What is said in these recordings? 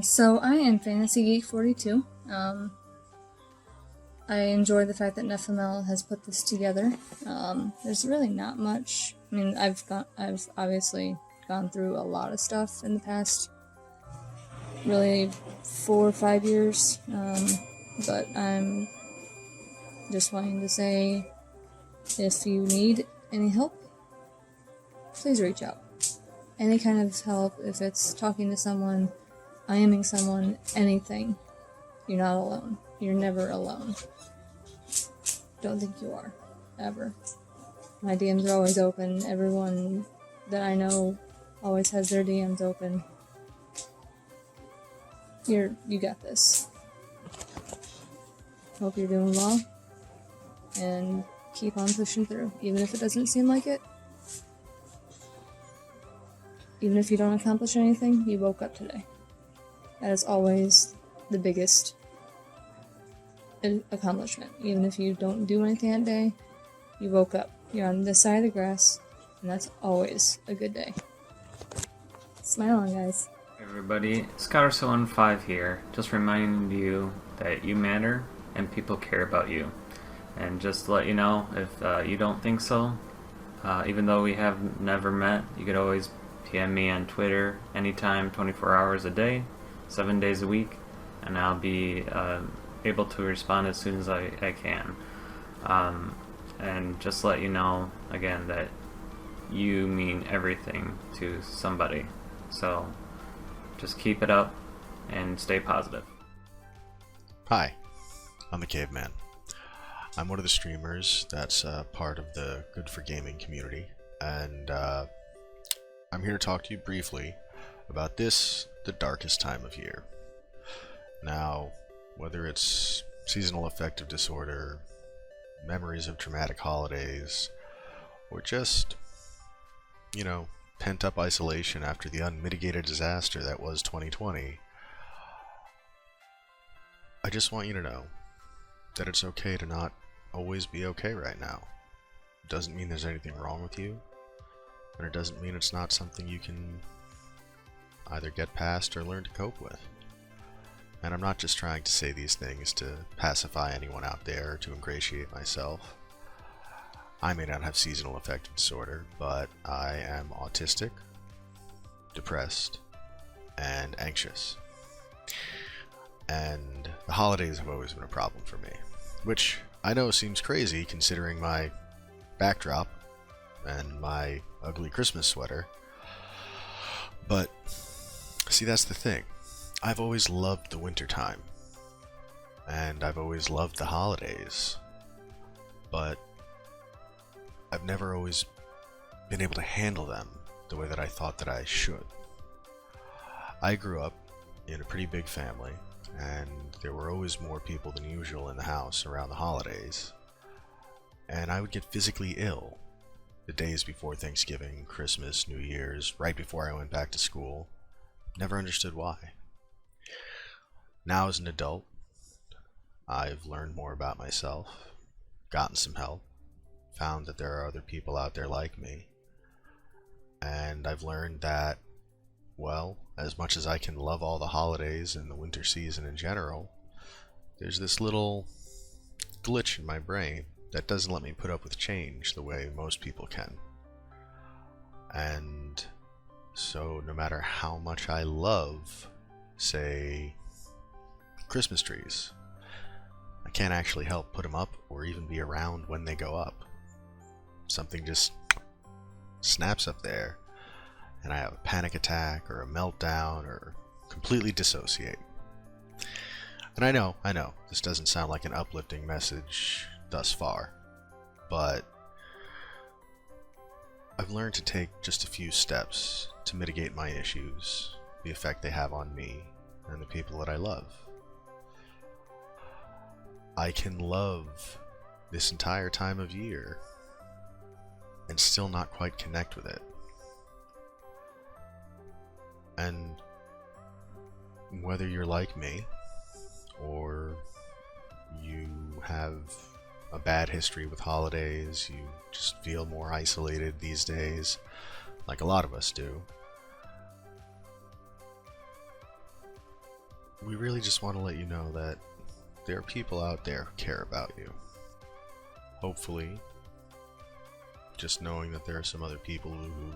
So I am Fantasy Geek 42. I enjoy the fact that Nephamel has put this together. There's really not much. I mean, I've obviously gone through a lot of stuff in the past, really 4 or 5 years. But I'm just wanting to say, if you need any help, please reach out. Any kind of help, if it's talking to someone, IMing someone, anything. You're not alone. You're never alone. Don't think you are. Ever. My DMs are always open. Everyone that I know always has their DMs open. You got this. Hope you're doing well. And keep on pushing through. Even if it doesn't seem like it. Even if you don't accomplish anything, you woke up today. That is always the biggest accomplishment. Even if you don't do anything that day, you woke up. You're on this side of the grass, and that's always a good day. Smile on, guys. Hey everybody, Scotch15 here. Just reminding you that you matter and people care about you. And just to let you know, if you don't think so, even though we have never met, you could always PM me on Twitter anytime, 24 hours a day. 7 days a week, and I'll be able to respond as soon as I can. And just let you know, again, that you mean everything to somebody. So just keep it up and stay positive. Hi, I'm the Caveman. I'm one of the streamers that's part of the Good for Gaming community, and I'm here to talk to you briefly about this, the darkest time of year. Now, whether it's seasonal affective disorder, memories of traumatic holidays, or just, pent-up isolation after the unmitigated disaster that was 2020, I just want you to know that it's okay to not always be okay right now. It doesn't mean there's anything wrong with you, and it doesn't mean it's not something you can either get past or learn to cope with. And I'm not just trying to say these things to pacify anyone out there or to ingratiate myself. I may not have seasonal affective disorder, but I am autistic, depressed, and anxious. And the holidays have always been a problem for me, which I know seems crazy considering my backdrop and my ugly Christmas sweater. But see, that's the thing. I've always loved the wintertime, and I've always loved the holidays, but I've never always been able to handle them the way that I thought that I should. I grew up in a pretty big family, and there were always more people than usual in the house around the holidays, and I would get physically ill the days before Thanksgiving, Christmas, New Year's, right before I went back to school. Never understood why. Now as an adult, I've learned more about myself, gotten some help, found that there are other people out there like me, and I've learned that, well, as much as I can love all the holidays and the winter season in general, there's this little glitch in my brain that doesn't let me put up with change the way most people can. And so no matter how much I love, say, Christmas trees, I can't actually help put them up or even be around when they go up. Something just snaps up there, and I have a panic attack or a meltdown or completely dissociate. And I know, this doesn't sound like an uplifting message thus far, but I've learned to take just a few steps to mitigate my issues the effect they have on me and the people that I love. I can love this entire time of year and still not quite connect with it. And whether you're like me, or you have a bad history with holidays, you just feel more isolated these days, like a lot of us do, we really just want to let you know that there are people out there who care about you. Hopefully, just knowing that there are some other people who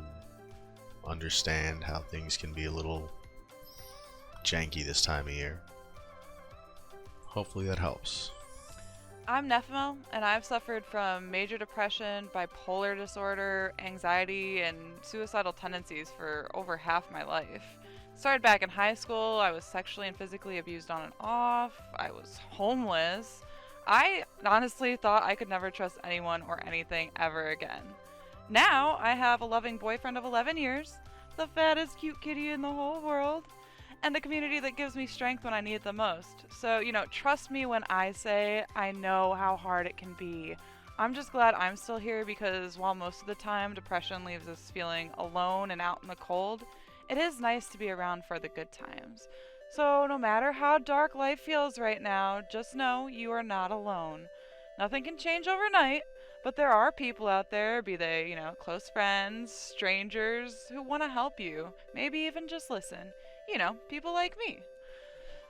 understand how things can be a little janky this time of year. Hopefully that helps. I'm Nephimo, and I've suffered from major depression, bipolar disorder, anxiety, and suicidal tendencies for over half my life. Started back in high school. I was sexually and physically abused on and off. I was homeless. I honestly thought I could never trust anyone or anything ever again. Now I have a loving boyfriend of 11 years, the fattest cute kitty in the whole world, and a community that gives me strength when I need it the most. So, trust me when I say I know how hard it can be. I'm just glad I'm still here, because while most of the time depression leaves us feeling alone and out in the cold, it is nice to be around for the good times. So no matter how dark life feels right now, just know you are not alone. Nothing can change overnight, but there are people out there, be they, close friends, strangers, who want to help you, maybe even just listen. People like me.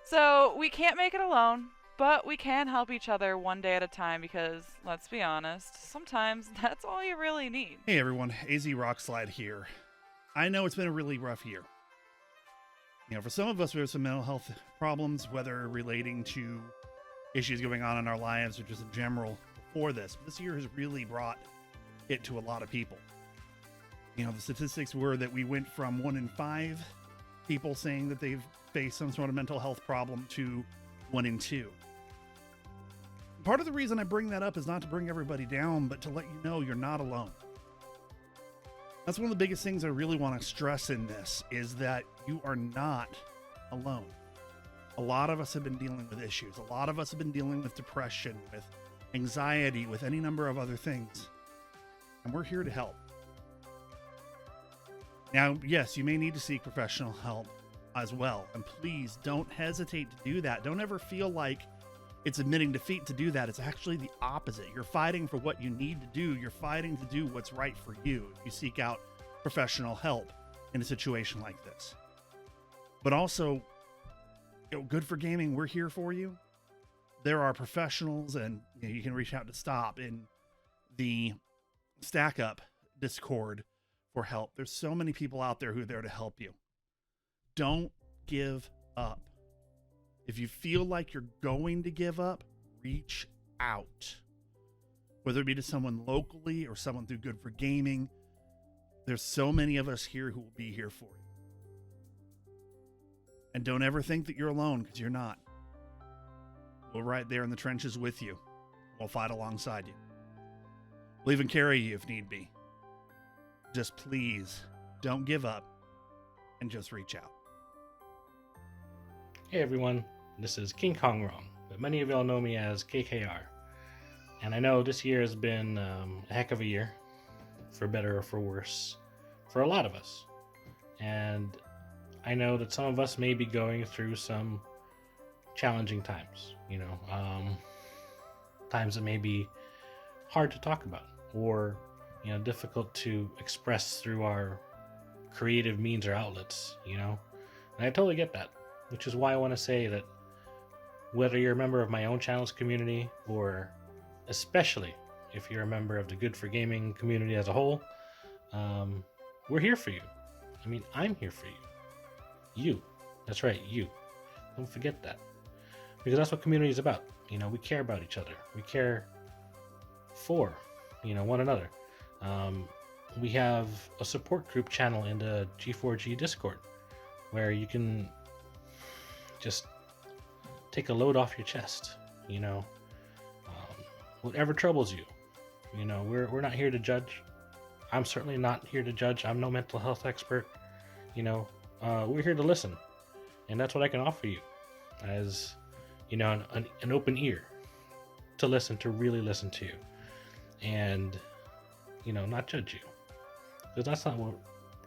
So we can't make it alone, but we can help each other one day at a time, because, let's be honest, sometimes that's all you really need. Hey everyone, AZ Rockslide here. I know it's been a really rough year. For some of us, we have some mental health problems, whether relating to issues going on in our lives or just in general before this. This year has really brought it to a lot of people. The statistics were that we went from 1 in 5 people saying that they've faced some sort of mental health problem to 1 in 2. Part of the reason I bring that up is not to bring everybody down, but to let you know you're not alone. That's one of the biggest things I really want to stress in this, is that you are not alone. A lot of us have been dealing with issues. A lot of us have been dealing with depression, with anxiety, with any number of other things. And we're here to help. Now, yes, you may need to seek professional help as well. And please don't hesitate to do that. Don't ever feel like it's admitting defeat to do that. It's actually the opposite. You're fighting for what you need to do. You're fighting to do what's right for you if you seek out professional help in a situation like this. But also, Good for Gaming, we're here for you. There are professionals, and you can reach out to Stop in the Stack Up Discord for help. There's so many people out there who are there to help you. Don't give up. If you feel like you're going to give up, reach out. Whether it be to someone locally or someone through Good for Gaming, there's so many of us here who will be here for you. And don't ever think that you're alone, because you're not. We're right there in the trenches with you. We'll fight alongside you. We'll even carry you if need be. Just please don't give up, and just reach out. Hey everyone, this is King Kong Wrong, but many of y'all know me as KKR. And I know this year has been a heck of a year, for better or for worse, for a lot of us. And I know that some of us may be going through some challenging times, times that may be hard to talk about, or difficult to express through our creative means or outlets, and I totally get that, which is why I want to say that whether you're a member of my own channel's community, or especially if you're a member of the Good for Gaming community as a whole, we're here for you. I'm here for you. You. That's right, you. Don't forget that. Because that's what community is about. We care about each other. We care for, one another. We have a support group channel in the G4G Discord where you can just take a load off your chest, whatever troubles you. We're not here to judge. I'm certainly not here to judge. I'm no mental health expert. we're here to listen, and that's what I can offer you, as an open ear to listen, to really listen to you, and not judge you, because that's not what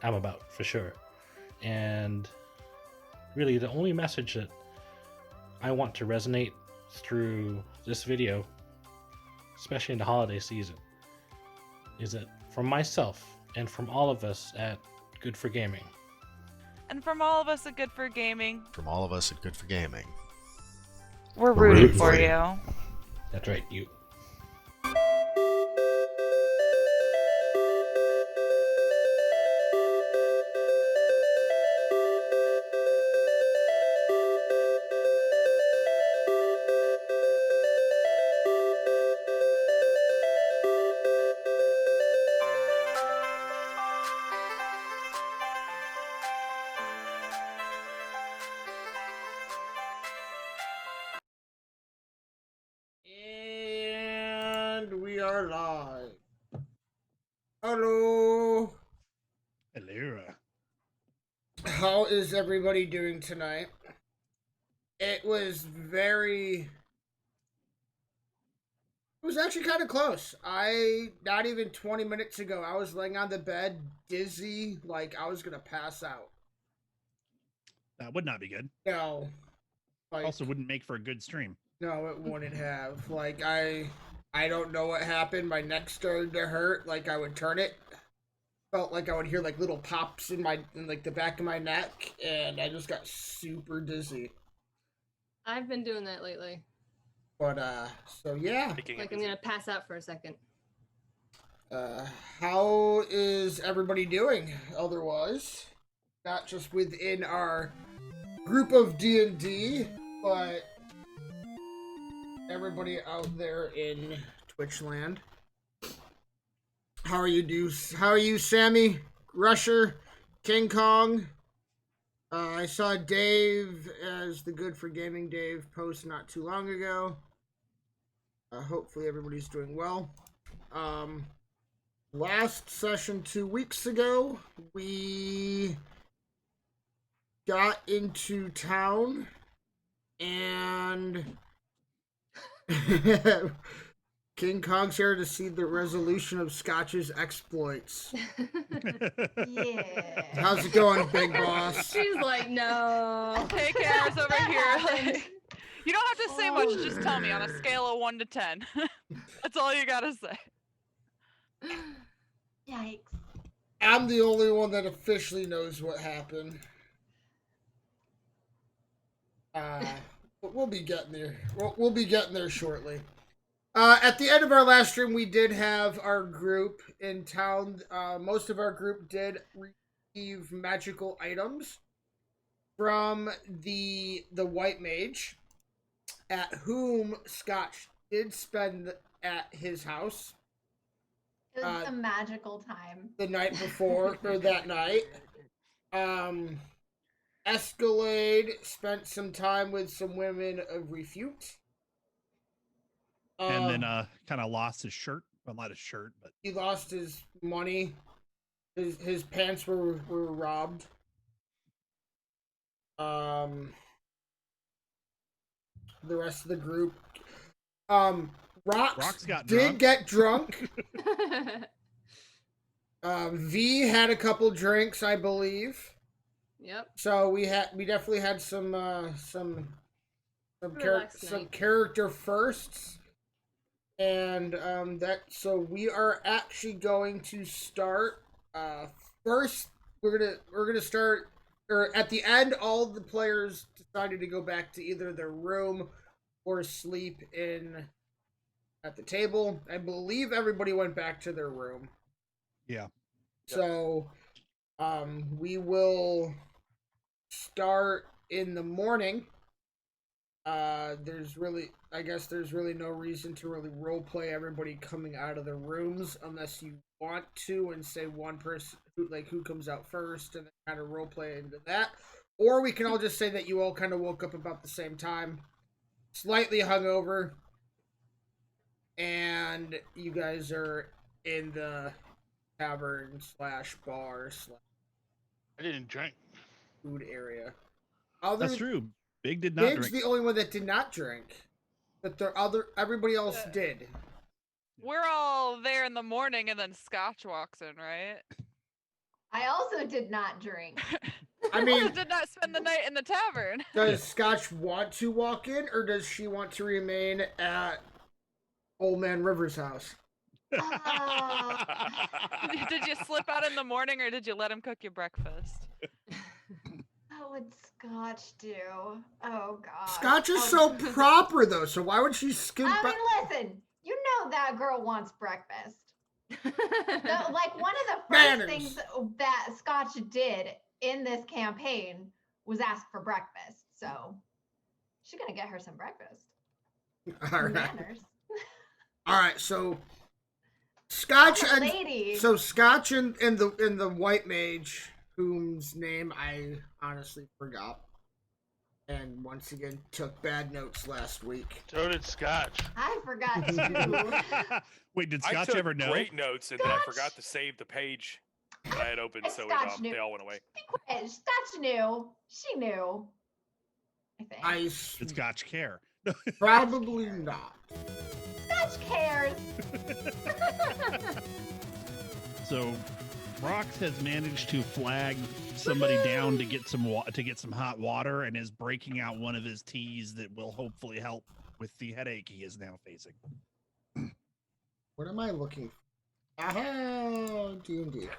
I'm about, for sure. And really, the only message that I want to resonate through this video, especially in the holiday season, is that from myself and from all of us at Good for Gaming. And from all of us at Good for Gaming, From all of us at Good for Gaming. we're We're rooting rooting for for you. you. That's right, you. And we are live. Hello. Hello. How is everybody doing tonight? It was actually kind of close. not even 20 minutes ago, I was laying on the bed, dizzy, like I was going to pass out. That would not be good. No. Like, Also, wouldn't make for a good stream. no, it wouldn't have. Like, I don't know what happened. My neck started to hurt. Like, I would turn it. Felt like I would hear, like, little pops in like, the back of my neck. And I just got super dizzy. I've been doing that lately. But, so, yeah. Like, I'm gonna pass out for a second. How is everybody doing otherwise? Not just within our group of D&D, but everybody out there in Twitch land. How are you, Deuce? How are you, Sammy? Rusher? King Kong? I saw Dave as the Good for Gaming Dave post not too long ago. Hopefully everybody's doing well. Last session 2 weeks ago, we got into town and King Kong's here to see the resolution of Scotch's exploits. Yeah. How's it going, big boss? She's like, no. Hey, Kara's over here. Like, you don't have to say much, just tell me on a scale of 1 to 10. That's all you gotta say. Yikes. I'm the only one that officially knows what happened. But we'll be getting there. We'll be getting there shortly. At the end of our last stream, we did have our group in town. Most of our group did receive magical items from the White Mage, at whom Scotch did spend at his house. It was a magical time. The night before, or that night. Escalade spent some time with some women of Refute. And then kind of lost his shirt. Well, not his shirt, but He lost his money. His pants were robbed. The rest of the group. Rox got did drunk. get drunk. V had a couple drinks, I believe. Yep. So we definitely had some Relaxed night. character firsts. And so we are actually going to start first. We're gonna start, or at the end, all the players decided to go back to either their room or sleep in at the table. I believe everybody went back to their room. yeah. So we will start in the morning. There's really no reason to really role play everybody coming out of their rooms unless you want to, and say one person who comes out first, and then kind of role play into that. Or we can all just say that you all kind of woke up about the same time, slightly hungover, and you guys are in the tavern /bar. I didn't drink. food area. Other, That's true. Big did not Big's drink. the only one that did not drink. But everybody else did. We're all there in the morning, and then Scotch walks in, right? I also did not drink. I mean, Also did not spend the night in the tavern. does Scotch want to walk in, or does she want to remain at Old Man River's house? Did you slip out in the morning, or did you let him cook you breakfast? What would Scotch do? Oh God. Scotch is so proper though, so why would she scoop I back? mean, listen. You know that girl wants breakfast. Like one of the first Manners. things that Scotch did in this campaign was ask for breakfast. So she's gonna get her some breakfast. All right. Manners. All right, so Scotch I'm a and lady. so Scotch and the white mage, whose name I honestly forgot, and once again took bad notes last week. So did Scotch. I forgot too. Wait, did I Scotch took ever know? great notes, and then I Scotch? forgot to save the page that I had opened, so Scotch knew. they all went away. Be quiet. Scotch knew. She knew. I think. Did Scotch care? Probably not. Scotch cares. So, Rox has managed to flag somebody down to get some hot water, and is breaking out one of his teas that will hopefully help with the headache he is now facing. What am I looking for? Aha, D&D.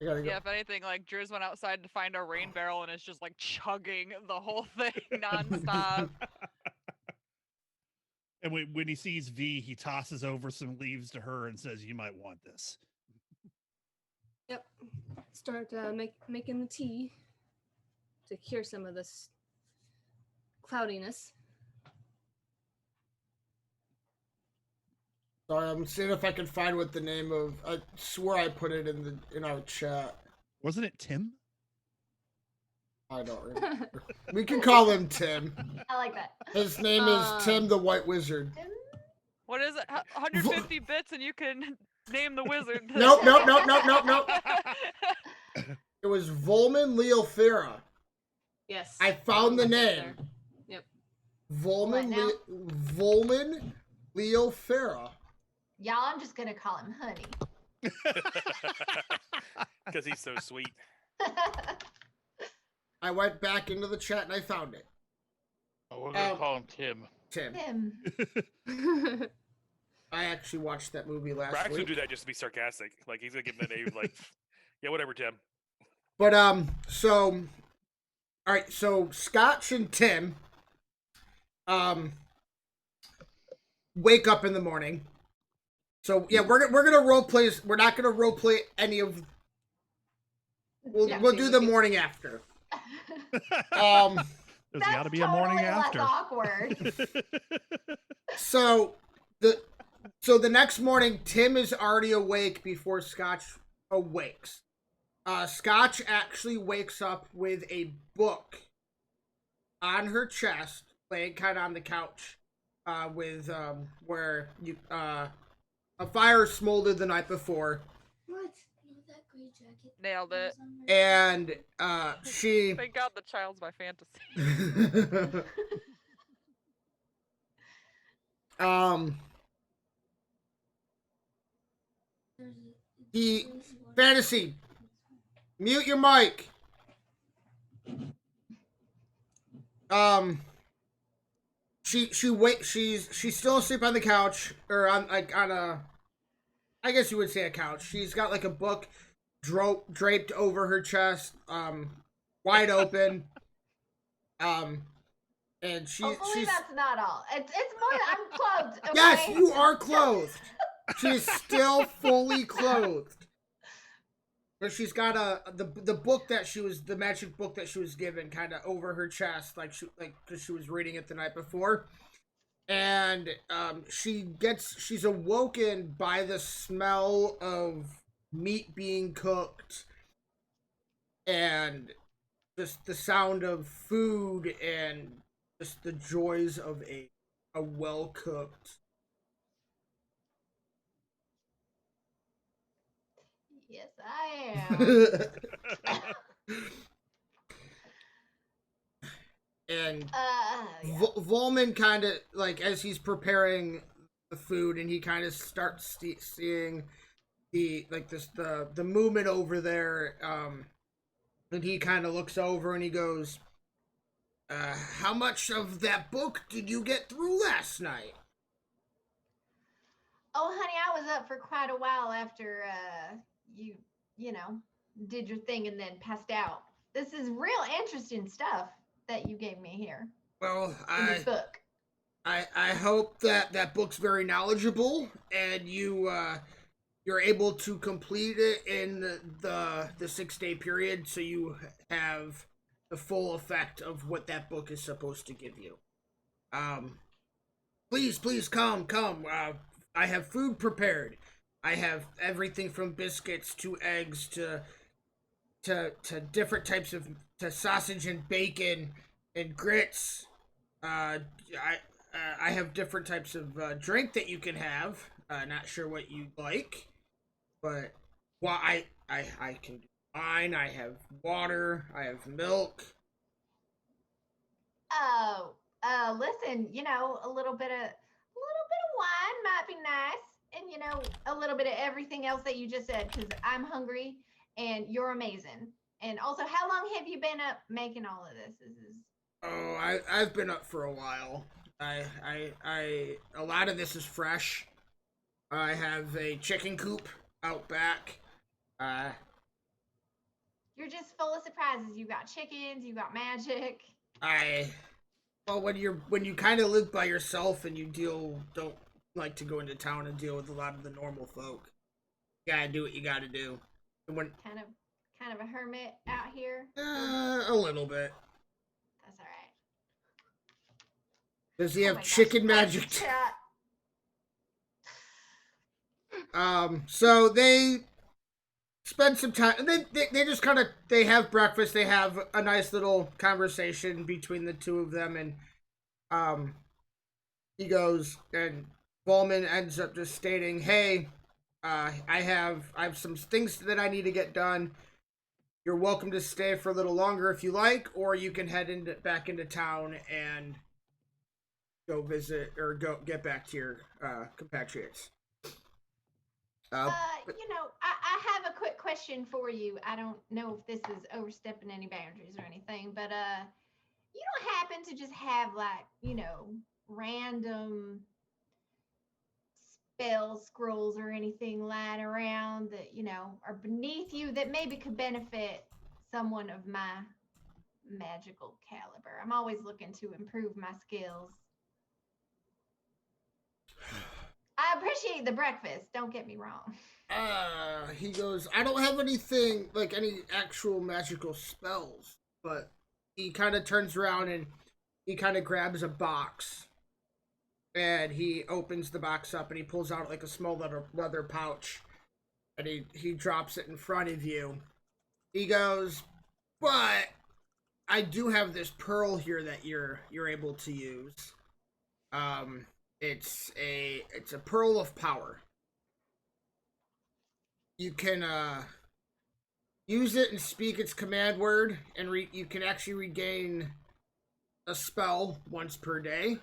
I gotta go. Yeah, if anything, like Drew's went outside to find a rain barrel and is just like chugging the whole thing nonstop. And when he sees V, he tosses over some leaves to her and says, "You might want this." Yep. Start making the tea to cure some of this cloudiness. Sorry, I'm seeing if I can find what the name of. I swear I put it in our chat. Wasn't it Tim? I don't remember. We can call him Tim. I like that. His name is Tim the White Wizard. What is it? 150 bits and you can name the wizard. Nope. It was Volman Leofera. Yes. I found the name. Yep. Volman Leofera. Y'all, I'm just gonna call him Honey. Because he's so sweet. I went back into the chat and I found it. Oh, we're gonna call him Tim. Tim. Him. I actually watched that movie last Brax would week. do that just to be sarcastic. Like, he's gonna give him that name, like, yeah, whatever, Tim. But, so, alright, so Scotch and Tim, wake up in the morning. So, yeah, we're gonna roleplay, we're not gonna roleplay any of, we'll do the morning after. There's got to be a morning after. Less awkward. So the next morning, Tim is already awake before Scotch awakes. Scotch actually wakes up with a book on her chest, laying kind of on the couch, with where you a fire smoldered the night before. What? That gray jacket. Nailed it. And she. Thank God the child's my fantasy. The fantasy. Mute your mic. She's still asleep on the couch, or on a, I guess you would say a couch. She's got like a book draped over her chest, wide open. And Hopefully she's that's not all. It's more that I'm clothed. Okay? yes, you are clothed. She's still fully clothed. But she's got the book that the magic book that she was given kind of over her chest, because she was reading it the night before. And she's awoken by the smell of meat being cooked and just the sound of food and just the joys of a well-cooked. Yes, I am. and Yeah. Volman kind of, like, as he's preparing the food, and he kind of starts seeing the movement over there, and he kind of looks over and he goes, how much of that book did you get through last night? Oh, honey, I was up for quite a while after you know, did your thing and then passed out. This is real interesting stuff that you gave me here Well, in this book. I hope that book's very knowledgeable, and you're able to complete it in the 6-day period, so you have the full effect of what that book is supposed to give you. Please come. I have food prepared. I have everything from biscuits to eggs to different types of sausage and bacon and grits. I have different types of drink that you can have. Not sure what you like, but I can do wine. I have water. I have milk. Oh, listen, you know, a little bit of wine might be nice, and you know, a little bit of everything else that you just said, because I'm hungry and you're amazing. And also, how long have you been up making all of this? Oh, I've been up for a while. A lot of this is fresh. I have a chicken coop out back. You're just full of surprises. You got chickens, you got magic. Well, when you kind of live by yourself and you don't like to go into town and deal with a lot of the normal folk. You gotta do what you gotta do. And when kind of a hermit out here. A little bit. That's all right. Does he have my chicken gosh, magic? chat. So they spend some time, and they just kind of, they have breakfast, they have a nice little conversation between the two of them, and he goes, and Volman ends up just stating, hey, I have some things that I need to get done. You're welcome to stay for a little longer if you like, or you can head back into town and go visit, or go get back to your compatriots. You know, I have a quick question for you. I don't know if this is overstepping any boundaries or anything, but you don't happen to just have, like, you know, random spell scrolls or anything lying around that, you know, are beneath you that maybe could benefit someone of my magical caliber? I'm always looking to improve my skills. I appreciate the breakfast, don't get me wrong. He goes, I don't have anything, like any actual magical spells, but he kind of turns around and he kind of grabs a box, and he opens the box up and he pulls out like a small leather pouch, and he drops it in front of you. He goes, but I do have this pearl here that you're able to use. It's a pearl of power. You can use it and speak its command word, and you can actually regain a spell once per day.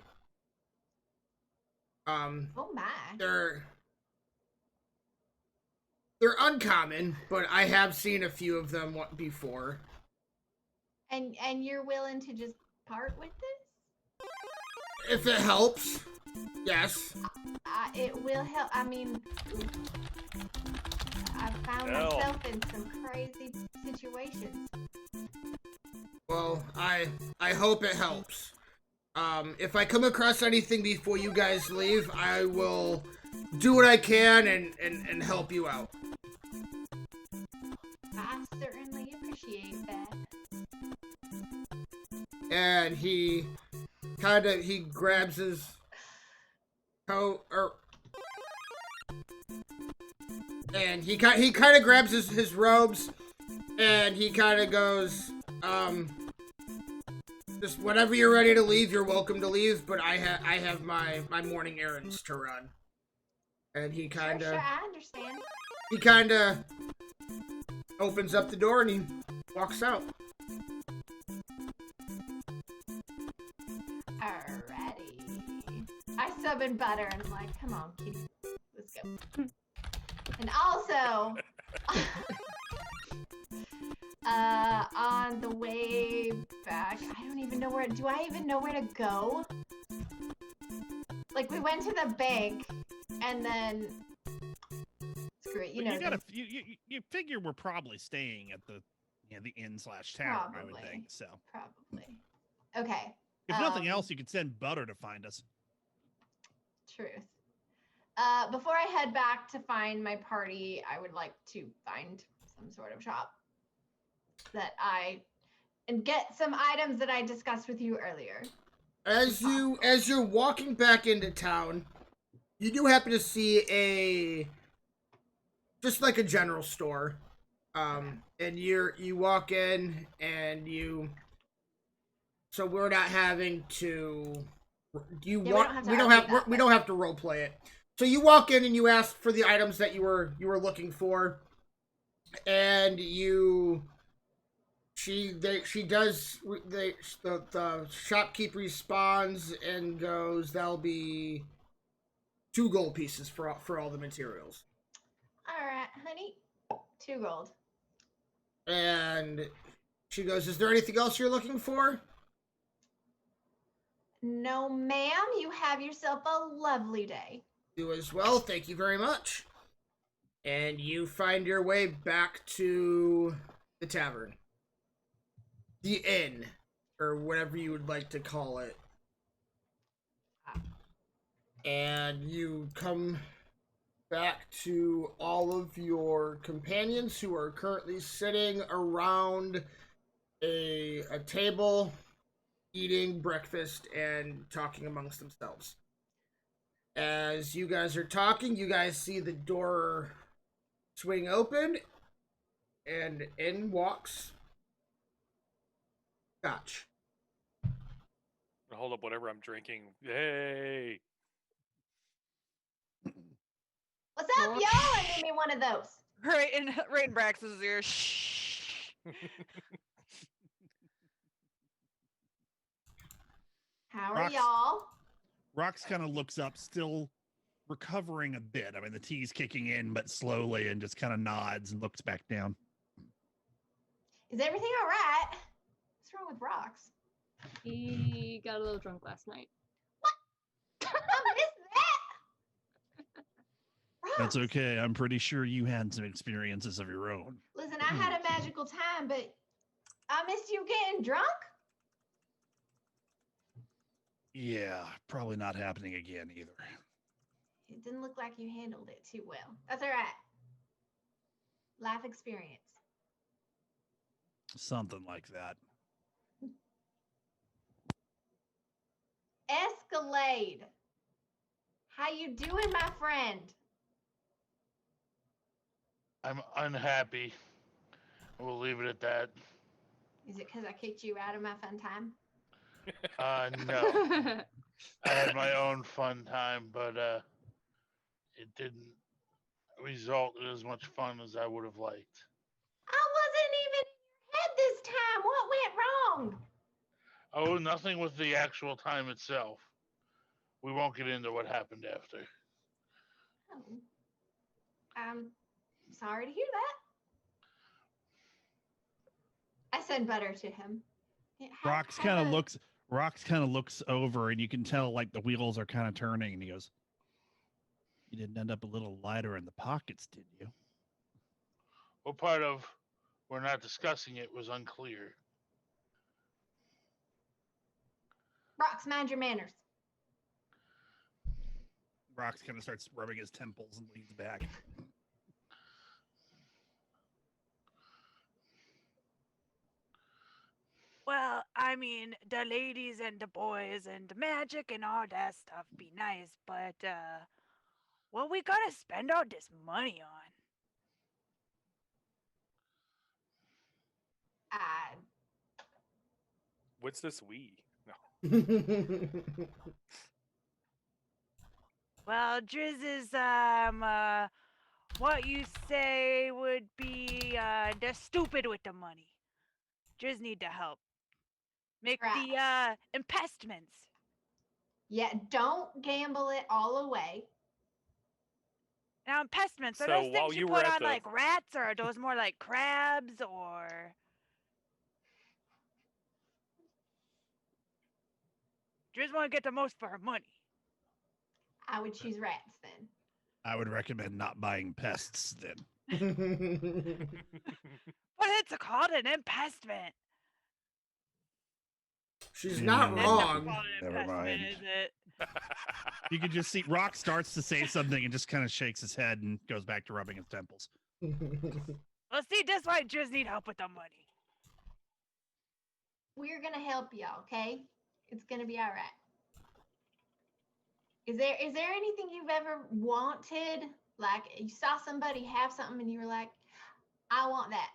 Oh my. They're uncommon, but I have seen a few of them before. And you're willing to just part with this? If it helps, yes. It will help. I mean, I've found myself in some crazy situations. Well, I hope it helps. If I come across anything before you guys leave, I will do what I can and help you out. I certainly appreciate that. And he grabs his coat, and he kind of grabs his robes, and he kind of goes, just whenever you're ready to leave, you're welcome to leave, but I have my morning errands to run. And he kind of... Sure, I understand. He kind of opens up the door and he walks out. up in butter, and I'm like, come on, kitty, let's go. And also, on the way back, I don't even know where. Do I even know where to go? Like, we went to the bank, and then screw it, you know. You figure we're probably staying at the the inn/tavern. I would think so. Probably. Okay. If nothing else, you could send Butter to find us. Truth. Before I head back to find my party, I would like to find some sort of shop and get some items that I discussed with you earlier. As you're walking back into town, you do happen to see just like a general store. And you walk in and so we're not having to we don't have to role play it. So you walk in and you ask for the items that you were looking for, and the shopkeeper responds and goes, "That'll be 2 gold pieces for all the materials." All right, honey, 2 gold. And she goes, "Is there anything else you're looking for?" No, ma'am. You have yourself a lovely day. You as well. Thank you very much. And you find your way back to the tavern. The inn, or whatever you would like to call it. And you come back to all of your companions who are currently sitting around a table, eating breakfast and talking amongst themselves. As you guys are talking, you guys see the door swing open, and in walks Scotch. Hold up, whatever I'm drinking. Yay! What's up, y'all? I need me one of those. Right in Brax's ear. Shh. How are y'all? Rox kind of looks up, still recovering a bit. I mean, the tea's kicking in, but slowly, and just kind of nods and looks back down. Is everything all right? What's wrong with Rox? He got a little drunk last night. What? I missed that. Rox. That's okay. I'm pretty sure you had some experiences of your own. Listen, I had a magical time, but I missed you getting drunk. Yeah, probably not happening again either. It didn't look like you handled it too well. That's all right. Life experience. Something like that. Escalade. How you doing, my friend? I'm unhappy. We'll leave it at that. Is it because I kicked you out of my fun time? No. I had my own fun time, but it didn't result in as much fun as I would have liked. I wasn't even in your head this time. What went wrong? Oh, nothing with the actual time itself. We won't get into what happened after. Oh. I'm sorry to hear that. I said Butter to him. Rox kind of looks over, and you can tell like the wheels are kind of turning, and he goes, "You didn't end up a little lighter in the pockets, did you?" What part of we're not discussing it was unclear. Rox, mind your manners. Rox kind of starts rubbing his temples and leans back. Well, I mean, the ladies and the boys and the magic and all that stuff be nice, but, what we gotta spend all this money on? What's this we? No. Well, Driz is, what you say would be, they're stupid with the money. Driz need to help. Make the, investments. Yeah, don't gamble it all away. Now, pestments, are So those while things you you were put at on the like rats, or are those more like crabs, or? Just want to get the most for her money. I would choose rats then. I would recommend not buying pests then. But it's called an impestment. She's not That's not wrong. called an Never impestment, mind. is it? You can just see Rock starts to say something and just kind of shakes his head and goes back to rubbing his temples. Well, see, that's why I just need help with the money. We're gonna help y'all, okay? It's gonna be all right. Is there anything you've ever wanted? Like you saw somebody have something and you were like, I want that.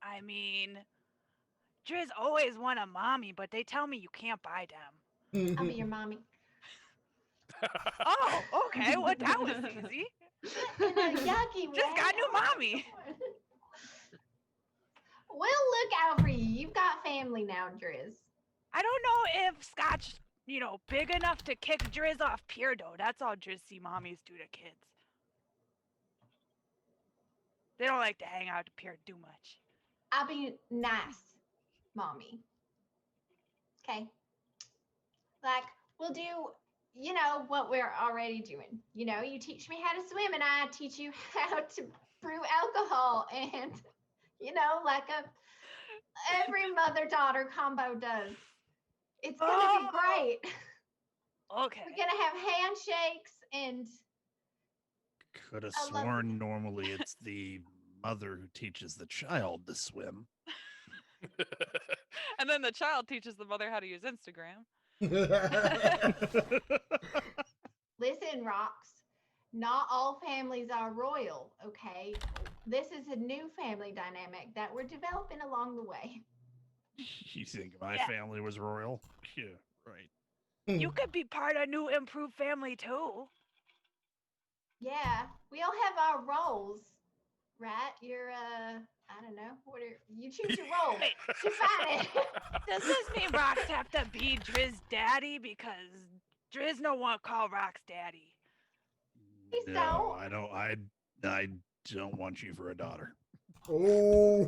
I mean, Driz always want a mommy, but they tell me you can't buy them. I'll be your mommy. Oh, okay. Well, that was easy. In a yucky way. Just got new mommy. We'll look out for you. You've got family now, Driz. I don't know if Scotch, big enough to kick Driz off pier, though. That's all Driz see mommies do to kids. They don't like to hang out at the pier too much. I'll be nice, mommy. Okay. Like, we'll do, what we're already doing. You teach me how to swim and I teach you how to brew alcohol and, like every mother-daughter combo does. It's going to be great. Okay. We're going to have handshakes and... Could have I love sworn normally it's the mother who teaches the child to swim. And then the child teaches the mother how to use Instagram. Listen, Rocks, not all families are royal, okay? This is a new family dynamic that we're developing along the way. You think my Yeah. family was royal? Yeah, right. You could be part of new improved family, too. Yeah, we all have our roles, right? You're, I don't know. You choose your role. Wait. Define it. Does this mean Rocks have to be Driz daddy? Because Driz no one call Rocks daddy. Please No, don't. I don't. I don't want you for a daughter. Oh.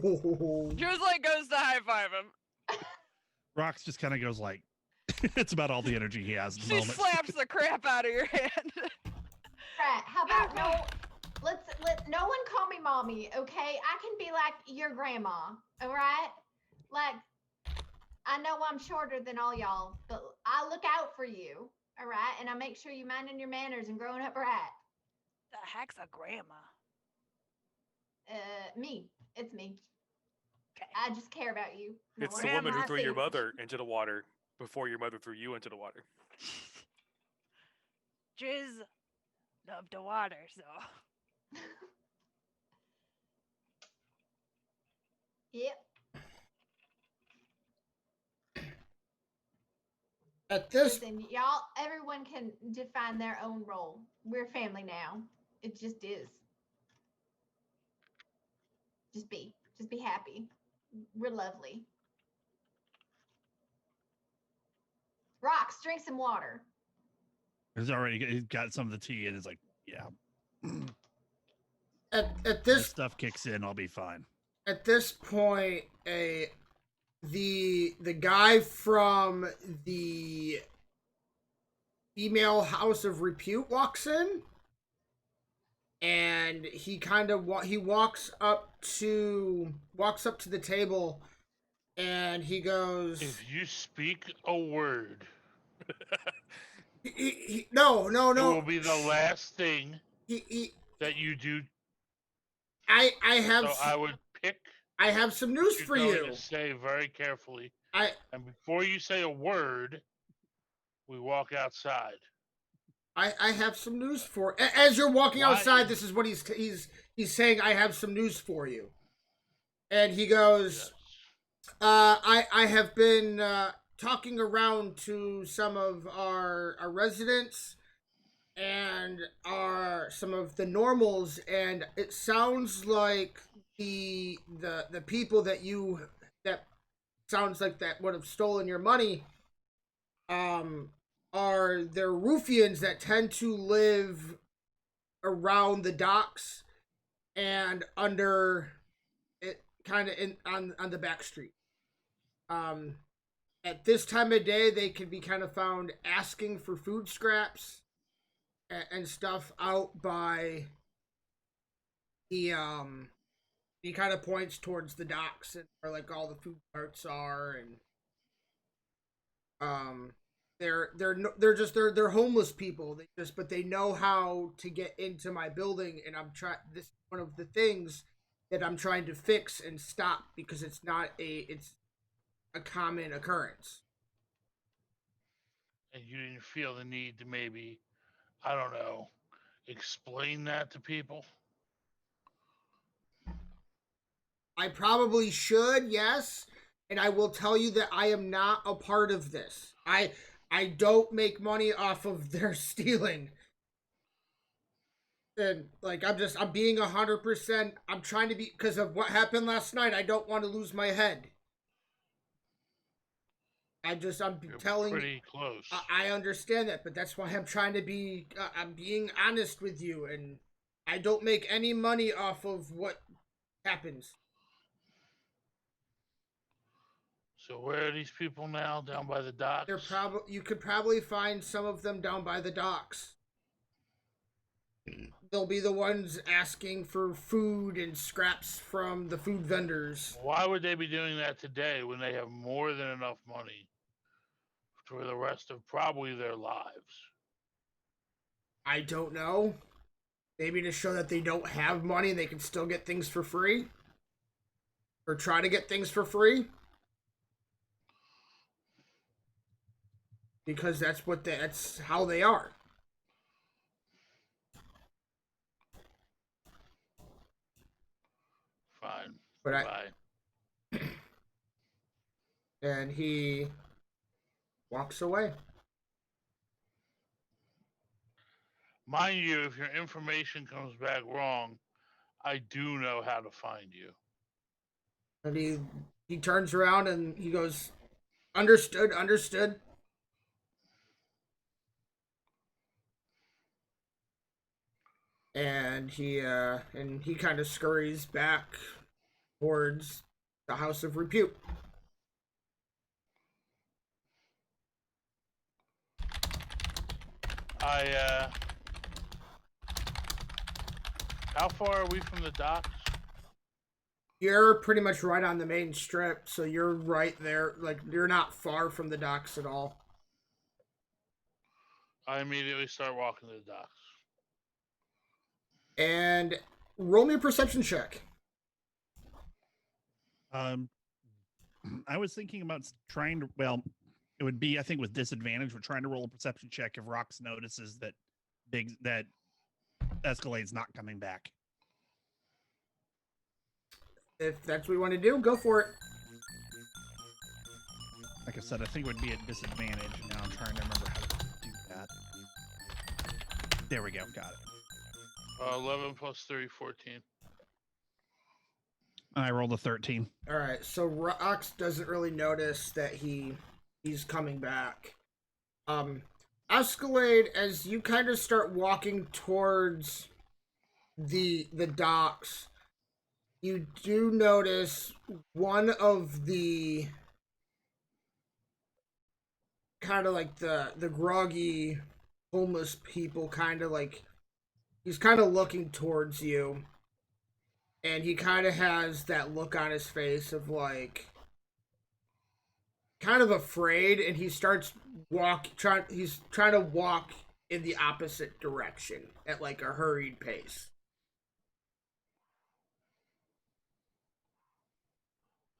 Driz like goes to high five him. Rox just kind of goes like, it's about all the energy he has at the She moment. slaps the crap out of your hand. Right, how about let no one call me mommy, okay? I can be like your grandma, all right? Like, I know I'm shorter than all y'all, but I look out for you, all right? And I make sure you minding your manners and growing up right. The heck's a grandma? Me. It's me. Okay. I just care about you. No It's one the else. woman who I threw see your you. mother into the water before your mother threw you into the water. Driz loved the water, so. Yep. At this Listen, y'all, everyone can define their own role. We're family now. It just is. Just be happy. We're lovely. Rocks, drink some water. He's got some of the tea and it's like, yeah. at This this stuff kicks in, I'll be fine. at this point, the guy from the female house of repute walks in, and he kind of walks up to the table, and he goes, If you speak a word, no, it will be the last thing he that you do. I have So I would pick I have some news what for you're going you. to say very carefully. I And before you say a word, we walk outside. I have some news for. As you're walking Why? outside, this is what he's saying. I have some news for you, and he goes, Yes. I have been talking around to some of our residents and some of the normals, and it sounds like the people that sounds like that would have stolen your money are there ruffians that tend to live around the docks and under it, kind of in on the back street. At this time of day, they can be kind of found asking for food scraps and stuff out by the he kind of points towards the docks and where like all the food carts are, and they're homeless people. But they know how to get into my building, and this is one of the things that I'm trying to fix and stop because it's a common occurrence. And you didn't feel the need to maybe, I don't know, explain that to people? I probably should, yes. And I will tell you that I am not a part of this. I don't make money off of their stealing. And like I'm being 100%. I'm trying to be, because of what happened last night. I don't want to lose my head. You're telling you. pretty close. I understand that, but that's why I'm trying to be. I'm being honest with you, and I don't make any money off of what happens. So where are these people now? Down by the docks? You could probably find some of them down by the docks. They'll be the ones asking for food and scraps from the food vendors. Why would they be doing that today when they have more than enough money for the rest of probably their lives? I don't know. Maybe to show that they don't have money and they can still get things for free? Or try to get things for free? Because that's how they are. Fine. But Bye. And he walks away. Mind you, if your information comes back wrong, I do know how to find you. And he turns around and he goes, understood. And he kind of scurries back towards the House of Repute. How far are we from the docks? You're pretty much right on the main strip, so you're right there. Like, you're not far from the docks at all. I immediately start walking to the docks. And roll me a perception check. I was thinking about trying to, well, it would be, I think, with disadvantage. We're trying to roll a perception check if Rox notices that Escalade's not coming back. If that's what you want to do, go for it. Like I said, I think it would be at disadvantage. Now I'm trying to remember how to do that. There we go. Got it. 11 plus 3, 14. I rolled a 13. All right, so Rox doesn't really notice that he's coming back. Escalade, as you kind of start walking towards the docks, you do notice one of the kind of like the groggy homeless people kind of like, he's kind of looking towards you, and he kind of has that look on his face of like kind of afraid, and he starts he's trying to walk in the opposite direction at like a hurried pace.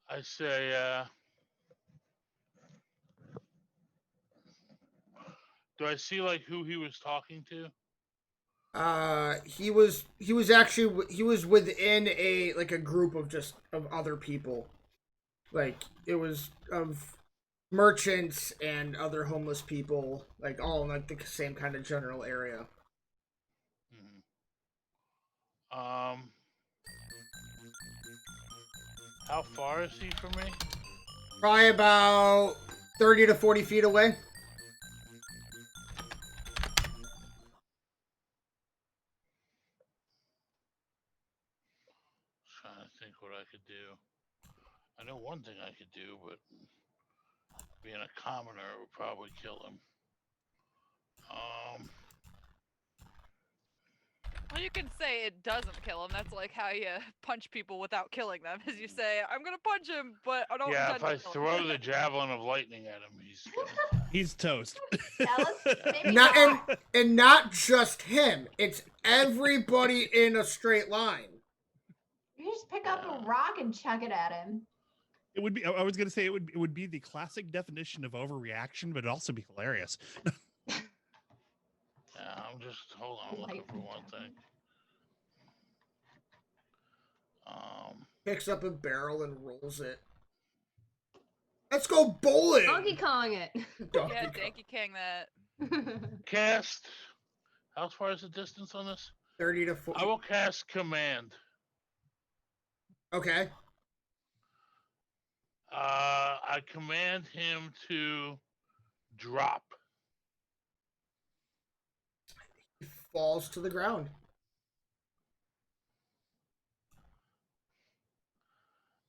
I say, do I see like who he was talking to? He was within a group of other people. Like, it was of merchants and other homeless people, like all in like the same kind of general area. Mm-hmm. How far is he from me? Probably about 30 to 40 feet away. think what I could do. I know one thing I could do, but being a commoner would probably kill him. Well, you can say it doesn't kill him. That's like how you punch people without killing them. Is you say, "I'm gonna punch him, but I don't Yeah, intend if I to kill throw him." the javelin of lightning at him, he's gonna. He's toast. Tell us, maybe Not not. and not just him. It's everybody in a straight line. You just pick up a rock and chuck it at him. It would be. I was going to say it would be the classic definition of overreaction, but it'd also be hilarious. Yeah, I'm just hold on, I'm looking for one thing. Picks up a barrel and rolls it. Let's go bowling. Donkey Kong it. Yeah, Donkey King that. Cast. How far is the distance on this? 30 to 40. I will cast command. Okay. I command him to drop. He falls to the ground.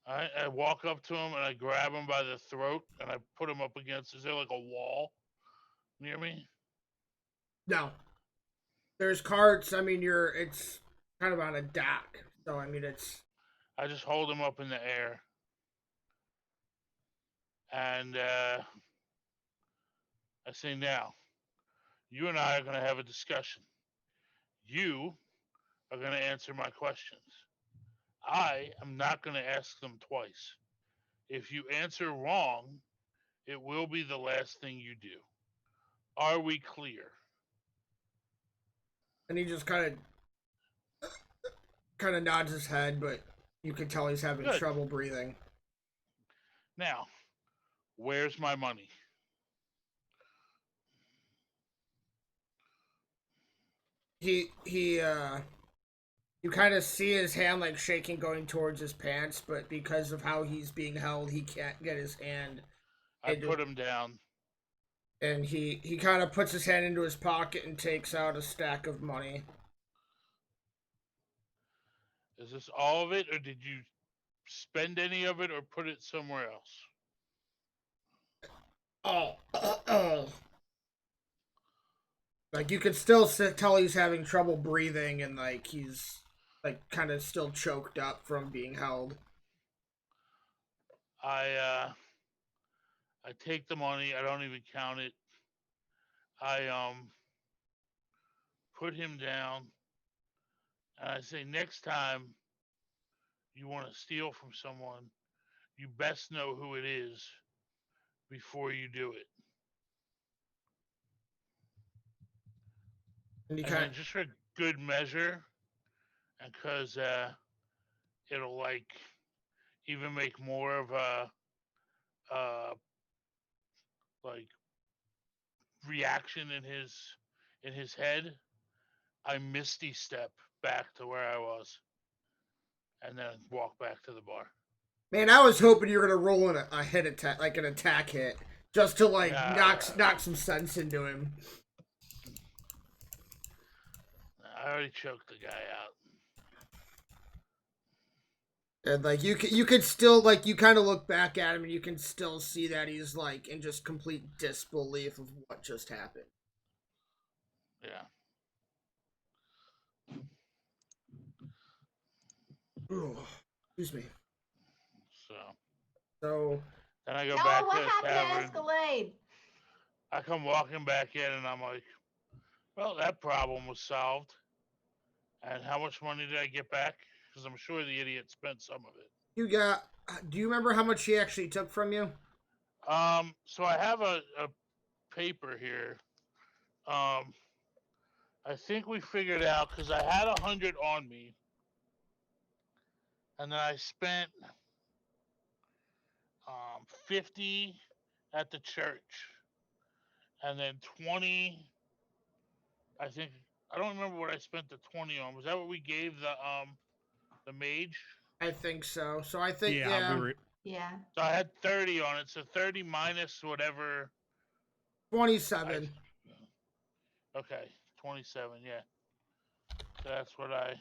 I walk up to him and I grab him by the throat and I put him up against. Is there like a wall near me? No. There's carts. I mean, it's kind of on a dock. So, I mean, it's. I just hold him up in the air. And I say, now, you and I are going to have a discussion. You are going to answer my questions. I am not going to ask them twice. If you answer wrong, it will be the last thing you do. Are we clear? And he just kind of nods his head, but you can tell he's having Good. trouble breathing. Now, where's my money? You kind of see his hand like shaking going towards his pants, but because of how he's being held, he can't get his hand. I put him down. And he kind of puts his hand into his pocket and takes out a stack of money. Is this all of it, or did you spend any of it, or put it somewhere else? Oh. Like, you could still tell he's having trouble breathing, and like he's like kind of still choked up from being held. I take the money. I don't even count it. I put him down, and I say, next time you want to steal from someone, you best know who it is before you do it. And you And kind then just for good measure, and because it'll like even make more of a like reaction in his head, I misty step back to where I was, and then walk back to the bar. Man, I was hoping you were gonna roll in a hit attack, like an attack hit, just to like knock some sense into him. I already choked the guy out. And like you could still like you kind of look back at him and you can still see that he's like in just complete disbelief of what just happened. Yeah. Ooh, excuse me. So then I go Tell back him what to the happened tavern. to Escalade. I come walking back in and I'm like, well, that problem was solved. And how much money did I get back? Because I'm sure the idiot spent some of it. Do you remember how much he actually took from you? So I have a paper here. I think we figured out, because I had 100 on me. And then I spent 50 at the church. And then 20, I think, I don't remember what I spent the 20 on. Was that what we gave the mage? I think so. So I think Yeah. So I had 30 on it. So 30 minus whatever. 27. Okay, 27. Yeah. So that's what I.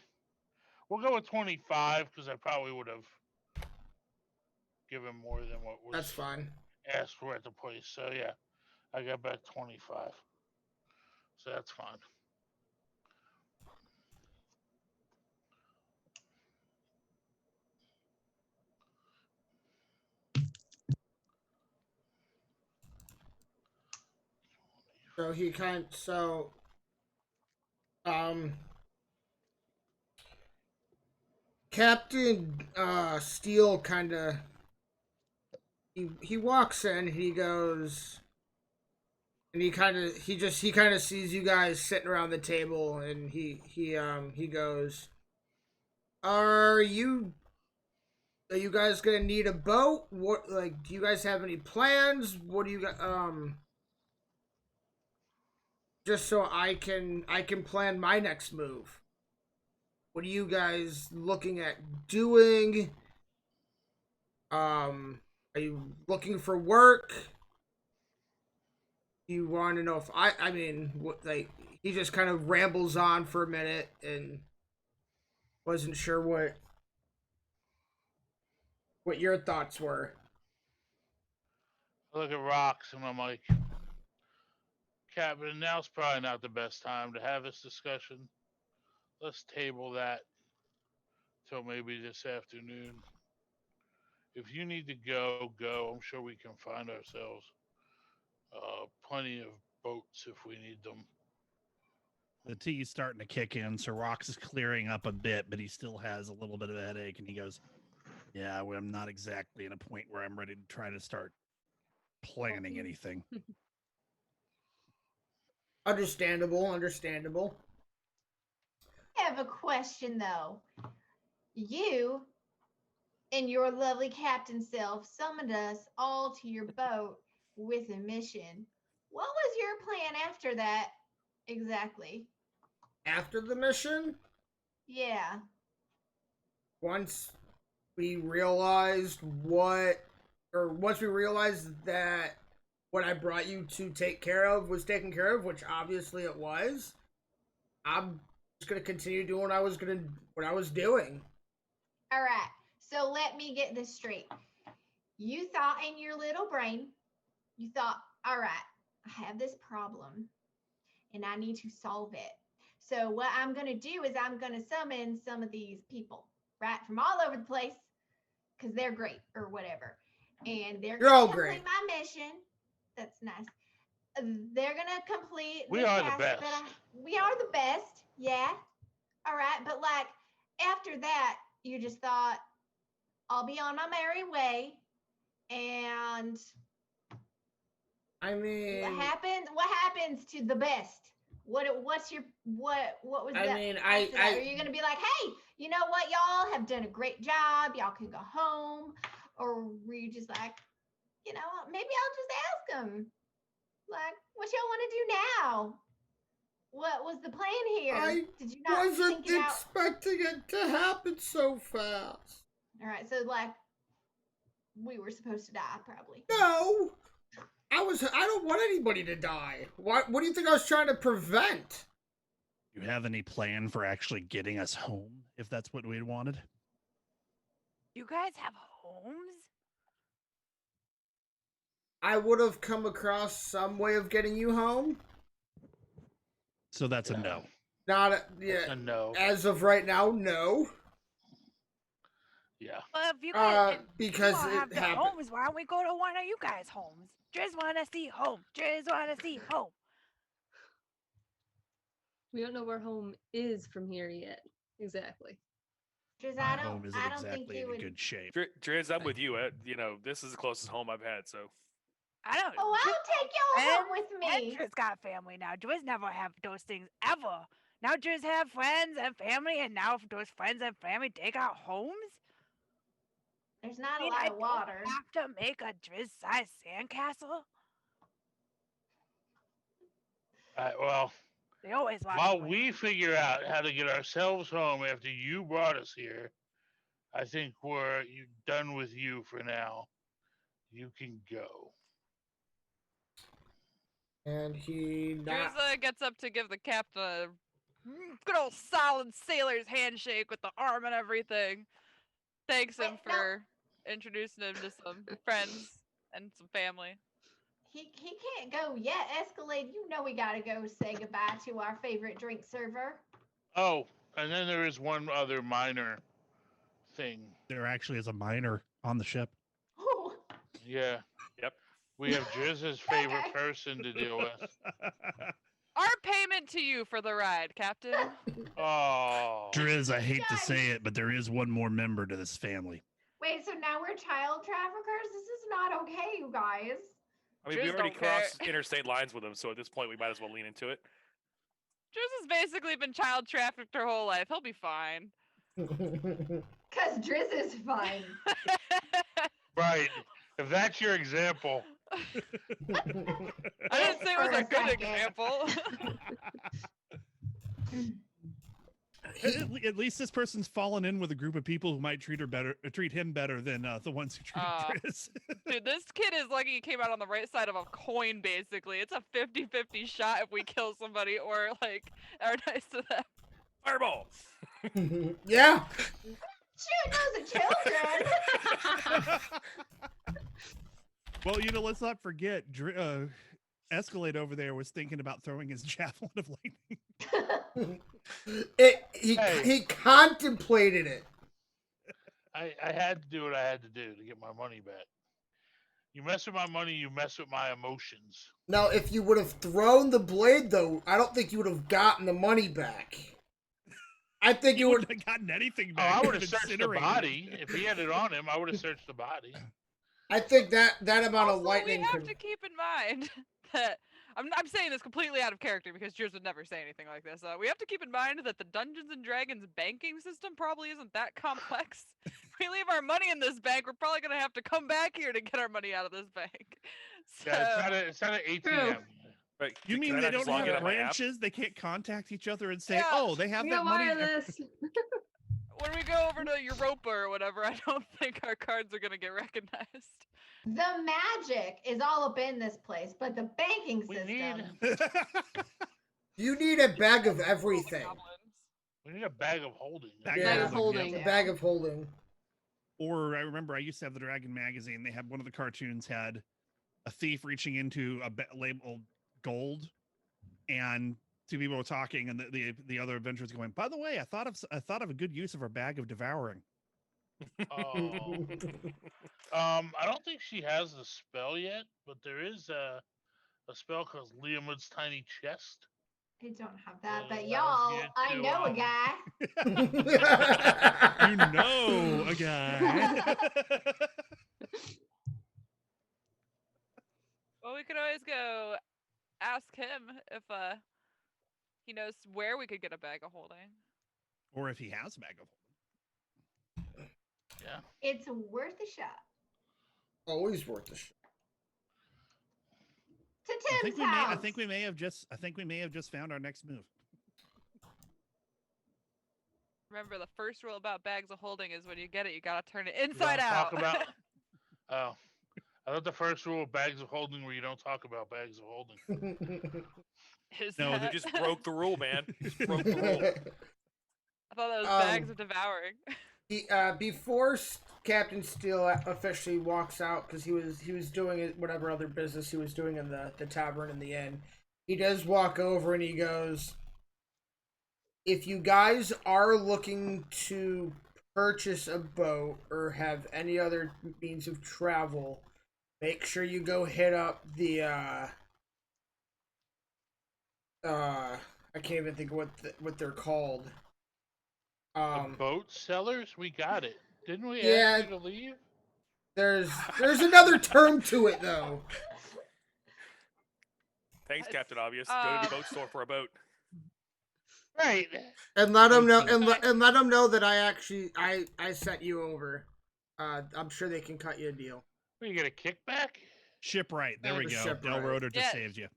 We'll go with 25 because I probably would have given more than what was That's fine. asked for at the place. So yeah, I got back 25. So that's fine. So he kind so Captain Steele kind of he walks in, he goes, and he kind of sees you guys sitting around the table, and he goes, are you guys gonna need a boat? What, like, do you guys have any plans? What do you got? Just so I can plan my next move. What are you guys looking at doing? Are you looking for work? You want to know if I mean, what, like, he just kind of rambles on for a minute and wasn't sure what your thoughts were. I look at Rocks and I'm like, Captain, now's probably not the best time to have this discussion. Let's table that till maybe this afternoon. If you need to go, go. I'm sure we can find ourselves plenty of boats if we need them. The tea's starting to kick in, so Rox is clearing up a bit, but he still has a little bit of a headache, and he goes, yeah, well, I'm not exactly in a point where I'm ready to try to start planning anything. Understandable. I have a question though. You and your lovely captain self summoned us all to your boat with a mission. What was your plan after that exactly? After the mission, Yeah. once we realized once we realized that what I brought you to take care of was taken care of, which obviously it was, I'm just gonna continue doing what I was doing. All right. So let me get this straight. You thought in your little brain, you thought, all right, I have this problem and I need to solve it. So what I'm going to do is I'm going to summon some of these people, right, from all over the place, because they're great or whatever. And they're You're all going to complete great. my mission. That's nice. They're going to complete We the are the task best. we are the best. Yeah. All right. But like after that, you just thought, I'll be on my merry way. And I mean, what happens to the best? What was I that mean, after that? Are you gonna be like, hey, you know what, y'all have done a great job, y'all can go home? Or were you just like, you know, maybe I'll just ask them, like, what y'all want to do now? What was the plan here? I Did you not wasn't think it out? expecting it to happen so fast. All right, so like we were supposed to die probably. No, I don't want anybody to die. What do you think I was trying to prevent? Do you have any plan for actually getting us home, if that's what we wanted? You guys have homes? I would have come across some way of getting you home. So that's a no. Yeah. A no. As of right now, no. Yeah. Well, if you guys Because you all have it the happened. homes, why don't we go to one of you guys' homes? Just want to see home. Just want to see home. We don't know where home is from here yet. Exactly. Because My home isn't I don't think exactly you in would. good shape. Driz, I'm with you. You know, this is the closest home I've had, so. I don't. Oh, I'll take y'all home with me. Driz got family now. Driz never have those things ever. Now Driz have friends and family, and now those friends and family, they got homes? There's not a lot of water. Have to make a Driz-sized sandcastle? Well, They always want while we figure out how to get ourselves home after you brought us here, I think we're done with you for now. You can go. And he Drewza gets up to give the captain a good old solid sailor's handshake with the arm and everything. Thanks him Wait, no. for introducing him to some friends and some family. He can't go yet. Escalade, you know we gotta go say goodbye to our favorite drink server. Oh, and then there is one other minor thing. There actually is a miner on the ship. Ooh. Yeah. Yep. We have Jizz's favorite Okay. person to deal with. Our payment to you for the ride, Captain. Oh. Driz, I hate to Guys. say it, but there is one more member to this family. Wait, so now we're child traffickers? This is not okay, you guys. I mean, we Just already don't care. crossed interstate lines with him, so at this point, we might as well lean into it. Driz has basically been child trafficked her whole life. He'll be fine. Cause Driz is fine. Right. If that's your example. I didn't say it was For a a good second. example. At least this person's fallen in with a group of people who might treat him better than the ones who treat Driz. Dude, this kid is lucky he came out on the right side of a coin, basically. It's a 50-50 shot if we kill somebody or, like, are nice to them. Fireball! Yeah. Shoot those children. Well, let's not forget, Escalade over there was thinking about throwing his javelin of lightning. He contemplated it. I had to do what I had to do to get my money back. You mess with my money, you mess with my emotions. Now, if you would have thrown the blade, though, I don't think you would have gotten the money back. I think you would have gotten anything Oh, back. I You'd would have been searched the incinerated. body. If he had it on him, I would have searched the body. I think that amount of Also, lightning we have could... to keep in mind that I'm saying this completely out of character because Driz would never say anything like this. We have to keep in mind that the Dungeons and Dragons banking system probably isn't that complex. If we leave our money in this bank, we're probably gonna have to come back here to get our money out of this bank. So, Yeah, it's not an ATM. Right, You can mean I they not just don't log in have on my app? branches? They can't contact each other and say, Yeah. "Oh, they have that money." when we go over to Europa or whatever, I don't think our cards are gonna get recognized. The magic is all up in this place, but the banking system. You need a bag of everything. We need a bag of holding. Yeah, holding. a bag of holding. Or I remember I used to have the Dragon magazine. They had one of the cartoons had a thief reaching into a labeled gold, and two people were talking, and the other adventurers going, "By the way, I thought of a good use of our bag of devouring." Oh. I don't think she has the spell yet, but there is a spell called Liamwood's Tiny Chest. I don't have that, but that y'all, was I good know a to, guy. You know a guy. Well, we could always go ask him if he knows where we could get a bag of holding. Or if he has a bag of holding. Yeah. It's worth a shot. Always worth a shot. To I Tim's think house. we may have just found our next move. Remember, the first rule about bags of holding is when you get it, you gotta turn it We don't inside out. Talk about. Oh, I thought the first rule of bags of holding where you don't talk about bags of holding. Is No, that... You just broke the rule, man. You just broke the rule. I thought that was bags of devouring. Before Captain Steele officially walks out, because he was doing whatever other business he was doing in the tavern in the inn, he does walk over and he goes, "If you guys are looking to purchase a boat or have any other means of travel, make sure you go hit up the I can't even think of what they're called. The boat sellers? We got it. Didn't we Yeah. ask you to leave? There's another term to it though. Thanks, Captain Obvious. Go to the boat store for a boat. Right. And let them know and let them know that I sent you over. I'm sure they can cut you a deal. You get a kickback? Shipwright. There we The go. shipwright. Del Roder just Yeah. saved you.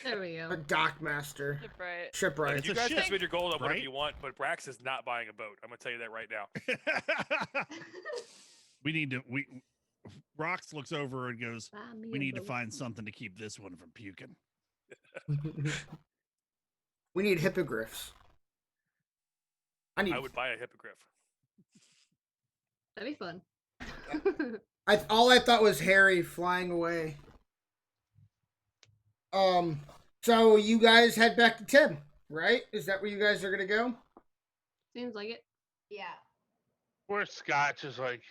There we go. A dockmaster. Right. Shipwright. It's You a guys ship, can spend your gold on whatever right? you want, but Brax is not buying a boat. I'm gonna tell you that right now. Rox looks over and goes, "We need to find something to keep this one from puking." We need hippogriffs. I would buy a hippogriff. That'd be fun. All I thought was Harry flying away. So you guys head back to Tim, right? Is that where you guys are gonna go? Seems like it. Yeah. Where Scotch is like,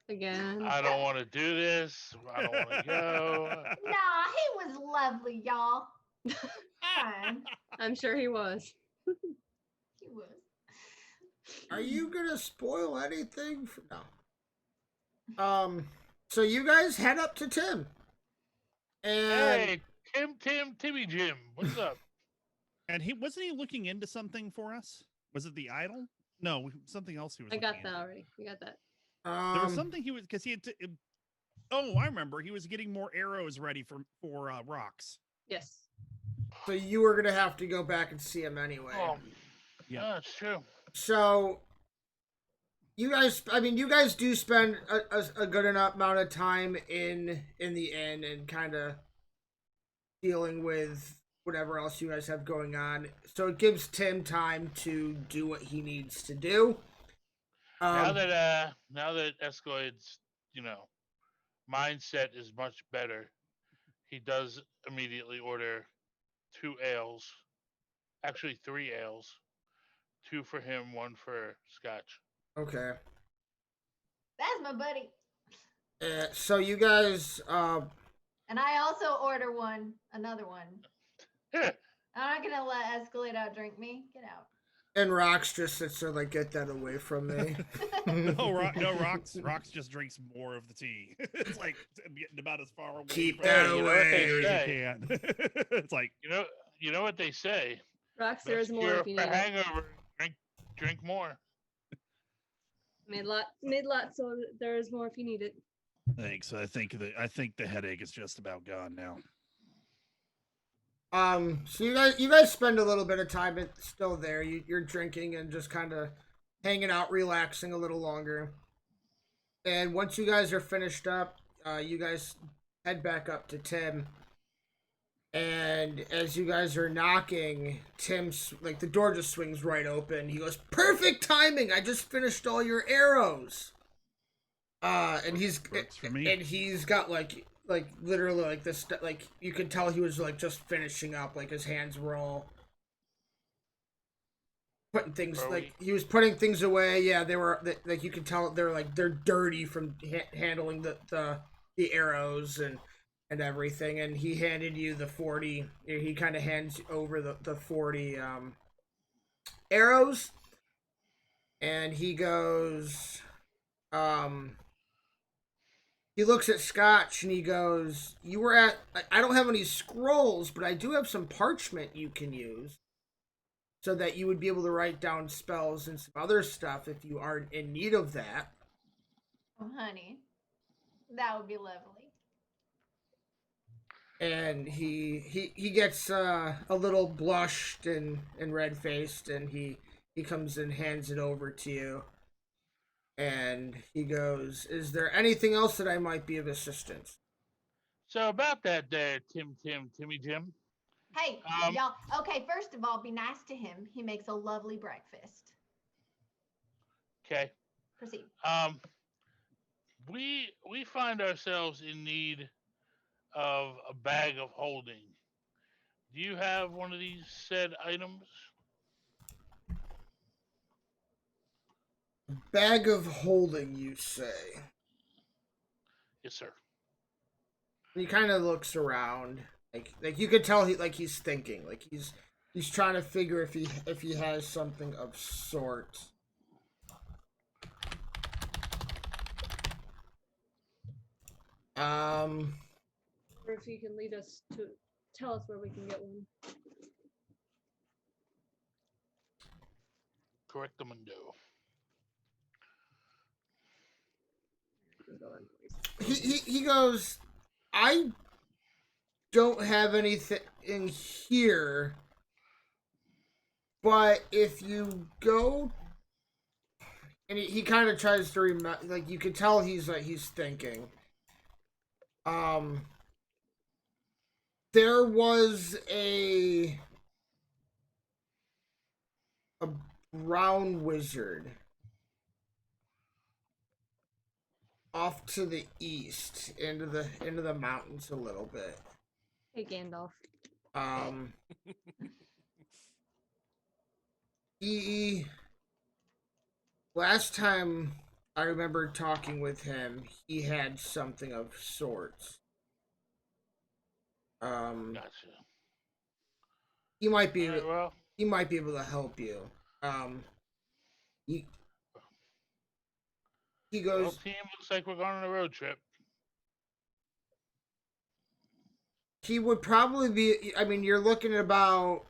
Again. I don't want to do this. I don't want to go. Nah, he was lovely, y'all. Fine. I'm sure he was. He was. Are you gonna spoil anything? No. So you guys head up to Tim. And Hey, Timmy Jim, what's up? And wasn't he looking into something for us? Was it the idol? No, something else he was. I got looking that into. already. We got that. There was something he was because he had to. Oh, I remember. He was getting more arrows ready for rocks. Yes. So you were gonna have to go back and see him anyway. Oh, Yeah. yeah, that's true. So you guys do spend a good enough amount of time in the inn and kind of dealing with whatever else you guys have going on. So it gives Tim time to do what he needs to do. Now that Escoid's, mindset is much better, he does immediately order 2 ales. Actually 3 ales. 2 for him, 1 for Scotch. Okay. That's my buddy. So you guys, And I also order another one. I'm not gonna let Escalade outdrink me. Get out. and Rox just sits there like, get that away from me. Rox just drinks more of the tea. It's like getting about as far away. Keep from that the away. as you can. It's like You know what they say? Rox, there is more if you need for it. hangover, drink more. Made lot, so there is more if you need it. Thanks. I think the headache is just about gone now. So you guys spend a little bit of time still there. You're drinking and just kind of hanging out, relaxing a little longer. And once you guys are finished up, you guys head back up to Tim. And as you guys are knocking, Tim's like the door just swings right open. He goes, "Perfect timing! I just finished all your arrows." And he's got like literally like this, like you could tell he was like just finishing up, like his hands were all putting things he was putting things away. Yeah, they were like you could tell they're dirty from handling the arrows and everything. And he handed you the 40. He kind of hands over the 40 arrows, and he goes, he looks at Scotch and he goes, "You were at, I don't have any scrolls, but I do have some parchment you can use so that you would be able to write down spells and some other stuff if you aren't in need of that." Oh, honey. That would be lovely. And he gets a little blushed and red-faced, and he comes and hands it over to you. And he goes, "Is there anything else that I might be of assistance?" So about that there, Timmy Jim. Hey, y'all. Okay, first of all, be nice to him. He makes a lovely breakfast. Okay. Proceed. We find ourselves in need of a bag of holding. Do you have one of these said items? Bag of holding, you say? Yes, sir. He kind of looks around, like you could tell he's thinking, like he's trying to figure if he has something of sort. Or if you can lead us to tell us where we can get one. Correctamundo. He goes, "I don't have anything in here, but if you go," and he kind of tries to remember, like you could tell he's thinking. There was a a brown wizard off to the east into the mountains a little bit. Hey, Gandalf. He last time I remember talking with him, he had something of sorts. Gotcha. He might be Alright, well, he might be able to help you. He well, goes. team, looks like we're going on a road trip. He would probably be. I mean, you're looking at about.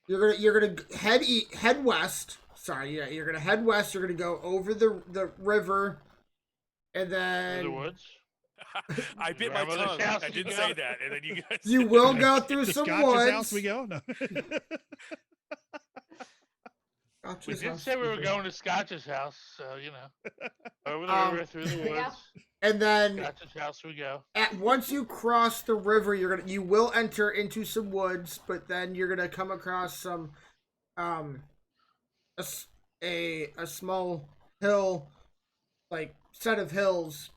You're gonna head west. Sorry, yeah, you're gonna head west. You're gonna go over the river, and then Through the woods. I bit my Grandmother's tongue. house I you didn't go. say that, and then you guys. you will go through To some Scotch's woods. house we go. No. Scotch's We did house say we were go. going to Scotch's house, so you know, over the river, through the There we go. woods. And then Scotch's house we go. once you cross the river, you will enter into some woods, but then you're gonna come across some a small hill, like set of hills.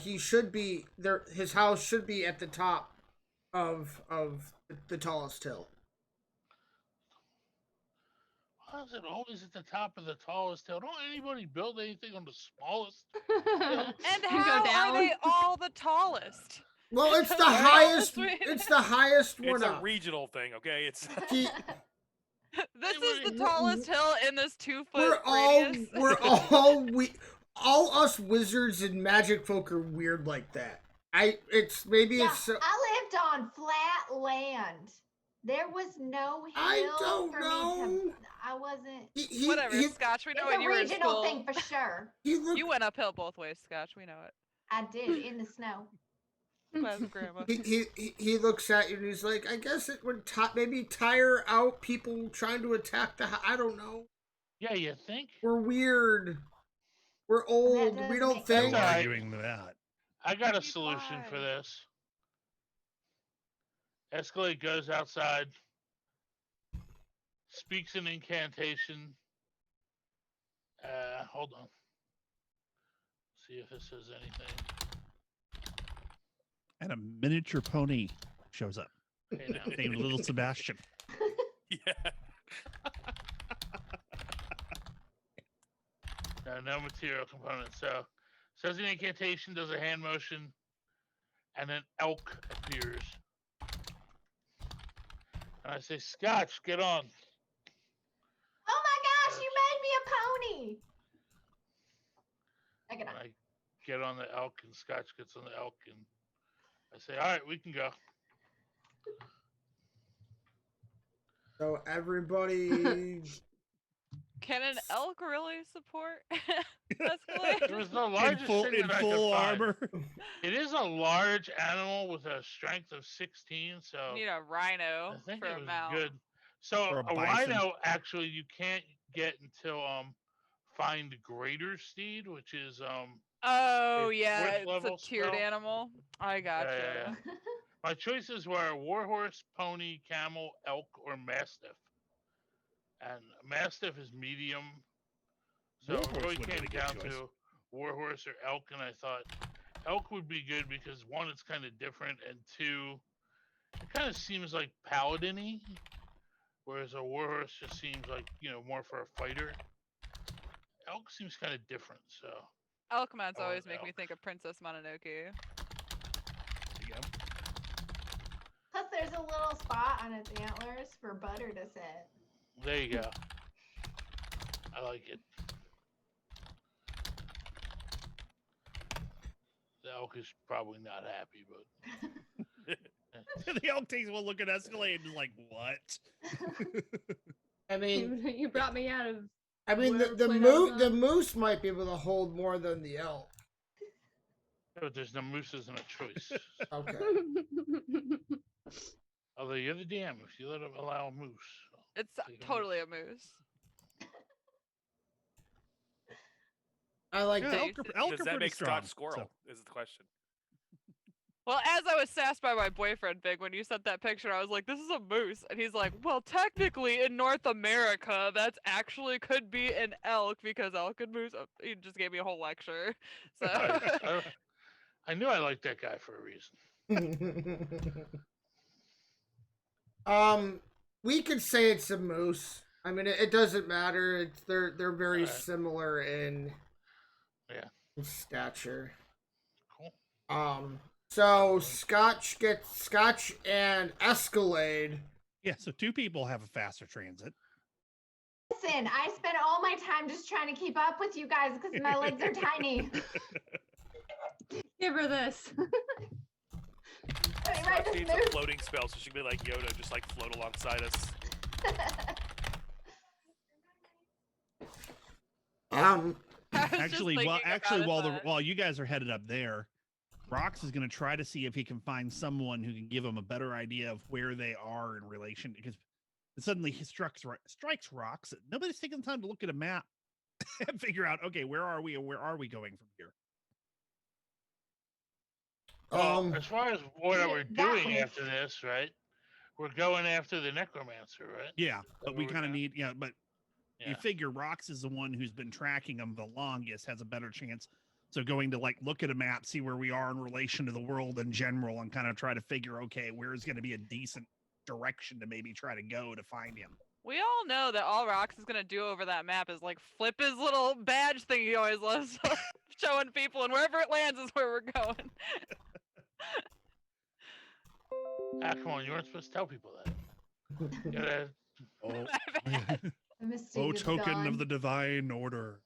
He should be there. His house should be at the top of the tallest hill. Why is it always at the top of the tallest hill? Don't anybody build anything on the smallest? And You go how are down. they all the tallest? Well, it's the Because highest. between- It's the highest one It's a up. regional thing, okay? It's He, This is the tallest hill in this 2-foot we're all radius. all us wizards and magic folk are weird like that. It's maybe Yeah, it's so, I lived on flat land. There was no hill I don't for know. me to. I wasn't. Whatever, Scotch. We know It's when a you were in regional school. thing for sure. You went uphill both ways, Scotch. We know it. I did in the snow. Classic grandma. he looks at you and he's like, I guess it would maybe tire out people trying to attack I don't know. Yeah, you think? We're weird. We're old. does We don't make think. No Alright. arguing that. I got a Be solution for quiet. this. Escalade goes outside, speaks an incantation. Hold on. See if it says anything. And a miniature pony shows up Hey, now. named Little Sebastian. yeah. No material component. So, says an incantation, does a hand motion, and an elk appears. And I say, Scotch, get on. Oh my gosh! You made me a pony. I get And on. I get on the elk, and Scotch gets on the elk, and I say, all right, we can go. So everybody. Can an elk really support Escalade? There was the In largest full, thing in that I could full find. armor. It is a large animal with a strength of 16, so Need a rhino I think for it a was mount. good. So Or a a bison. rhino, actually, you can't get until find Greater Steed, which is Oh a yeah, fourth it's a level tiered spell. animal. I gotcha. yeah. My choices were warhorse, pony, camel, elk, or mastiff. And mastiff is medium, so it Warhorse really would be came a good down choice. to warhorse or elk. And I thought elk would be good because one, it's kind of different, and two, it kind of seems like paladin-y, whereas a warhorse just seems like, you know, more for a fighter. Elk seems kind of different, so Elk mounts I always want make me elk. think of Princess Mononoke. There you go. Plus, there's a little spot on its antlers for butter to sit. there you go. I like it. The elk is probably not happy, but The elk takes one look at Escalade and is like, what? I mean, You brought me out of. the whatever the planet I was moose the on. moose might be able to hold more than the elk. but there's no moose isn't a choice. Okay. Although you're the DM if you allow a moose. It's Take a moose. totally a moose. I like Yeah, that. elk are Does that pretty make strong. Scotch squirrel? Is the question. Well, as I was sassed by my boyfriend, Big, when you sent that picture, I was like, this is a moose. And he's like, well, technically, in North America, that's actually could be an elk because elk and moose. He just gave me a whole lecture. So. I knew I liked that guy for a reason. We could say it's a moose. I mean, it doesn't matter. They're very Alright. similar in stature. Cool. So Scotch and Escalade. Yeah, so 2 people have a faster transit. Listen, I spent all my time just trying to keep up with you guys because my legs are tiny. Give her this. Scotch needs a floating spell, so she can be like Yoda, just like float alongside us. Actually, while you guys are headed up there, Rox is going to try to see if he can find someone who can give him a better idea of where they are in relation, because suddenly he strikes Rox. Nobody's taking the time to look at a map and figure out, okay, where are we and where are we going from here? As far as what we're doing after this, right? We're going after the necromancer, right? Yeah, but we kind of need, you figure Rox is the one who's been tracking them the longest, has a better chance. So going to like look at a map, see where we are in relation to the world in general, and kind of try to figure, okay, where's going to be a decent direction to maybe try to go to find him. We all know that all Rox is gonna do over that map is like flip his little badge thing he always loves showing people, and wherever it lands is where we're going. Ah, come on, you weren't supposed to tell people that. Token of the divine order.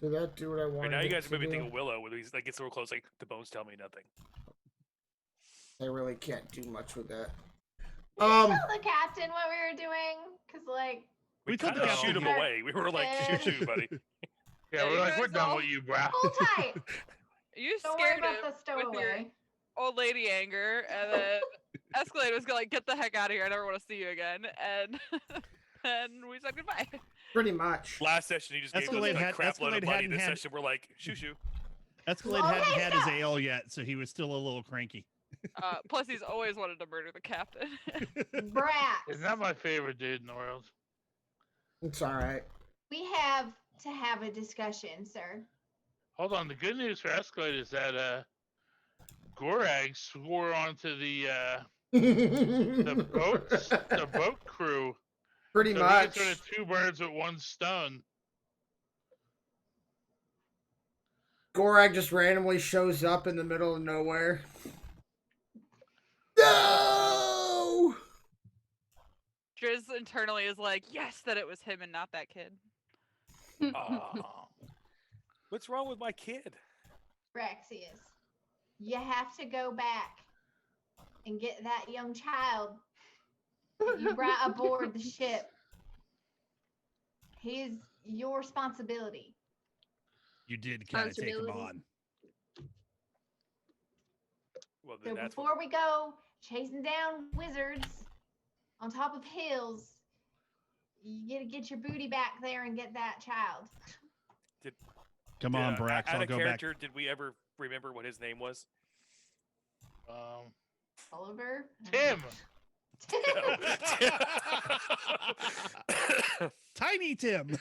Did that do what I wanted? Right now, you guys are maybe do? thinking Willow, when he's like gets real close, like the bones tell me nothing. I really can't do much with that. Tell the captain what we were doing, cause like We kind of shoot him away. We were like, shoot, buddy. Yeah, we're like, we're done with you, bro. hold tight. You Don't worry scared about him the with your stowaway. old lady anger, and then Escalade was like, get the heck out of here, I never want to see you again, and we said goodbye. Pretty much. Last session, he just gave us Escalade like crap load of money. This had- session, we're like, shoo. Escalade hadn't had his ale yet, so he was still a little cranky. Plus, he's always wanted to murder the captain. Brat. It's not my favorite dude in the world. It's all right. We have to have a discussion, sir. Hold on. The good news for Escalade is that Gorag swore onto the boat crew. Pretty so much. He sort of 2 birds with 1 stone. Gorag just randomly shows up in the middle of nowhere. No! Driz internally is like, yes, that it was him and not that kid. What's wrong with my kid? Braxius, you have to go back and get that young child that you brought aboard the ship. He's your responsibility. You did kind of take him on. Well, So before we go chasing down wizards on top of hills, you gotta get your booty back there and get that child. Come on, Brax, Out I'll of go character, back. did we ever remember what his name was? Oliver? Tim! Tiny Tim!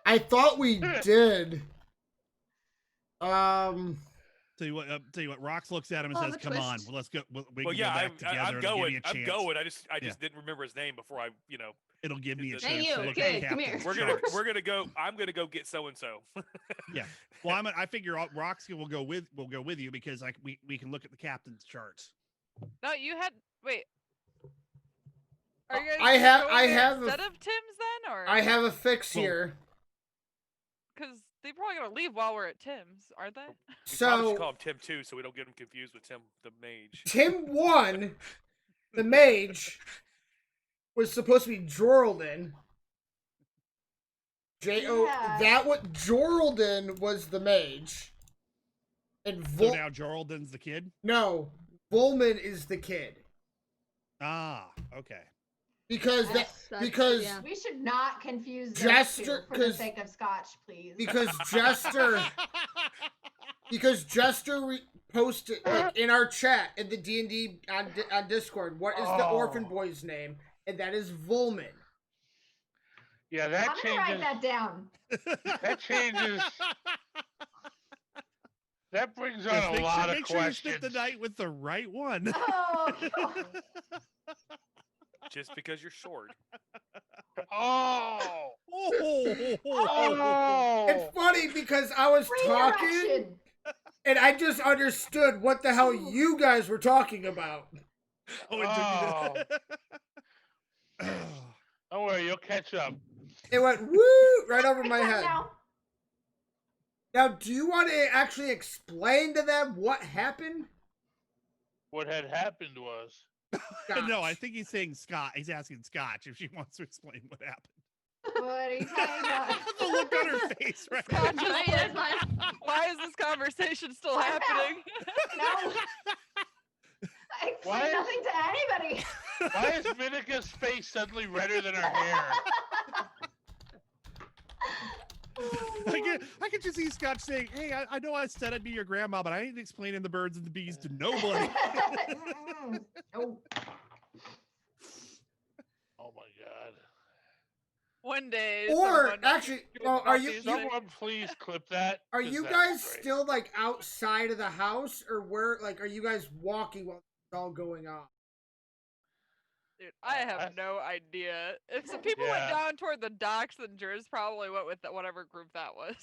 I thought we did. Tell you what, Rox looks at him and says, "Come on, well, let's go. We can go back together. I'm It'll going. give me a I'm chance." going. I just didn't remember his name before I, It'll give me a Hey, chance you, to look kid, at come Captain's here. We're gonna go. I'm gonna go get so and so. Yeah. Well, I figure Rox will go with you because we can look at the captain's charts. No, you had wait. Are you guys I have instead of Tim's then, or I have a fix here. because they're probably gonna leave while we're at Tim's, aren't they? We probably So should call him Tim too, so we don't get him confused with Tim the mage. Tim 1, the mage, was supposed to be Joralden. Yeah. That what Joralden was the mage. And So now Joralden's the kid? No, Volman is the kid. Ah, okay. Because yeah. We should not confuse those Jester- two for the 'cause- sake of Scotch, please. because Jester post it like in our chat in the D&D on Discord. What is the orphan boy's name? And that is Volman. Yeah, that I'm gonna write that down. That changes. That brings on Just a lot of make sure you questions. spend the night with the right one. Oh, God. Just because you're short. Oh. Oh. It's funny because I was talking Redirection. and I just understood what the hell you guys were talking about. Oh, it took you to... Don't worry, you'll catch up. It went woo right over my Right head. Now, do you want to actually explain to them what happened? What had happened was. No, I think he's saying Scott. He's asking Scotch if she wants to explain what happened. What are you talking about? The look on her face right Scotch now. is like, why is this conversation still happening? No. I explained nothing to anybody. Why is Minica's face suddenly redder than her hair? I can just see Scotch saying, "Hey, I know I said I'd be your grandma, but I ain't explaining the birds and the bees to nobody." Oh. Oh my God. One day. Or someone actually, well, are you? Someone please clip that. Are 'cause you that's guys great. still like outside of the house, or where? Like, are you guys walking while it's all going on? Dude, I have no idea. If some people went down toward the docks, then Driz probably went with whatever group that was.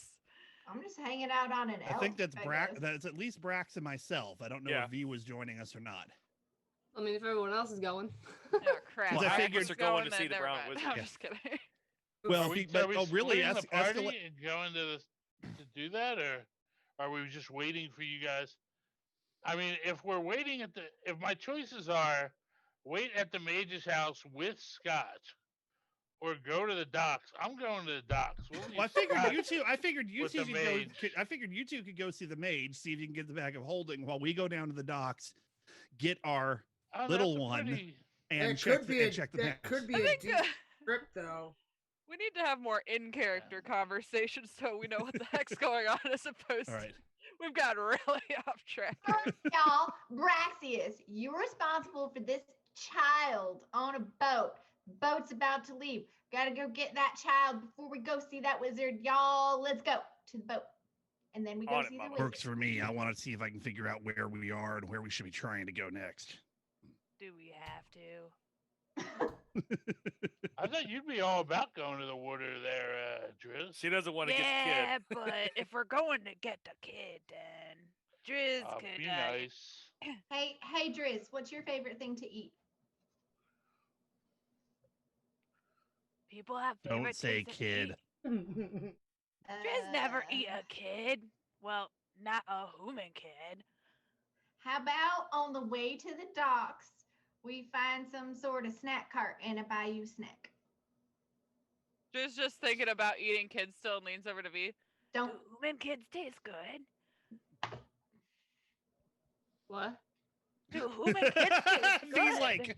I'm just hanging out on an elk. I think that's guess. That's at least Brax and myself. I don't know if V was joining us or not. I mean, if everyone else is going. Oh crap! Well, I figured are going to see the brown wizard. I'm just kidding. Well, Are we really, splitting the party and going to do that, or are we just waiting for you guys? I mean, if we're waiting if my choices are wait at the mage's house with Scotch, or go to the docks, I'm going to the docks. We'll I figured you two. I figured you with two the could go. mage. I figured you two could go see the mage, see if you can get the bag of holding, while we go down to the docks, get our little one, and check the bags. That could be a deep trip, though. We need to have more in-character conversations so we know what the heck's going on, as opposed to we've got really off track. Y'all, Braxius, you're responsible for this child on a boat. Boat's about to leave. Gotta go get that child before we go see that wizard. Y'all, let's go to the boat. And then we go see the wizard. Works for me. I want to see if I can figure out where we are and where we should be trying to go next. Do we have to? I thought you'd be all about going to the water there, Driz. She doesn't want to get the Yeah, kid. but if we're going to get the kid, then Driz could. Be nice. Hey, Driz, what's your favorite thing to eat? People have favorite Don't say things to kid. eat. Driz never eat a kid. Well, not a human kid. How about on the way to the docks, we find some sort of snack cart and a bayou snack? Driz just thinking about eating kids still and leans over to V. Don't Do human kids taste good? What? Do human kids taste good? He's like,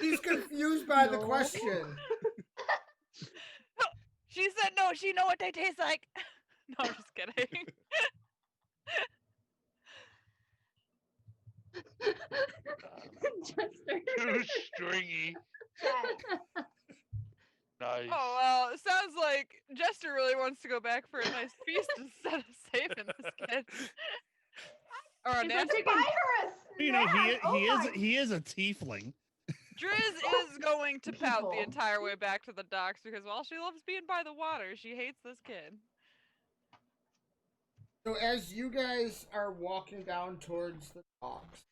he's confused by the question. She said no. She know what they taste like. No, I'm just kidding. Too stringy. Nice. Oh well, it sounds like Jester really wants to go back for a nice feast instead of saving this kid. Or a nasty. you know, he is a tiefling. Driz is going to pout the entire way back to the docks because while she loves being by the water, she hates this kid. So as you guys are walking down towards the docks,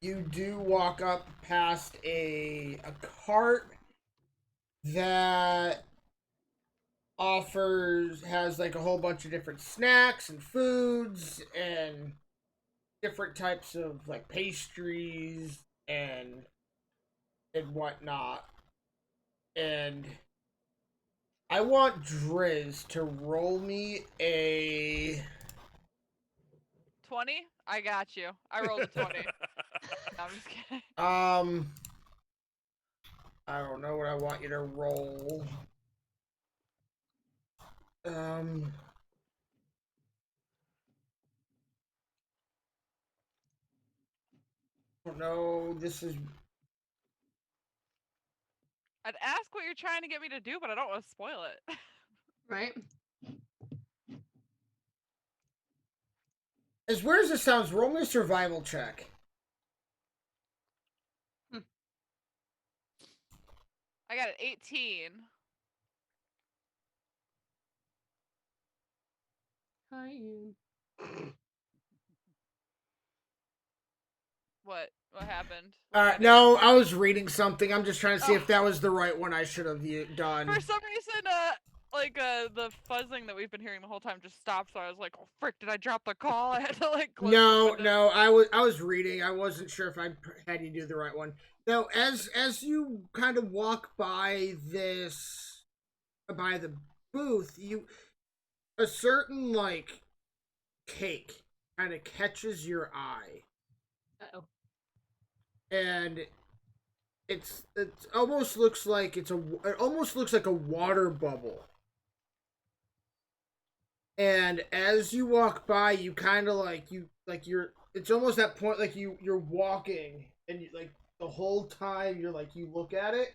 you do walk up past a cart that has like a whole bunch of different snacks and foods and different types of like pastries and whatnot. And I want Driz to roll me a 20? I got you. I rolled a 20. No, I'm just kidding. I don't know what I want you to roll. Oh no, this is. I'd ask what you're trying to get me to do, but I don't want to spoil it. Right? As weird as it sounds, roll me a survival check. I got an 18. Hi, Ian. What? What happened? No, I was reading something. I'm just trying to see if Oh. that was the right one I should have done. For some reason, the fuzzing that we've been hearing the whole time just stopped. So I was like, "Oh frick! Did I drop the call?" I had to like. Close the window. No, I was reading. I wasn't sure if I had you do the right one. Now, as you kind of walk by the booth, a certain like cake kind of catches your eye. Uh-oh. And it almost looks like it almost looks like a water bubble. And as you walk by, you kind of it's almost that point like you're walking and like the whole time you're like you look at it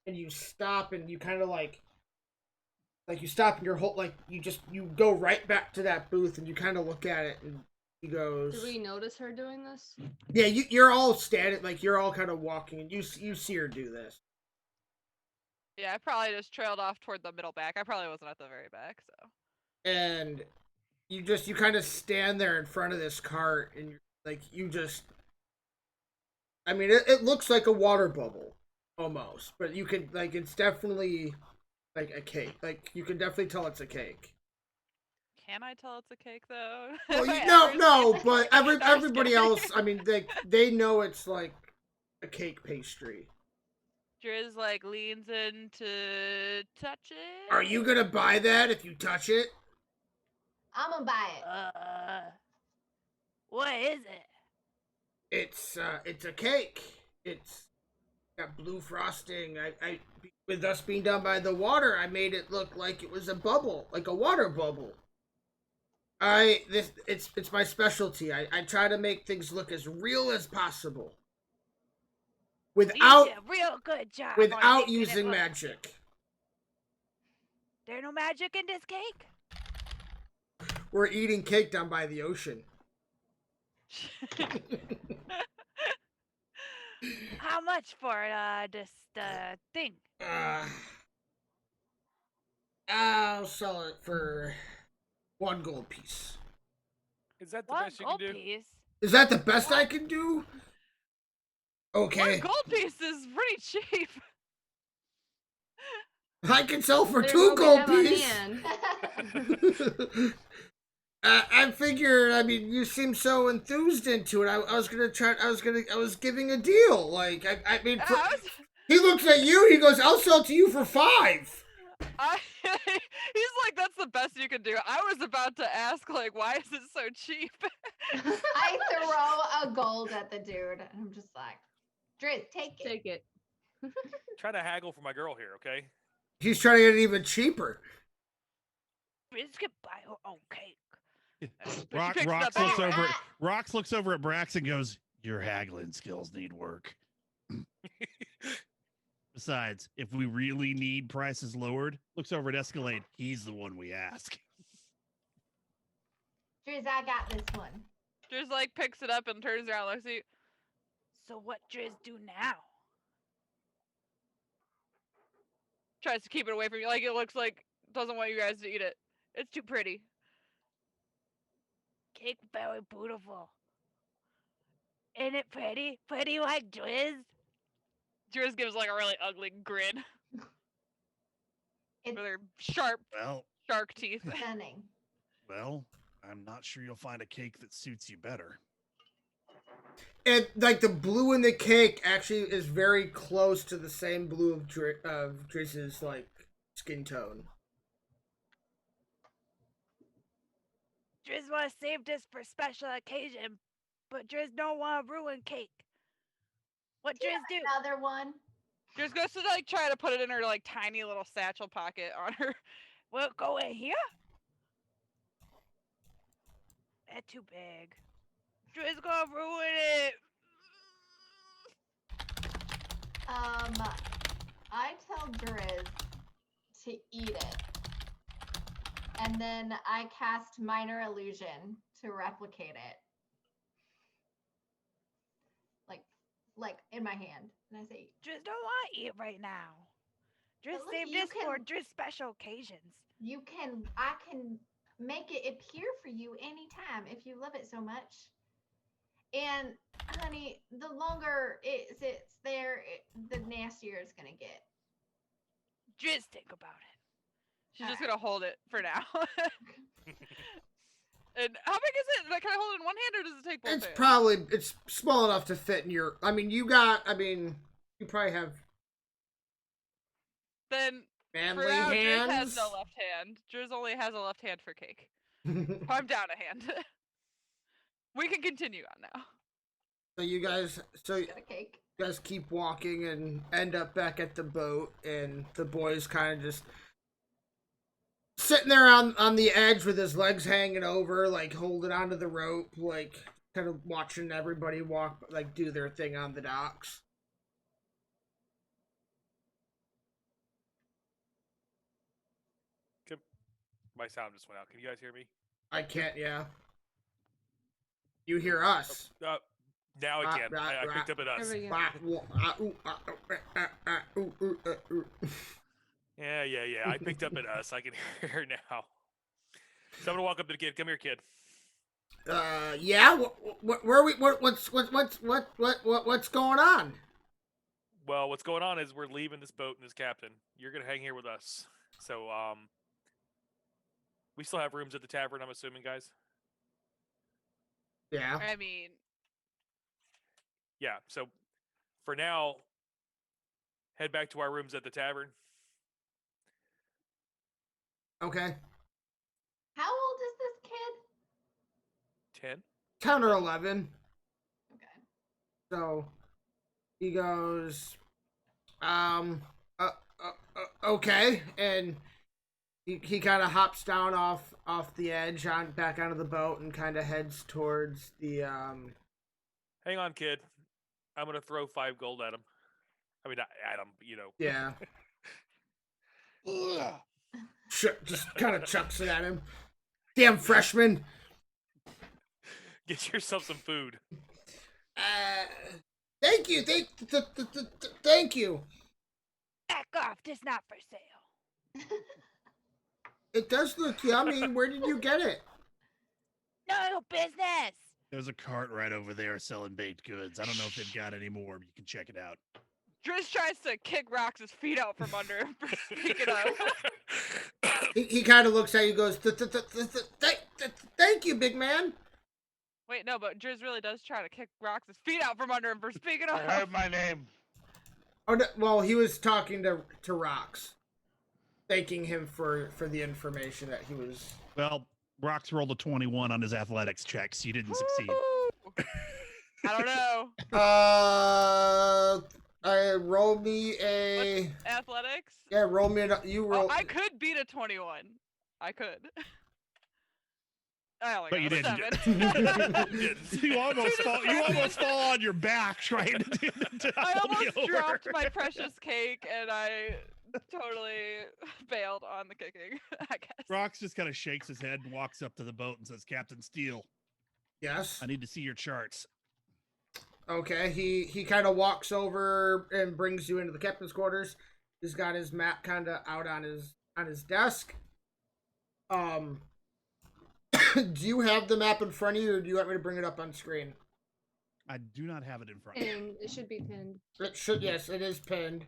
and you stop and you kind of like you stop and your whole like you go right back to that booth and you kind of look at it and he goes. Did we notice her doing this? Yeah, you're all standing like you're all kind of walking and you see her do this. Yeah, I probably just trailed off toward the middle back. I probably wasn't at the very back, so. And you kind of stand there in front of this cart and I mean it looks like a water bubble almost, but you can like it's definitely like a cake. Like you can definitely tell it's a cake. Can I tell it's a cake though? Well, no, but everybody else, I mean they know it's like a cake pastry. Driz like leans in to touch it. Are you gonna buy that if you touch it? I'm gonna buy it. What is it? It's a cake. It's got blue frosting. I with us being done by the water, I made it look like it was a bubble, like a water bubble. It's my specialty. I try to make things look as real as possible. Without You did a real good job. without using magic. There's no magic in this cake? We're eating cake down by the ocean. How much for this thing? I'll sell it for 1 gold piece. Is that the One best you can gold do? piece? Is that the best I can do? Okay. 1 gold piece is pretty cheap. I can sell for There's 2 what we gold have on piece. hand. I figured. I mean, you seem so enthused into it. I was gonna try. I was giving a deal. Like I mean, he looks at you. He goes, "I'll sell it to you for 5." He's like, that's the best you can do. I was about to ask, like, why is it so cheap? I throw a gold at the dude. And I'm just like, Driz, take it. Take it. Try to haggle for my girl here, okay? He's trying to get it even cheaper. Driz can buy her own cake. Rox looks over at Brax and goes, "Your haggling skills need work." Besides, if we really need prices lowered, looks over at Escalade. He's the one we ask. Driz, I got this one. Driz like picks it up and turns around, looks at you. So what Driz do now? Tries to keep it away from you. Like it looks like doesn't want you guys to eat it. It's too pretty. Cake very beautiful. Ain't it pretty? Pretty like Driz? Driz gives like a really ugly grin. With her sharp shark teeth. Stunning. Well, I'm not sure you'll find a cake that suits you better. And like the blue in the cake actually is very close to the same blue of Driz's like skin tone. Driz want to save this for special occasion, but Driz don't want to ruin cake. What Driz do? Another one. Driz goes to like try to put it in her like tiny little satchel pocket on her. Will it go in here? That's too big. Driz gonna ruin it. I tell Driz to eat it. And then I cast Minor Illusion to replicate it. Like in my hand. And I say, Just don't want to eat right now. Just look, save you this for can- just special occasions. I can make it appear for you anytime if you love it so much. And honey, the longer it sits there, the nastier it's gonna get. Just think about it. She's just gonna hold it for now. And how big is it? Like, can I hold it in one hand or does it take both hands? It's small enough to fit in your. You probably have Then manly for now, Driz hands. has no left hand. Driz only has a left hand for cake. I'm down a hand. We can continue on now. So you guys keep walking and end up back at the boat, and the boy's kind of just sitting there on the edge with his legs hanging over, like holding onto the rope, like kind of watching everybody walk, like do their thing on the docks. My sound just went out. Can you guys hear me? I can't, yeah. You hear us. Now I can. I picked up at us. Yeah. I picked up at us. I can hear now. So I'm gonna walk up to the kid. Come here, kid. Yeah. What's going on? Well, what's going on is we're leaving this boat and this captain. You're gonna hang here with us. So we still have rooms at the tavern, I'm assuming, guys. Yeah. I mean, yeah. So for now, head back to our rooms at the tavern. Okay. How old is this kid? 10. 10 or 11. Okay. So he goes, okay, and he kind of hops down off the edge back onto the boat and kind of heads towards the Hang on, kid. I'm gonna throw 5 gold at him. I mean, not at him, you know. Yeah. Just kind of chucks it at him. Damn freshman. Get yourself some food. Thank you. Thank you. Back off. This not for sale. It does look yummy. Where did you get it? No business. There's a cart right over there selling baked goods. I don't know if they've got any more, but you can check it out. Driz tries to kick Rox's feet out from under him for speaking up. He kind of looks at you and goes, thank you, big man. Wait, no, but Driz really does try to kick Rox's feet out from under him for speaking up. I heard my name. Oh, no, well, he was talking to Rox, thanking him for the information that he was... Well, Rox rolled a 21 on his athletics check, so you didn't succeed. I don't know. Roll me a... What's athletics? Yeah, roll me you roll... Oh, I could beat a 21. I could. I only But you got didn't. 7. You almost fall on your back trying to I help me almost over. dropped my precious cake, and I totally bailed on the kicking, I guess. Rox just kind of shakes his head and walks up to the boat and says, Captain Steele. Yes? I need to see your charts. Okay, he kind of walks over and brings you into the captain's quarters. He's got his map kind of out on his desk. Do you have the map in front of you, or do you want me to bring it up on screen? I do not have it in front of me. And it should be pinned. It should, yes, it is pinned.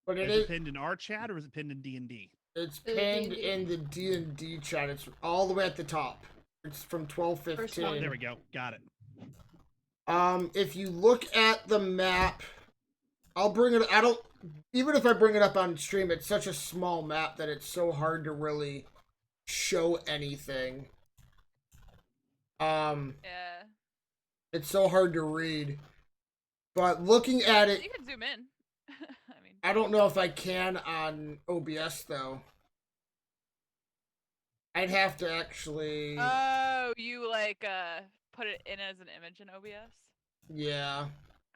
But Is it pinned in our chat, or is it pinned in D&D? It's pinned D&D. in the D&D chat. It's all the way at the top. It's from 12:15. Oh, there we go. Got it. If you look at the map, I'll bring it. Even if I bring it up on stream, it's such a small map that it's so hard to really show anything. Yeah. It's so hard to read. But looking at it, You can zoom in. I mean, I don't know if I can on OBS though. I'd have to actually. Oh, you like put it in as an image in OBS? Yeah.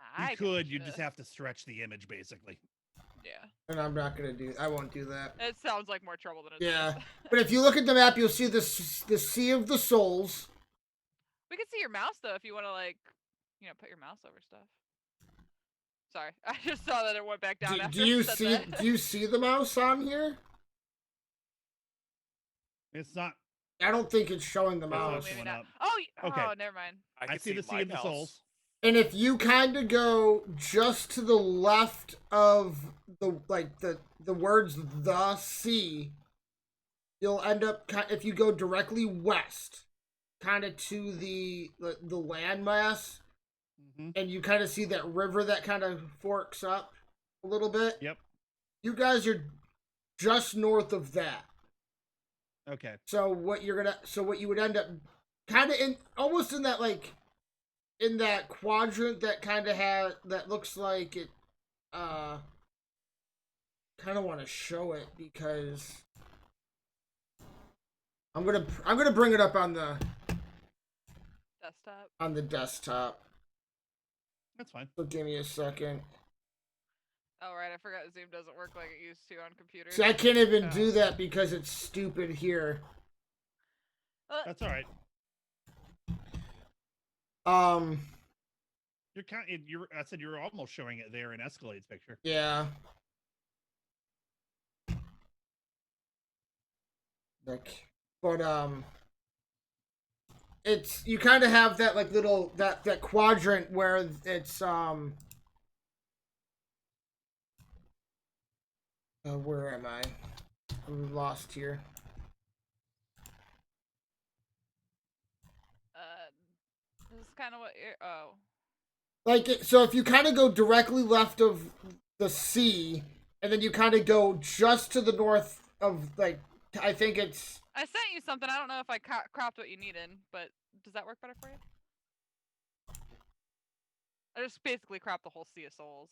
Ah. I could. You watch just this. have to stretch the image, basically. Yeah. And I'm not gonna do. I won't do that. It sounds like more trouble than it Yeah, is. but if you look at the map, you'll see the Sea of the Souls. We can see your mouse though if you want to like, put your mouse over stuff. Sorry, I just saw that it went back down after Do you I said see? that. Do you see the mouse on here? It's not. I don't think it's showing the Oh, mouse. Maybe one not. up. Oh, Okay. oh, never mind. I I can see the Sea my of the mouse. Souls. And if you kind of go just to the left of the words "the sea," you'll end up. If you go directly west, kind of to the landmass, and you kind of see that river that kind of forks up a little bit. Yep. You guys are just north of that. Okay. So what you would end up kind of in almost in that in that quadrant that kind of that looks like it. Kind of want to show it because I'm gonna bring it up on the desktop. That's fine. So give me a second. Oh right, I forgot Zoom doesn't work like it used to on computers. See, I can't even do that because it's stupid here. That's all right. You're kind. I said you're almost showing it there in Escalade's picture. Yeah. But it's you kind of have that little that quadrant where it's where am I? I'm lost here. This is kind of what So if you kind of go directly left of the sea, and then you kind of go just to the north of I think it's. I sent you something. I don't know if I cropped what you needed, but does that work better for you? I just basically cropped the whole Sea of Souls.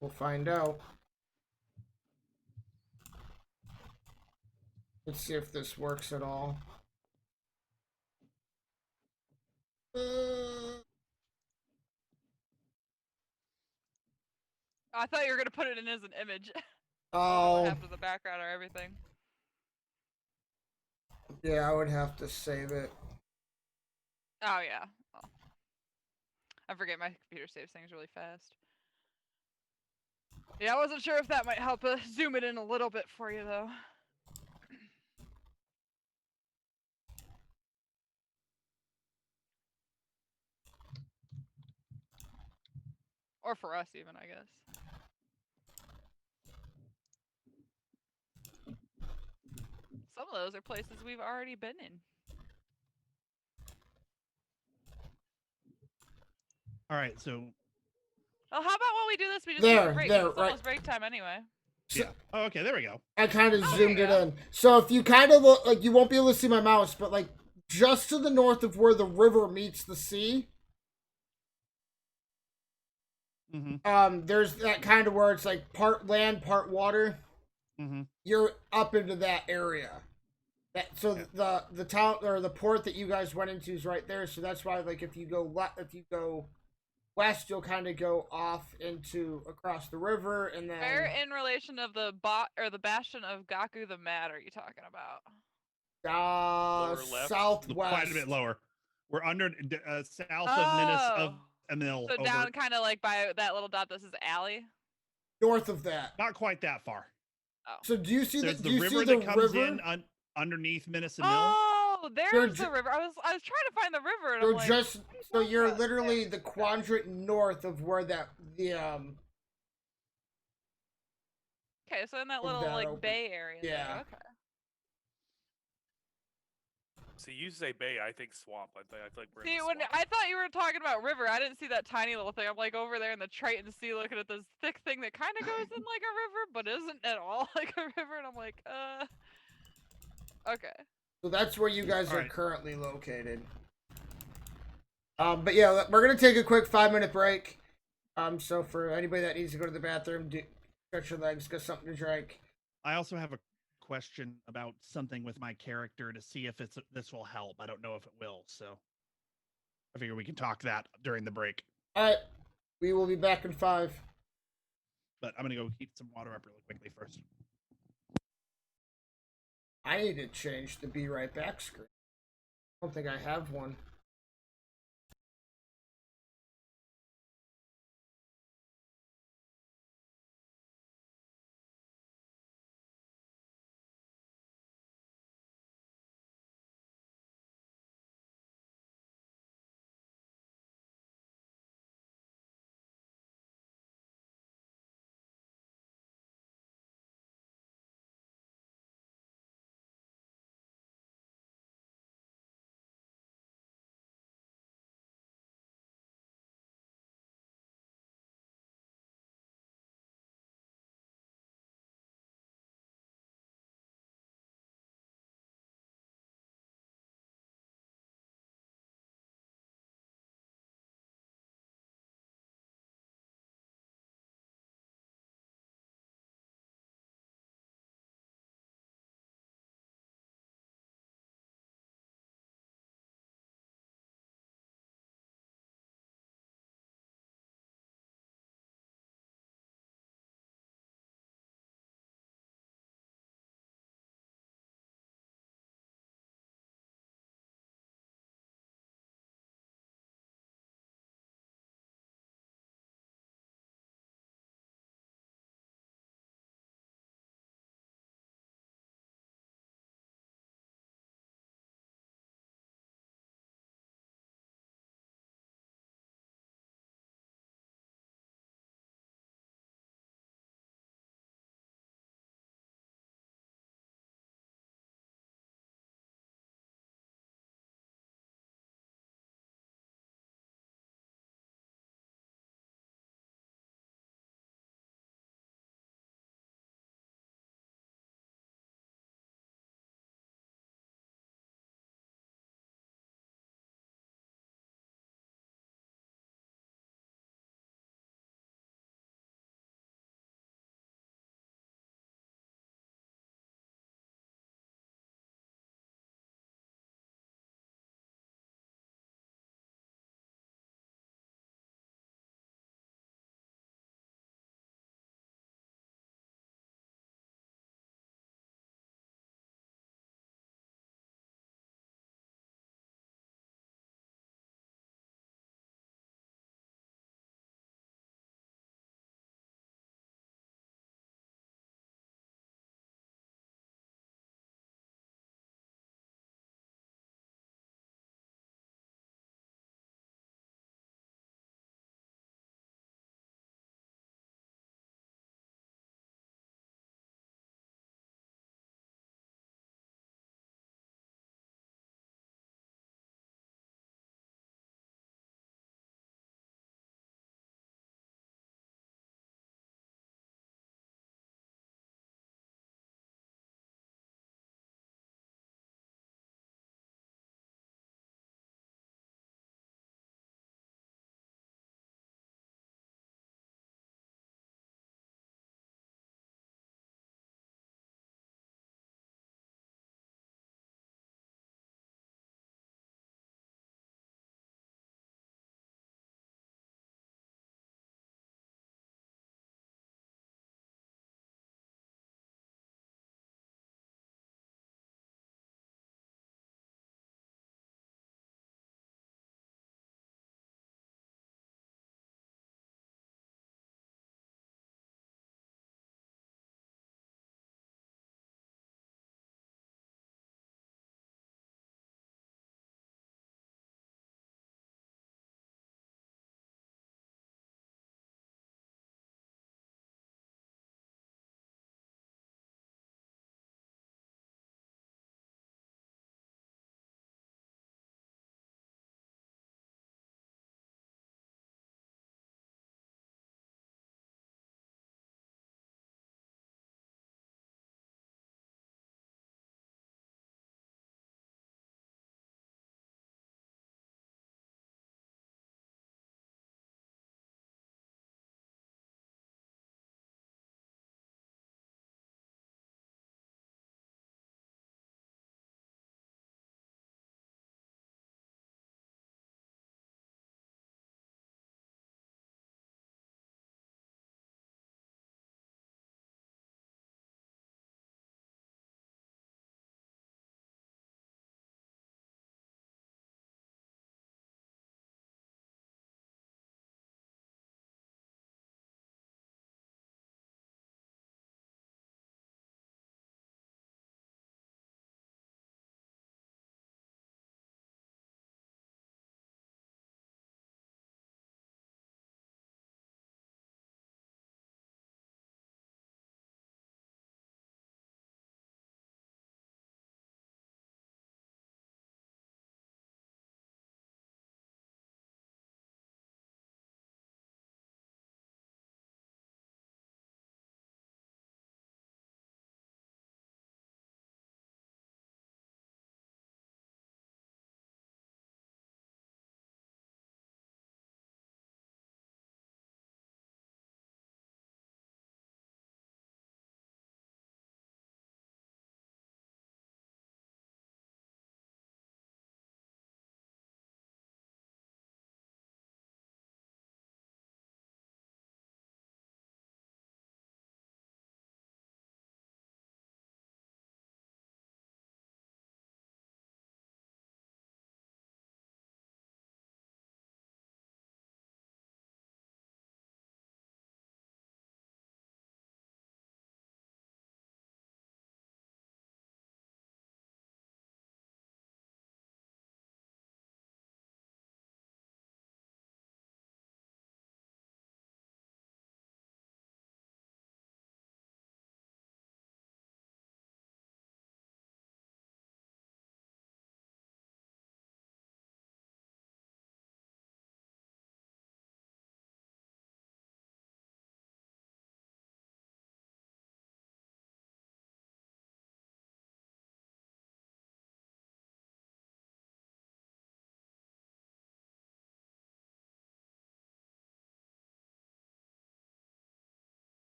We'll find out. Let's see if this works at all. I thought you were gonna put it in as an image. Oh. After the background or everything. Yeah, I would have to save it. Oh yeah. Oh. I forget my computer saves things really fast. Yeah, I wasn't sure if that might help zoom it in a little bit for you though. Or for us even, I guess. Some of those are places we've already been in. All right, so. Well, how about while we do this, we just There, take a break? there, It's almost break time anyway. So, yeah. Oh, okay, there we go. I kind of zoomed it in. So if you kind of look, you won't be able to see my mouse, but just to the north of where the river meets the sea. There's that kind of where it's part land, part water. You're up into that area. The town or the port that you guys went into is right there. So that's why if you go west, you'll kind of go off across the river, and then. Where in relation of the bastion of Gaku the Mad are you talking about? Southwest. Quite a bit lower. We're under south of Minas of Emil. So down kind of by that little dot. This is alley. North of that. Not quite that far. Oh. So do you see the river that comes in underneath Minas Emil? Oh, there's the river. I was trying to find the river, and you're literally the quadrant north of where the Okay, so in that little bay area. Yeah. There. Okay. See, you say bay, I think swamp. I feel like we're in See, the when swamp. I thought you were talking about river, I didn't see that tiny little thing. I'm over there in the Triton Sea looking at this thick thing that kind of goes in like a river, but isn't at all like a river, and I'm okay. So that's where you guys are currently located. But yeah, we're gonna take a quick 5-minute break. So for anybody that needs to go to the bathroom, stretch your legs, get something to drink. I also have a question about something with my character to see if this will help. I don't know if it will. So I figure we can talk that during the break. All right. We will be back in 5. But I'm gonna go heat some water up really quickly first. I need to change the be right back screen. I don't think I have one.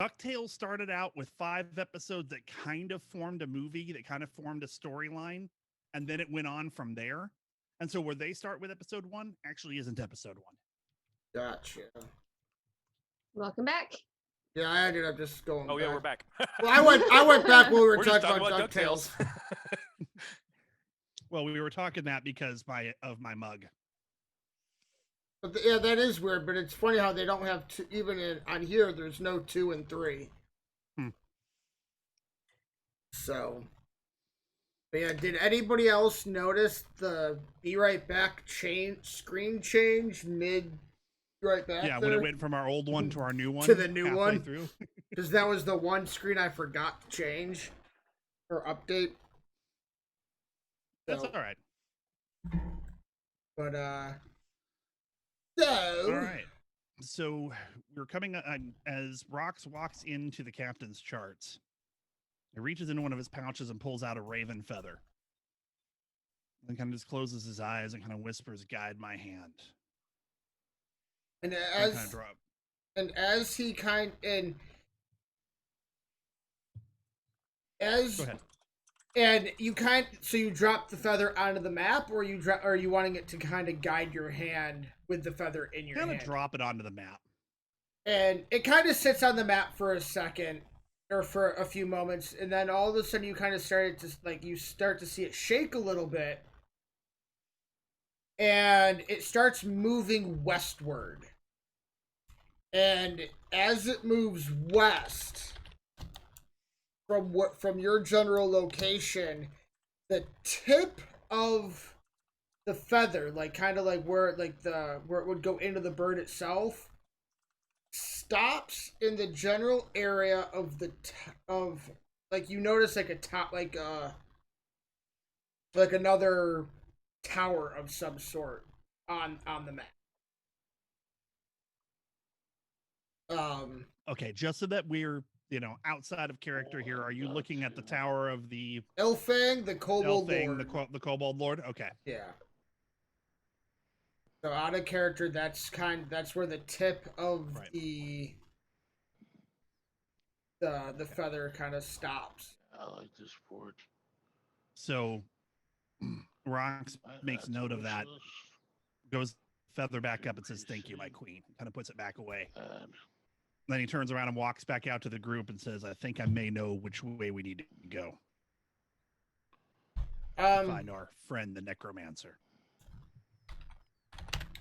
DuckTales started out with 5 episodes that kind of formed a movie, that kind of formed a storyline, and then it went on from there. And so where they start with episode 1 actually isn't episode 1. Gotcha. Welcome back. Yeah, I ended up just going. Oh back. yeah, we're back. Well, I went back when we were We're just talking about DuckTales. Well, we were talking that because of my mug. But yeah, that is weird. But it's funny how they don't have two, even on here. There's no 2 and 3. So, but yeah, did anybody else notice the "Be Right Back" screen change mid? Right back. Yeah, there? when it went from our old one to our new one. To the new one. Through. Because that was the one screen I forgot to change or update. That's all right. But all right. So we're coming as Rox walks into the captain's charts. He reaches into one of his pouches and pulls out a raven feather. And kind of just closes his eyes and kind of whispers, "Guide my hand." And Go ahead. And you so you drop the feather onto the map, or are you wanting it to kind of guide your hand with the feather in your hand? Kind of drop it onto the map. And it kind of sits on the map for a second, or for a few moments, and then all of a sudden you kind of start to see it shake a little bit, and it starts moving westward. And as it moves west from your general location, the tip of the feather, like kind of like where it would go into the bird itself, stops in the general area of like you notice like a top like another tower of some sort on the map. Okay, just so that we're outside of character here, are you looking at the tower of the Ilfang, the Kobold Lord? The Kobold Lord? Okay. Yeah. So out of character, that's where the tip of the feather kind of stops. I like this port. So Rox makes note of that, goes feather back up and says, "Thank you, my queen." Kind of puts it back away. Then he turns around and walks back out to the group and says, "I think I may know which way we need to go. Find our friend, the necromancer."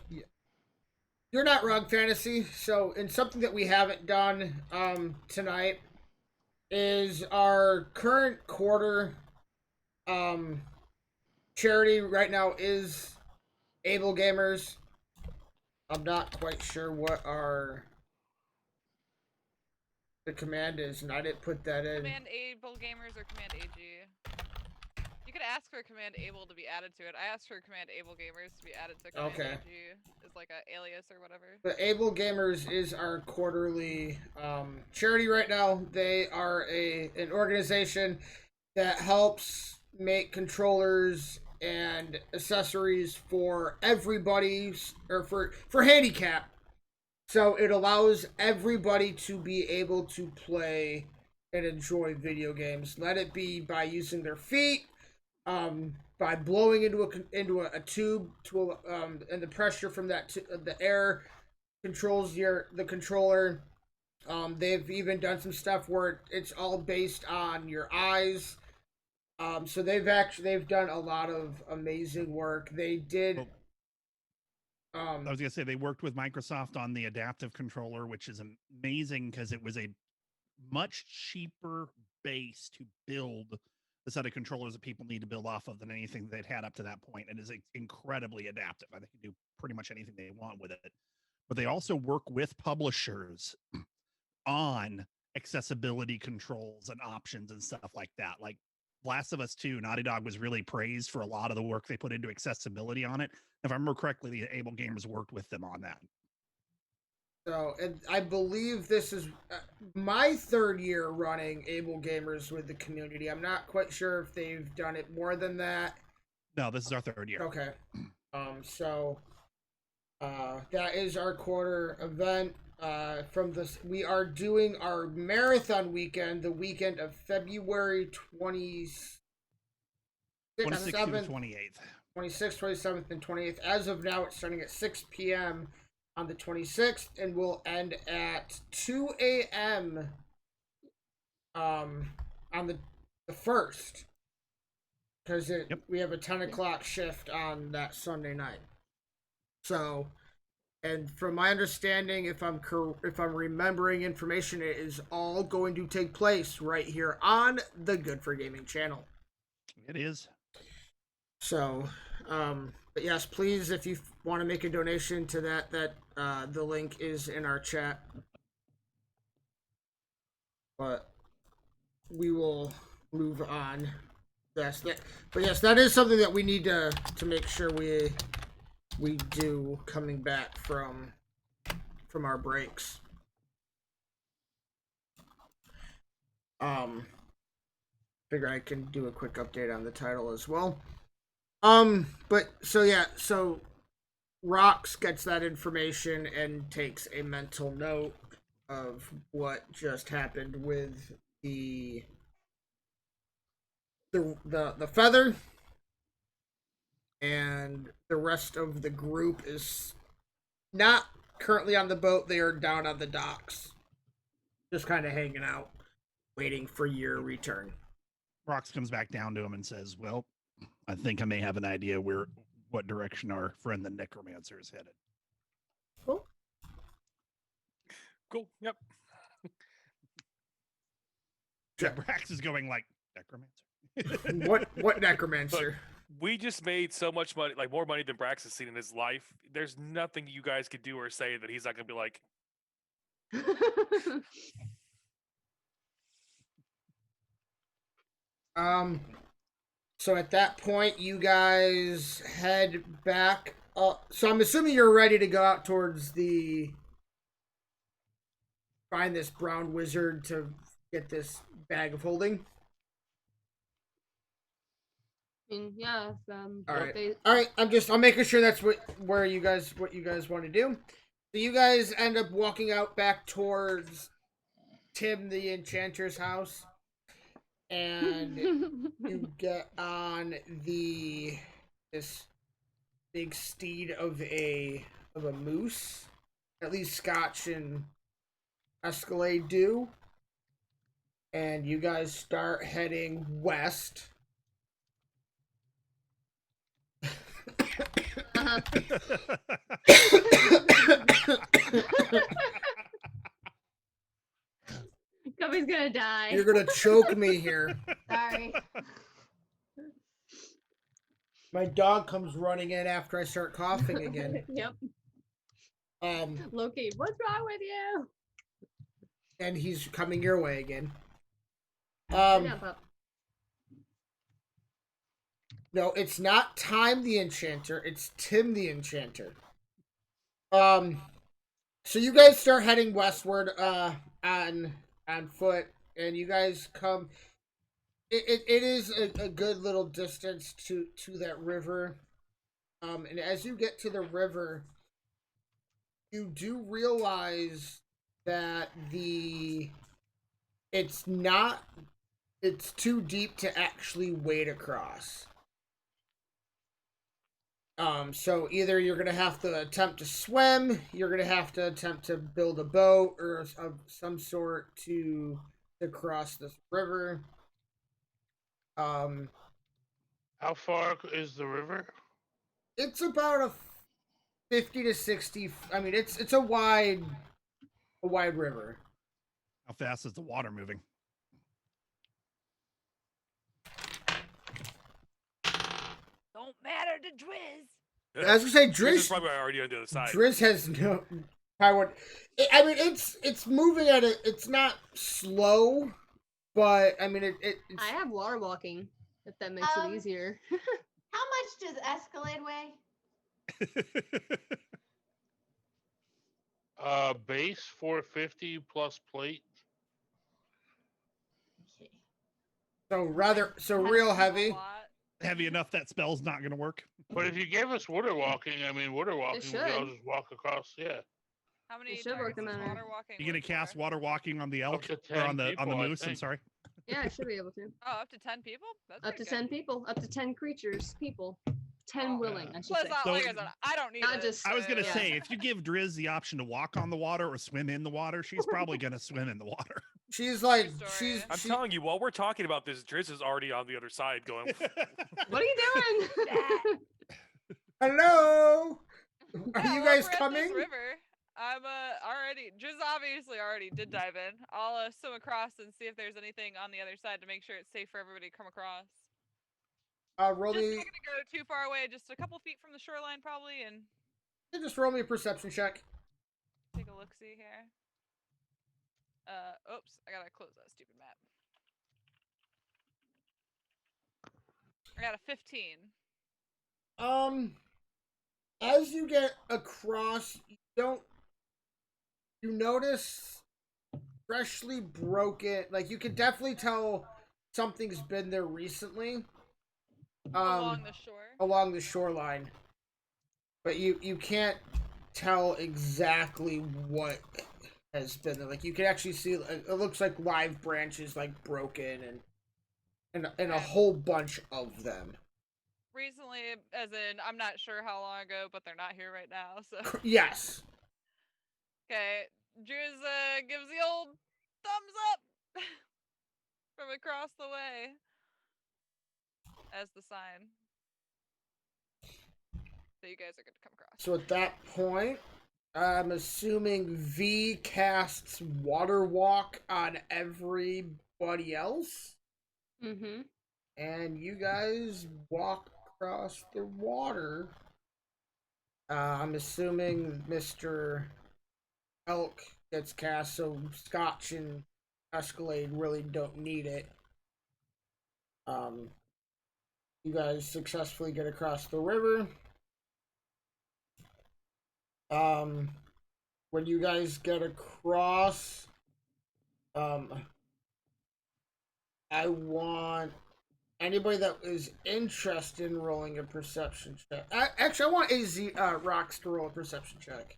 Yeah. You're not wrong, Fantasy. So, in something that we haven't done tonight is our current quarter charity right now is Able Gamers. I'm not quite sure what the command is, and I didn't put that in. Command Able Gamers or Command AG? You could ask for Command Able to be added to it. I asked for Command Able Gamers to be added to Command AG as like a alias or whatever. The Able Gamers is our quarterly charity right now. They are an organization that helps make controllers and accessories for everybody, or for handicap. So it allows everybody to be able to play and enjoy video games. Let it be by using their feet, by blowing into a tube and the pressure from the air controls the controller. They've even done some stuff where it's all based on your eyes. So they've done a lot of amazing work. They did. I was gonna say they worked with Microsoft on the adaptive controller, which is amazing because it was a much cheaper base to build the set of controllers that people need to build off of than anything they'd had up to that point. It is incredibly adaptive. I think you do pretty much anything they want with it. But they also work with publishers on accessibility controls and options and stuff like that. Like Last of Us 2, Naughty Dog was really praised for a lot of the work they put into accessibility on it. If I remember correctly, the Able Gamers worked with them on that. So, and I believe this is my 3rd year running Able Gamers with the community. I'm not quite sure if they've done it more than that. No, this is our 3rd year. Okay. So, that is our quarter event. from this, we are doing our marathon weekend, the weekend of February 26th, 26th to the 28th. 26th, 27th, and 28th. As of now, it's starting at 6 p.m. on the 26th, and will end at 2 a.m. On the 1st, because we have a 10 o'clock shift on that Sunday night. So, and from my understanding, if I'm remembering information, it is all going to take place right here on the Good for Gaming channel. It is. So, but yes, please, if you want to make a donation to that, the link is in our chat. But we will move on. But yes, that is something that we need to make sure we do coming back from our breaks. Figure I can do a quick update on the title as well. But so Rox gets that information and takes a mental note of what just happened with the feather, and the rest of the group is not currently on the boat. They are down on the docks, just kind of hanging out, waiting for your return. Rox comes back down to him and says, well, I think I may have an idea what direction our friend the necromancer is headed. Cool. Yep. Yeah, Brax is going like, necromancer? What necromancer? Look, we just made so much money, like more money than Brax has seen in his life. There's nothing you guys could do or say that he's not going to be like. So at that point, you guys head back up. So I'm assuming you're ready to go out towards find this brown wizard to get this bag of holding. I mean, yeah. All right. I'm making sure that's what you guys want to do. So you guys end up walking out back towards Tim the Enchanter's house, and you get on this big steed of a moose. At least Scotch and Escalade do, and you guys start heading west. Cubby's gonna die. You're gonna choke me here. Sorry. My dog comes running in after I start coughing again. Yep. Loki, what's wrong with you? And he's coming your way again. No, it's not Time the Enchanter, it's Tim the Enchanter. So you guys start heading westward on foot, and you guys come. It is a good little distance to that river. And as you get to the river, you do realize that it's too deep to actually wade across. So either you're gonna have to attempt to swim, you're gonna have to attempt to build a boat or of some sort to cross this river. How far is the river? It's about a 50 to 60. I mean, it's a wide river. How fast is the water moving? Don't matter to Driz. I was gonna say Driz is Driz. probably already on the other side. Driz has no. I mean, it's moving at a. It's not slow, but I mean it's. I have water walking. If that makes it easier. How much does Escalade weigh? Base 450 plus plate. So real heavy. Heavy enough that spell's not gonna work. But if you gave us water walking, I mean, water walking, we could all just walk across. Yeah. How many should work targets in is that water walking? You gonna work cast for? water walking on the elk to or 10 on the people, I moose? I'm think. sorry. Yeah, I should be able to. Oh, up to 10 people? That's Up to pretty good. 10 people. Up to 10 creatures. People. 10 willing, I should Plus, say. like I said, I don't need Not it. just- I was gonna Yeah. say, if you give Driz the option to walk on the water or swim in the water, she's probably gonna swim in the water. She's like, I'm telling you, while we're talking about this, Driz is already on the other side going. What are you doing? hello. Are Yeah, you well, guys if we're at coming? this river, I'm already. Driz obviously already did dive in. I'll swim across and see if there's anything on the other side to make sure it's safe for everybody to come across. Roll Just me. not gonna go too far away, just a couple feet from the shoreline probably, and Just roll me a perception check. take a look see here. Oops, I gotta close that stupid map. I got a 15. As you get across, you notice freshly broken, like you can definitely tell something's been there recently. Along the shore. Along the shoreline. But you can't tell exactly what has been there. Like you can actually see it looks like live branches like broken and a whole bunch of them. Recently, as in, I'm not sure how long ago, but they're not here right now, so. Yes. Okay, Driz gives the old thumbs up from across the way as the sign that you guys are going to come across. So at that point, I'm assuming V casts Water Walk on everybody else. Mm-hmm. And you guys walk across the water. I'm assuming Mr. Elk gets cast, so Scotch and Escalade really don't need it. You guys successfully get across the river. When you guys get across, I want anybody that is interested in rolling a perception check. Actually, I want AZ Rocks to roll a perception check.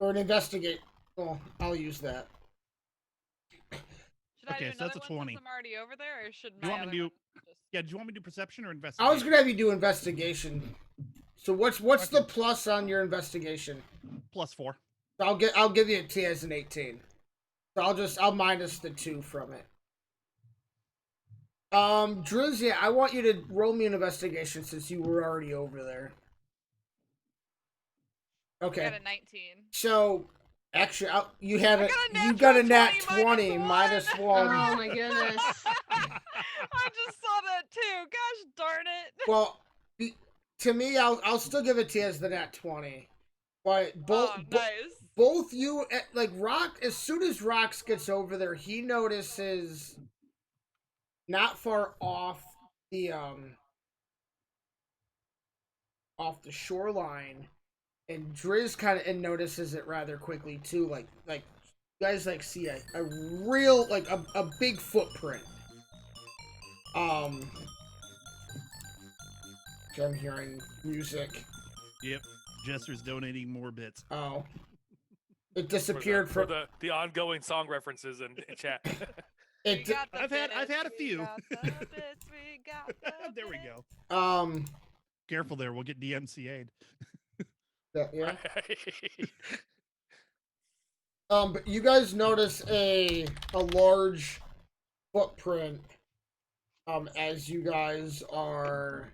Or an investigate. Well, I'll use that. Should I Okay, do so another that's a one 20. since I'm already over there, or should Do you my want me other to do? one just... Yeah, do you want me to do perception or I investigation? was gonna have you do investigation. So what's the plus on your investigation? +4. I'll give you a T as an 18. So I'll minus the 2 from it. Drizzy, I want you to roll me an investigation since you were already over there. Okay. I got a 19. So actually, you got a nat 20 minus 1. Oh my goodness. I just saw that too. Gosh darn it. Well, to me, I'll still give it to you as the nat 20. But both you, like Rock, as soon as Rox gets over there, he notices not far off the shoreline, and Driz kind of notices it rather quickly too. Like you guys see a real a big footprint. I'm hearing music. Yep. Jester's donating more bits. Oh. It disappeared for the ongoing song references in chat. I've had a few. There we go. Careful there, we'll get DMCA'd. Yeah. But you guys notice a large footprint as you guys are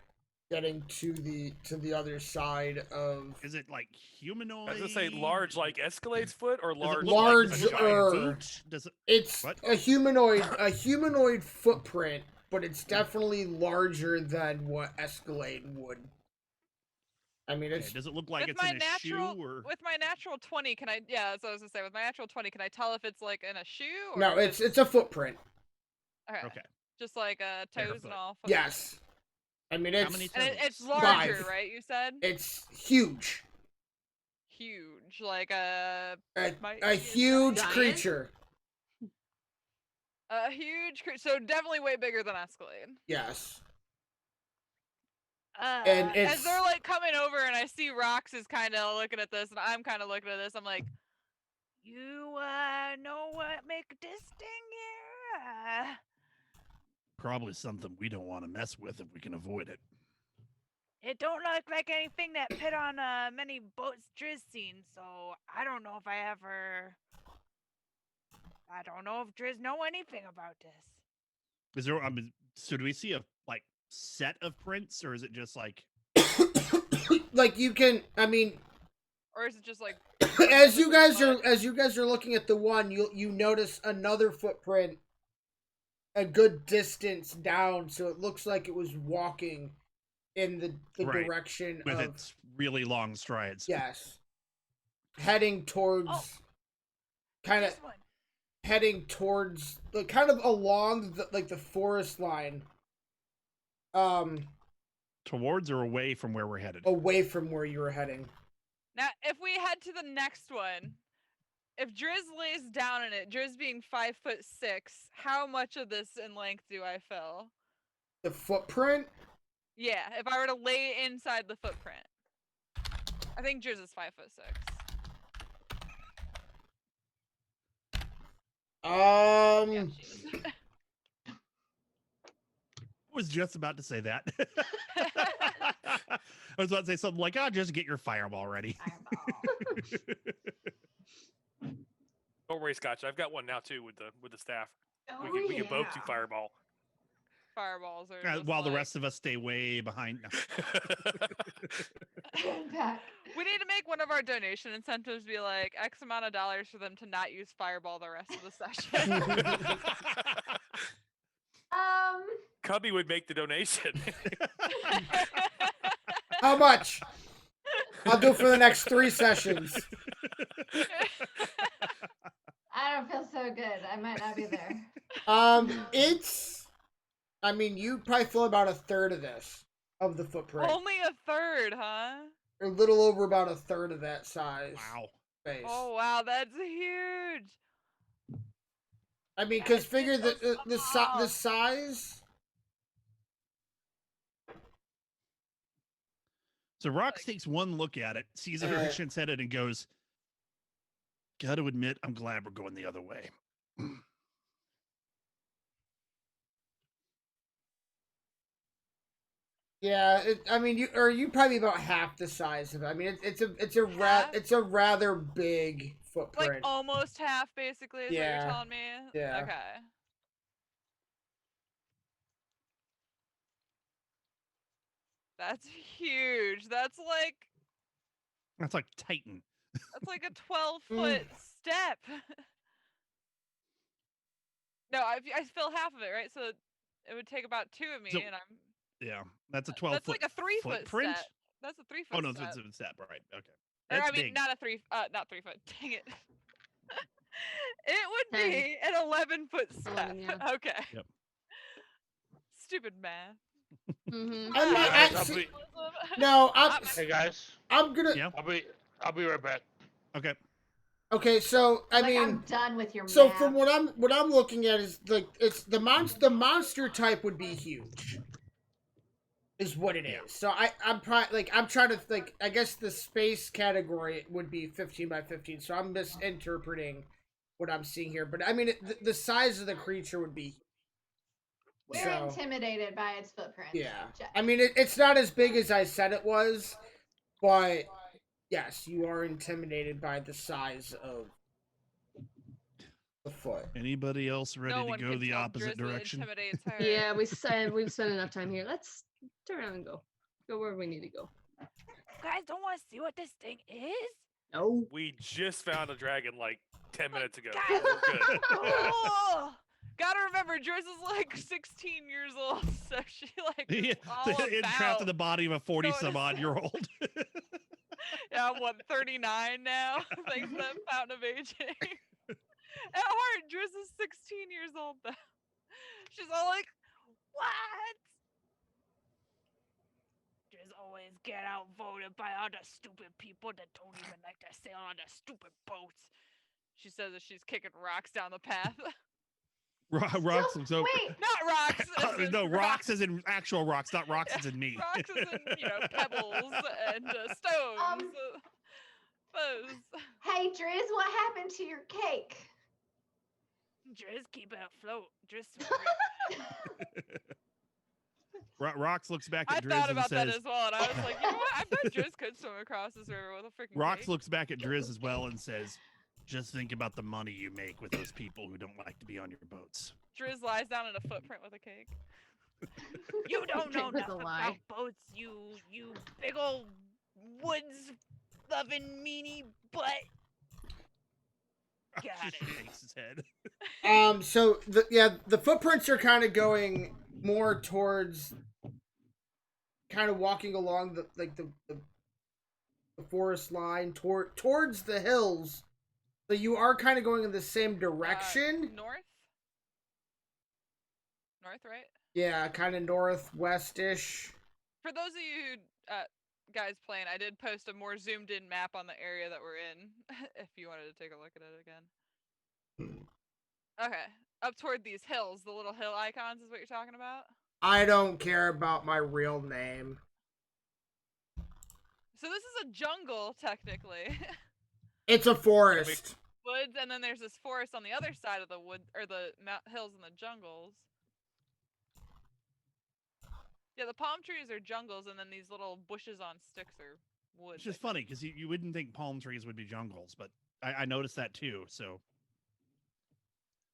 getting to the other side of. Is it like humanoid? I was gonna say large like Escalade's foot or large larger. Does it? It's what? a humanoid footprint, but it's definitely larger than what Escalade would. I mean, it's. Okay, does it look like with it's in a shoe or? With my natural 20, can I? Yeah, that's what I was gonna say. With my natural 20, can I tell if it's like in a shoe? Or No, it's a footprint. Okay. Just like toes and all. Yes. I mean, it's. It's larger, 5. right? You said. It's huge. Huge, like a huge creature. A huge creature, so definitely way bigger than Escalade. Yes. And as they're coming over and I see Rox is kind of looking at this, and I'm kind of looking at this. I'm like, You know what make this thing here? Probably something we don't want to mess with if we can avoid it. It don't look like anything that pit on many boats Driz seen, so I don't know if I don't know if Driz know anything about this. Is there? So do we see a set of prints, or is it just like? Like you can, I mean, or is it just like as you guys are looking at the one, you notice another footprint a good distance down, so it looks like it was walking in the Right. direction With of its really long strides. yes, heading towards kind of This one. heading towards like kind of along the forest line, Towards or away from where we're headed? away from where you were heading. now? If we head to the next one, if Driz lays down in it, Driz being 5'6", how much of this in length do I fill? The footprint. Yeah, if I were to lay inside the footprint, I think Driz is 5'6". Um, I was just about to say that. I was about to say something like, just get your fireball ready. Don't worry, Scotch. I've got one now too with the staff. Oh, We can both do fireball. Fireballs are just While the like- rest of us stay way behind. No. We need to make one of our donation incentives be like X amount of dollars for them to not use fireball the rest of the session. Cubby would make the donation. how much? I'll do it for the next 3 sessions. I don't feel so good. I might not be there. I mean, you probably fill about a third of this, of the footprint. Only a third, huh? Or a little over about a third of that size. Wow. Space. Oh wow, that's huge. I mean, because figure so the small. size. So Rox takes one look at it, sees it Christian's headed, and goes, "Gotta admit, I'm glad we're going the other way." Yeah, I mean, you probably about half the size of it. I mean, it's a rather big footprint. Like almost half, basically, is what Yeah. you're telling me. Yeah. Okay. That's huge. That's like Titan. That's like a 12-foot step. No, I fill half of it, right? So it would take about 2 of me, So- and I'm. Yeah, that's a 12 That's foot. like a 3-foot footprint? step. That's a 3-foot. Oh no, step. it's a step. Right. Okay. Or, That's I mean, big. not 3 foot. Dang it. It would 10. be an 11-foot step. 11, yeah. Okay. Yep. Stupid math. Mm-hmm. I'm not Guys, I'll actually. be- No, Hey guys, I'm gonna. Yeah. I'll be right back. Okay. Okay, so I mean, I'm done with your so math. from what I'm looking at is like it's the monster type would be huge. Is what it is. So I'm probably I'm trying to I guess the space category would be 15 by 15. So I'm misinterpreting what I'm seeing here, but I mean the size of the creature would be. We're So, intimidated by its footprint. yeah. Check. I mean it's not as big as I said it was, but yes, you are intimidated by the size of the foot. Anybody else ready No to one go can the tell opposite Drizzly direction? intimidates her. Yeah, we've spent enough time here. Let's turn around and go. Go where we need to go. You guys don't want to see what this thing is? No. We just found a dragon like 10 minutes ago. Guys. We're good. Oh, gotta remember, Driz is like 16 years old, so she like is all Entrapped in about. the body of a 40 going to some odd year old. Yeah, I'm what 39 now. Thanks to that fountain of aging. At heart, Driz is 16 years old though. She's all like, "What?" Just always get outvoted by other stupid people that don't even like to sail on the stupid boats. She says as she's kicking rocks down the path. Rocks. So Wait, Not rocks. As in no, rocks as in actual rocks, not rocks as in me. Rocks as in, pebbles and stones. Those. hey, Driz, what happened to your cake? Just keep it afloat. Just Rocks looks back I at Driz thought and about that says, as well, and I was like, you know what? I bet Driz could swim across this river with a freaking Rocks cake. looks back at Driz as well and says, just think about the money you make with those people who don't like to be on your boats. Driz lies down in a footprint with a cake. You don't know With a nothing lie. about boats, you big old woods loving meanie butt. Got Just it. shakes his head. So the footprints are kind of going more towards, kind of walking along the forest line towards the hills. So you are kind of going in the same direction. North, right? Yeah, kind of northwest-ish. For those of you guys playing, I did post a more zoomed in map on the area that we're in, if you wanted to take a look at it again. Okay, up toward these hills, the little hill icons is what you're talking about? I don't care about my real name. So this is a jungle, technically. It's a forest. Woods, and then there's this forest on the other side of the wood, or the hills and the jungles. Yeah, the palm trees are jungles, and then these little bushes on sticks are woods. It's just funny because you wouldn't think palm trees would be jungles, but I noticed that too. So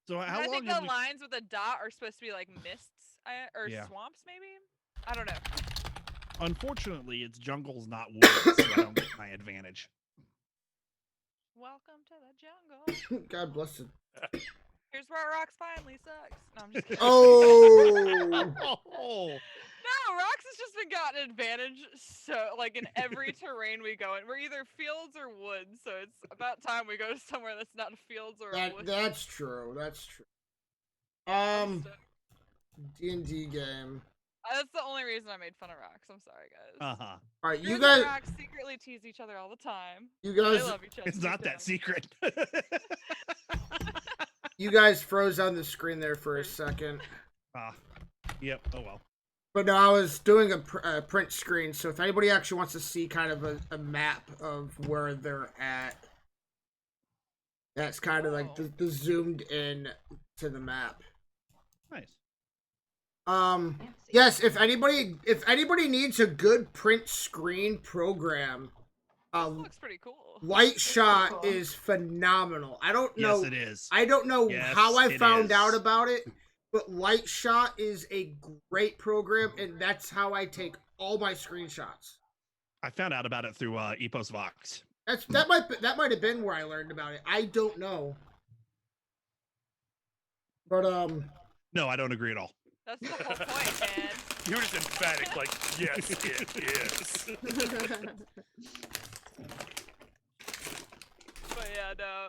how I long think have the we... lines with a dot are supposed to be like mists or Yeah. swamps, maybe. I don't know. Unfortunately, it's jungles, not woods, so I don't get my advantage. Welcome to the jungle. God bless it. Here's where rocks finally sucks. No, I'm just kidding. Oh. No, rocks has just been gotten advantage. So, like in every terrain we go in, we're either fields or woods. So it's about time we go to somewhere that's not fields or woods. That's true. That's true. D&D game. That's the only reason I made fun of rocks. I'm sorry, guys. Uh-huh. All right, you Drews guys. and rocks secretly tease each other all the time. You guys. They love each other. It's not that secret. You guys froze on the screen there for a second. Yep. Oh well. But no, I was doing a print screen, so if anybody actually wants to see kind of a map of where they're at, that's kind of like the zoomed in to the map. Nice. Yes, if anybody needs a good print screen program, looks pretty cool. Light Shot is phenomenal. I don't know. Yes, it is. I don't know how I found out is. about it, but Light Shot is a great program, and that's how I take all my screenshots. I found out about it through Epos Vox. That might have been where I learned about it. I don't know. But no, I don't agree at all. That's the whole point, man. You were just emphatic, like, yes, it is. But yeah, no.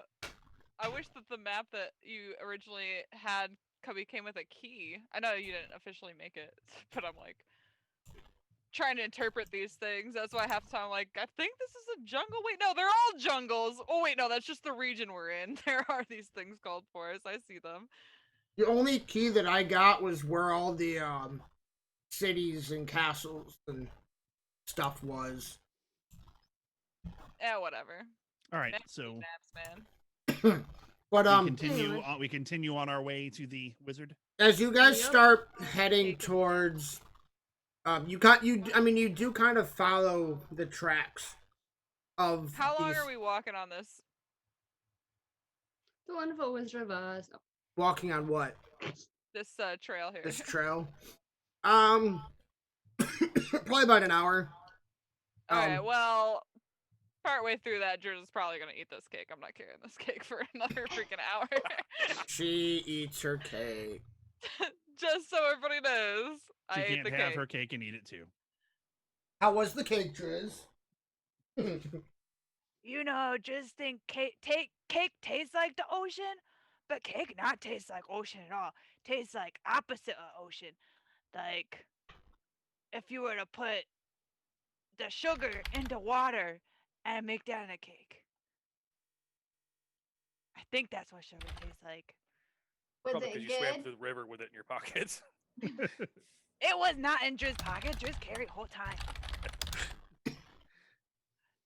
I wish that the map that you originally had came with a key. I know you didn't officially make it, but I'm like trying to interpret these things. That's why half the time I'm like, I think this is a jungle. Wait, no, they're all jungles. Oh wait, no, that's just the region we're in. There are these things called forests. I see them. the only key that I got was where all the cities and castles and stuff was. Yeah, whatever. All right, Maps, so man. But we continue on our way to the wizard. as you guys start heading towards, you do kind of follow the tracks of. How long are we walking on this? The wonderful Wizard of Oz. Walking on what? This trail here. This trail. Probably about an hour. Alright, well, partway through that, Drews is probably gonna eat this cake. I'm not carrying this cake for another freaking hour. She eats her cake. Just so everybody knows, She I ate can't the have cake. her cake and eat it too. How was the cake, Driz? You know, just think cake tastes like the ocean, but cake not taste like ocean at all. Tastes like opposite of ocean. Like if you were to put the sugar into water and make that in a cake. I think that's what sugar tastes like. Was Probably it because you swam good? through the river with it in your pockets. It was not in Drew's pocket. Drew's carried whole time.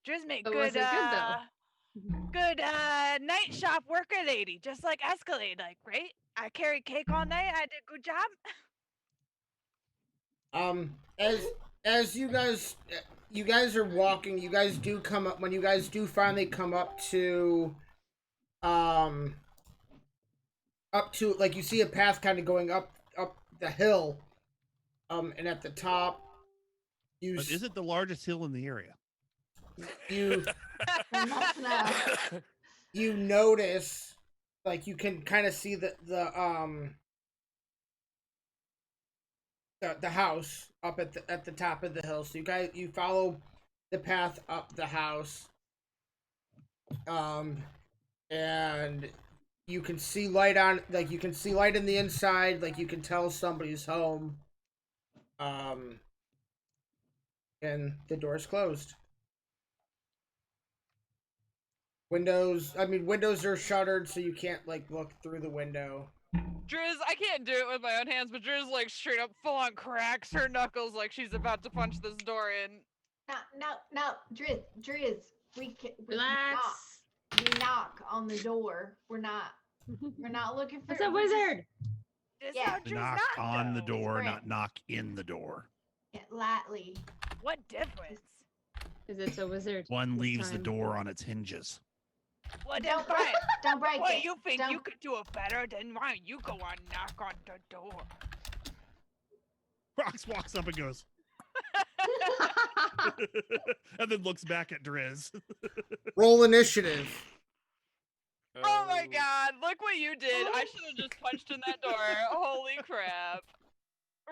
Drew's make But good, was it good though? good night shop worker lady, just like Escalade, like, right? I carried cake all night. I did a good job. As you guys are walking, you guys do come up when you guys do finally come up to like you see a path kind of going up the hill, and at the top But is it the largest hill in the area? you Must know. you notice, like, you can kind of see the house up at the top of the hill. So you follow the path up the house, and you can see light on, like, you can see light in the inside, like you can tell somebody's home, and the door's closed. Windows are shuttered, so you can't, like, look through the window. Driz, I can't do it with my own hands, but Driz like straight up full on cracks her knuckles like she's about to punch this door in. No, Driz, we Relax. knock on the door. We're not looking for. It's a wizard. This Yeah. how Drew's Knock not, on the though. door, It's not knock in the door. Yeah, lightly. What difference? Is it a wizard? One this leaves the time? door on its hinges. Well, then Don't break. fine. Don't break What, it. you think Don't- you could do it better? Then why don't you go on knock on the door? Rox walks up and goes, and then looks back at Driz. Roll initiative. Oh my god, look what you did. I should have just punched in that door. Holy crap.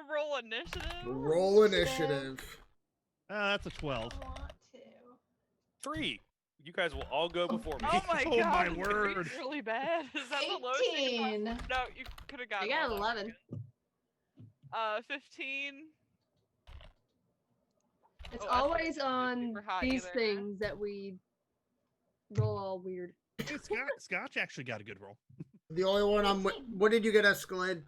Roll initiative? Roll initiative. That's a 12. I want to. 3. You guys will all go before me. Oh my Oh god. my is word. three really bad. Is that the lowest you could 18. possibly- No, you could have gotten I got all that. 11. 15. It's Oh, I thought always you were on super hot these either. things that we roll all weird. Hey, Scotch actually got a good roll. The only one what did you get, Escalade?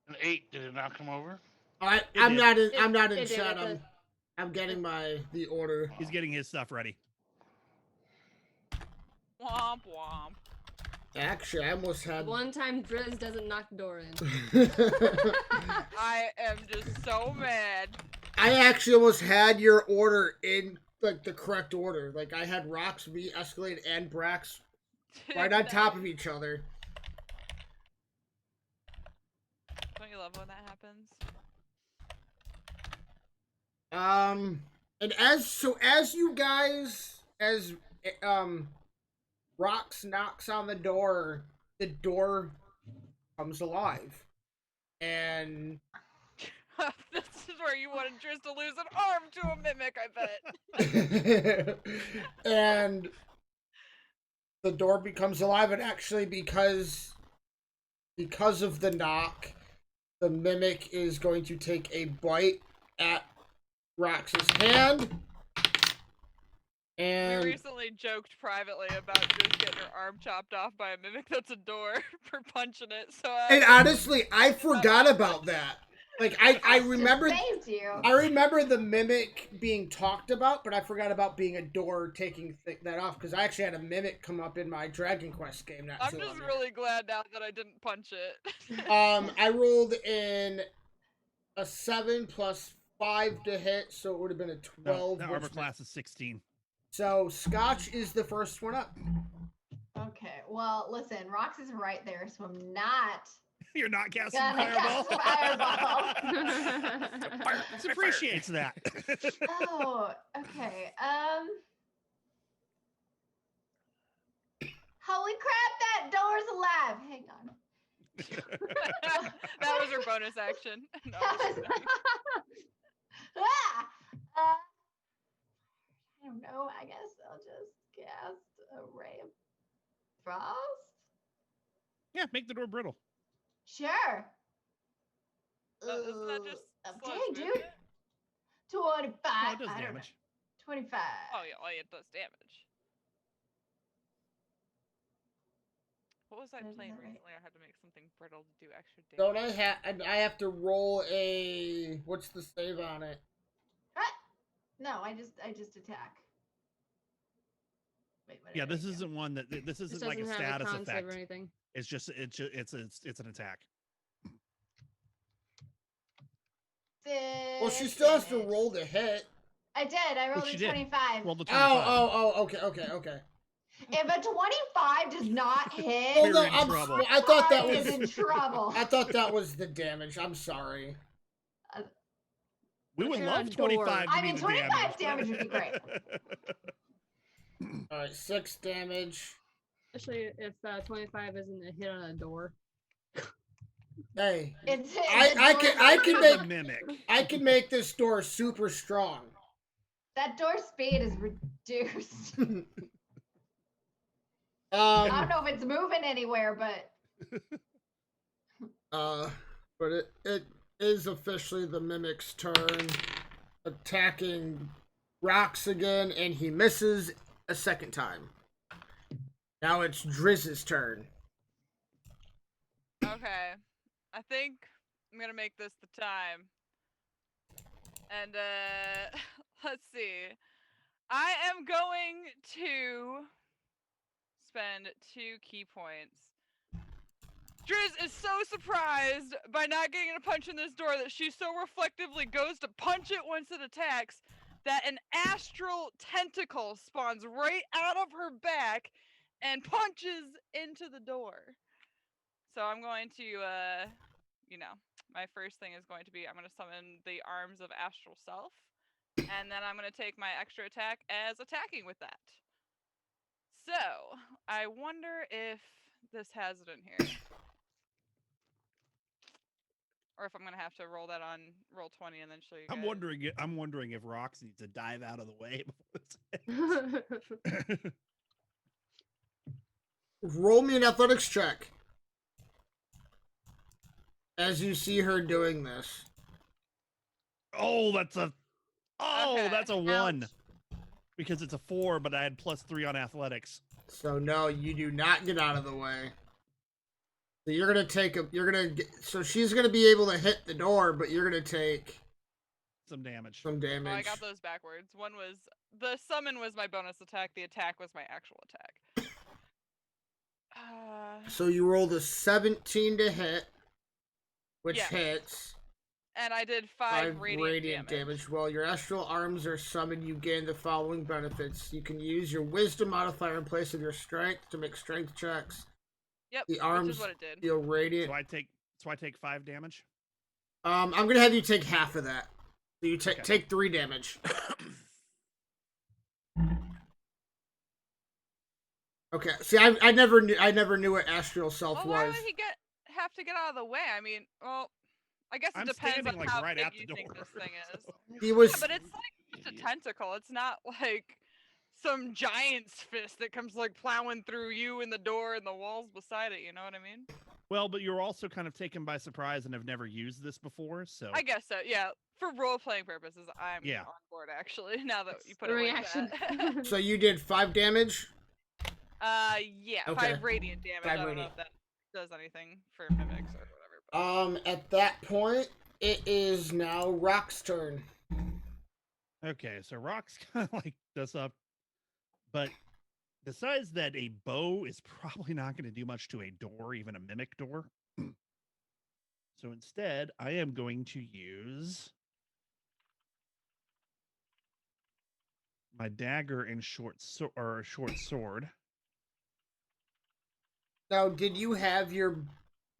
An 8. Did it not come over? I'm did. not in. It- I'm not in it did chat. at the- I'm getting the order. He's getting his stuff ready. Womp womp. Actually, I almost had. One time Driz doesn't knock the door in. I am just so mad. I actually almost had your order in, like, the correct order. Like, I had Rox, V, Escalade, and Brax right on top of each other. Don't you love when that happens? And as you guys, Rox knocks on the door comes alive. And This is where you wanted Driz to lose an arm to a mimic, I bet. and the door becomes alive, and actually because of the knock, the mimic is going to take a bite at Rox's hand. We And recently joked privately about Driz getting her arm chopped off by a mimic that's a door for punching it. So and honestly, I forgot about that. Like, I remember Saved you. I remember the mimic being talked about, but I forgot about being a door taking that off, because I actually had a mimic come up in my Dragon Quest game. Not I'm too just long ago. really glad now that I didn't punch it. I rolled in a 7 plus 5 to hit, so it would have been a 12. The which armor was- class is 16. So Scotch is the first one up. Okay. Well, listen, Rox is right there, so I'm not You're not casting gonna fireball. cast fireball. He appreciates that. Oh, okay. Holy crap, that door's alive. Hang on. That was her bonus action. No, I'm just kidding. Ah! I don't know. I guess I'll just cast a ray of frost. Yeah, make the door brittle. Sure. Isn't that just Okay, slow dude. movement? 25. Oh, it does I don't know. damage. 25. Oh yeah, it does damage. What was I Isn't playing that right? recently? I had to make something brittle to do extra damage. Don't I have to roll a... What's the save on it? No, I just attack. Wait, what Yeah, did I this do? isn't one that this This isn't like a doesn't have a status con save effect. or anything. It's just it's an attack. Well, she 6 still has to damage. roll to hit. I did. I rolled she a did. 25. Roll the 25. Okay. If a 25 does not hit, Well, no, We're in trouble. I thought that I was... is in trouble. I thought that was the damage. I'm sorry. We But would you're love a door. 25 to I be mean, the 25 damage. damage would be great. All right, 6 damage. Especially if 25 isn't a hit on a door. Hey, It's I can make this door super strong. That door speed is reduced. I Um, don't know if it's moving anywhere, but but it is officially the Mimic's turn, attacking Rocks again, and he misses a second time. Now it's Drizz's turn. Okay. I think I'm gonna make this the time. And let's see. I am going to spend 2 key points. Driz is so surprised by not getting a punch in this door that she so reflectively goes to punch it once it attacks that an astral tentacle spawns right out of her back and punches into the door. So I'm going to, my first thing is going to be I'm going to summon the arms of Astral Self, and then I'm going to take my extra attack as attacking with that. So I wonder if this has it in here. Or if I'm gonna have to roll that on roll 20 and then show you guys. I'm wondering if Rox needs to dive out of the way before this. Roll me an athletics check. As you see her doing this. Oh, that's a Okay. 1. Because it's a 4, but I had +3 on athletics. So no, you do not get out of the way. So so she's gonna be able to hit the door, but you're gonna take some damage. Oh, I got those backwards. One was the summon was my bonus attack. The attack was my actual attack. So you rolled a 17 to hit, which hits. And I did 5 radiant damage. While your astral arms are summoned, you gain the following benefits. You can use your wisdom modifier in place of your strength to make strength checks. Yep, the arms which is what it did. feel radiant. So I take 5 damage? I'm gonna have you take half of that. So you take 3 damage. Okay. See, I never knew what Astral Self well, was. why would he have to get out of the way? I mean, well, I guess it depends on how big you think this thing is. He was. Yeah, but it's like just a tentacle. It's not like some giant's fist that comes like plowing through you and the door and the walls beside it. You know what I mean? Well, but you're also kind of taken by surprise and have never used this before, so. I guess so. Yeah, for role-playing purposes, I'm on board actually. Now that you put it like that. So you did 5 damage. Yeah, Okay. 5 radiant damage. 5 I don't know radiant. if that does anything for mimics or whatever. But... At that point, it is now Rock's turn. Okay, so Rock's kind of like this up, but decides that a bow is probably not going to do much to a door, even a mimic door. So instead, I am going to use my dagger and short sword. Now, did you have your?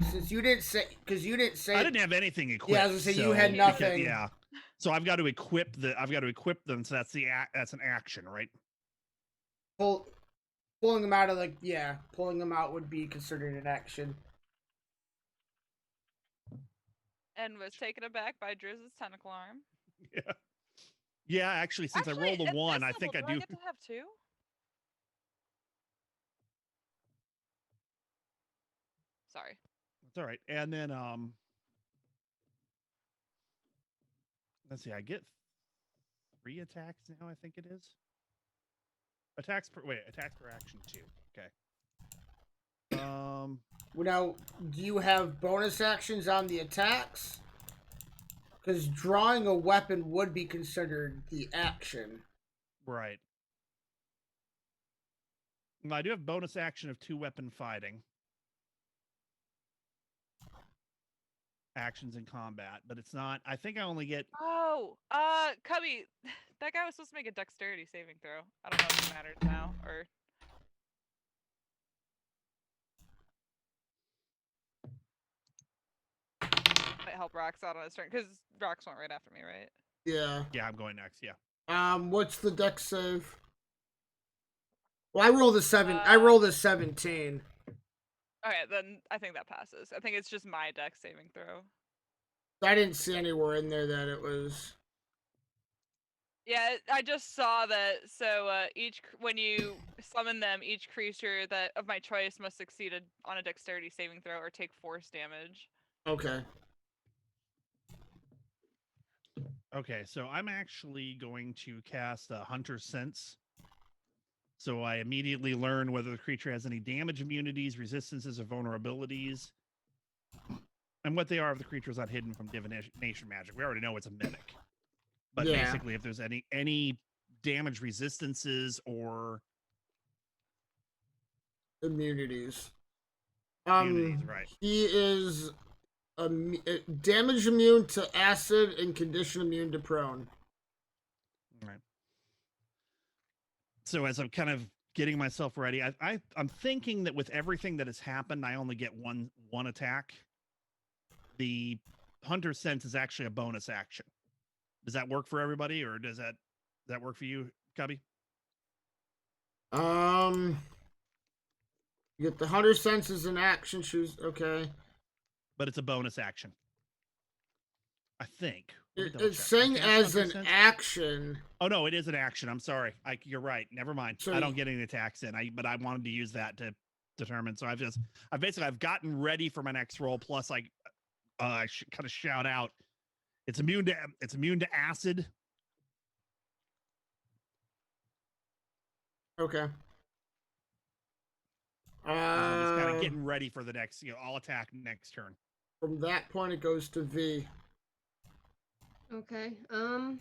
Since you didn't say, because you didn't say. I didn't have anything equipped. Yeah, I was gonna say you had nothing. Yeah, so I've got to equip them. So that's that's an action, right? Pulling them out of pulling them out would be considered an action. And was taken aback by Drizz's tentacle arm. Yeah. Yeah, actually, since I rolled a 1, I think I do. I get to have 2? Sorry. That's all right. And then let's see, I get 3 attacks now, I think it is. Attacks per action 2. Okay. Now, do you have bonus actions on the attacks? Because drawing a weapon would be considered the action. Right. Well, I do have bonus action of 2-weapon fighting. Actions in combat, but it's not. I think I only get. Oh, Cubby, that guy was supposed to make a dexterity saving throw. I don't know if it matters now or. Might help Rox out on his turn because Rox went right after me, right? Yeah. Yeah, I'm going next. Yeah. What's the dex save? Well, I rolled a 17. Okay, then I think that passes. I think it's just my dex saving throw. I didn't see anywhere in there that it was. Yeah, I just saw that. So when you summon them, each creature that of my choice must succeed on a dexterity saving throw or take force damage. Okay. Okay, so I'm actually going to cast a Hunter's Sense. So I immediately learn whether the creature has any damage immunities, resistances, or vulnerabilities, and what they are if the creature is not hidden from divination magic. We already know it's a mimic. But basically, if there's any damage resistances or immunities. Immunities, right. He is damage immune to acid and condition immune to prone. Right. So as I'm kind of getting myself ready, I'm thinking that with everything that has happened, I only get one attack. The Hunter's Sense is actually a bonus action. Does that work for everybody, or does that work for you, Cubby? You get the Hunter's Sense as an action. Choose okay. But it's a bonus action. I think. It's saying as an action. Oh no, it is an action. I'm sorry. You're right. Never mind. So I don't get any attacks in. But I wanted to use that to determine. So I've gotten ready for my next roll. Plus, I should kind of shout out. It's immune to acid. Okay. Just kind of getting ready for the next. I'll attack next turn. From that point, it goes to V. Okay. Not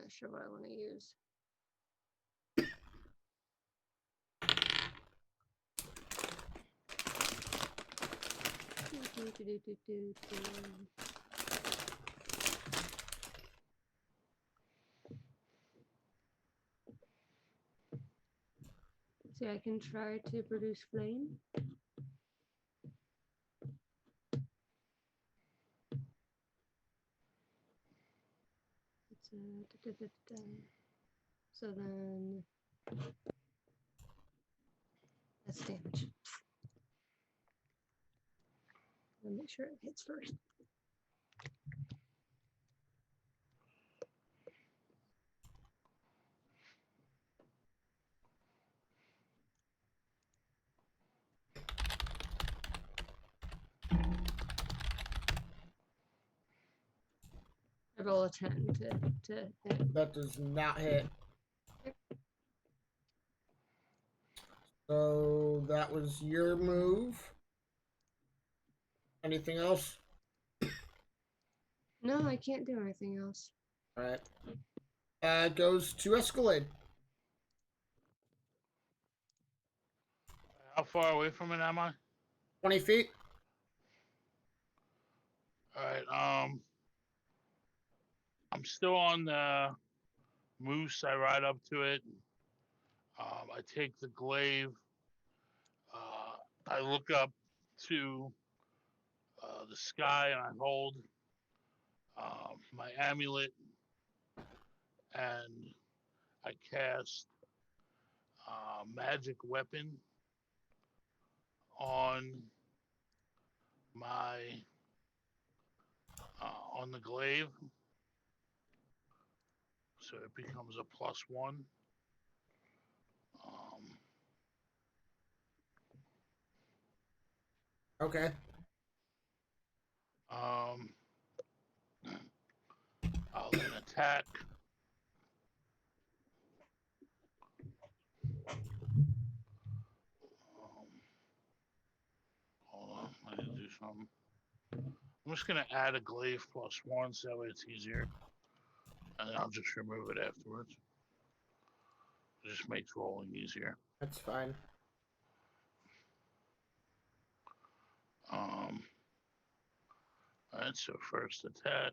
sure what I want to use. See, I can try to produce flame. So then that's damage. I'll make sure it hits first. I roll a 10 to hit. That does not hit. So that was your move. Anything else? No, I can't do anything else. All right. Goes to Escalade. How far away from it am I? 20 feet. All right. I'm still on the moose. I ride up to it. I take the glaive. I look up to the sky and I hold my amulet and I cast magic weapon on my on the glaive, so it becomes a +1. Okay. I'll then attack. I'm just gonna add a glaive +1 so that way it's easier, and then I'll just remove it afterwards. It just makes rolling easier. That's fine. Alright, so first attack.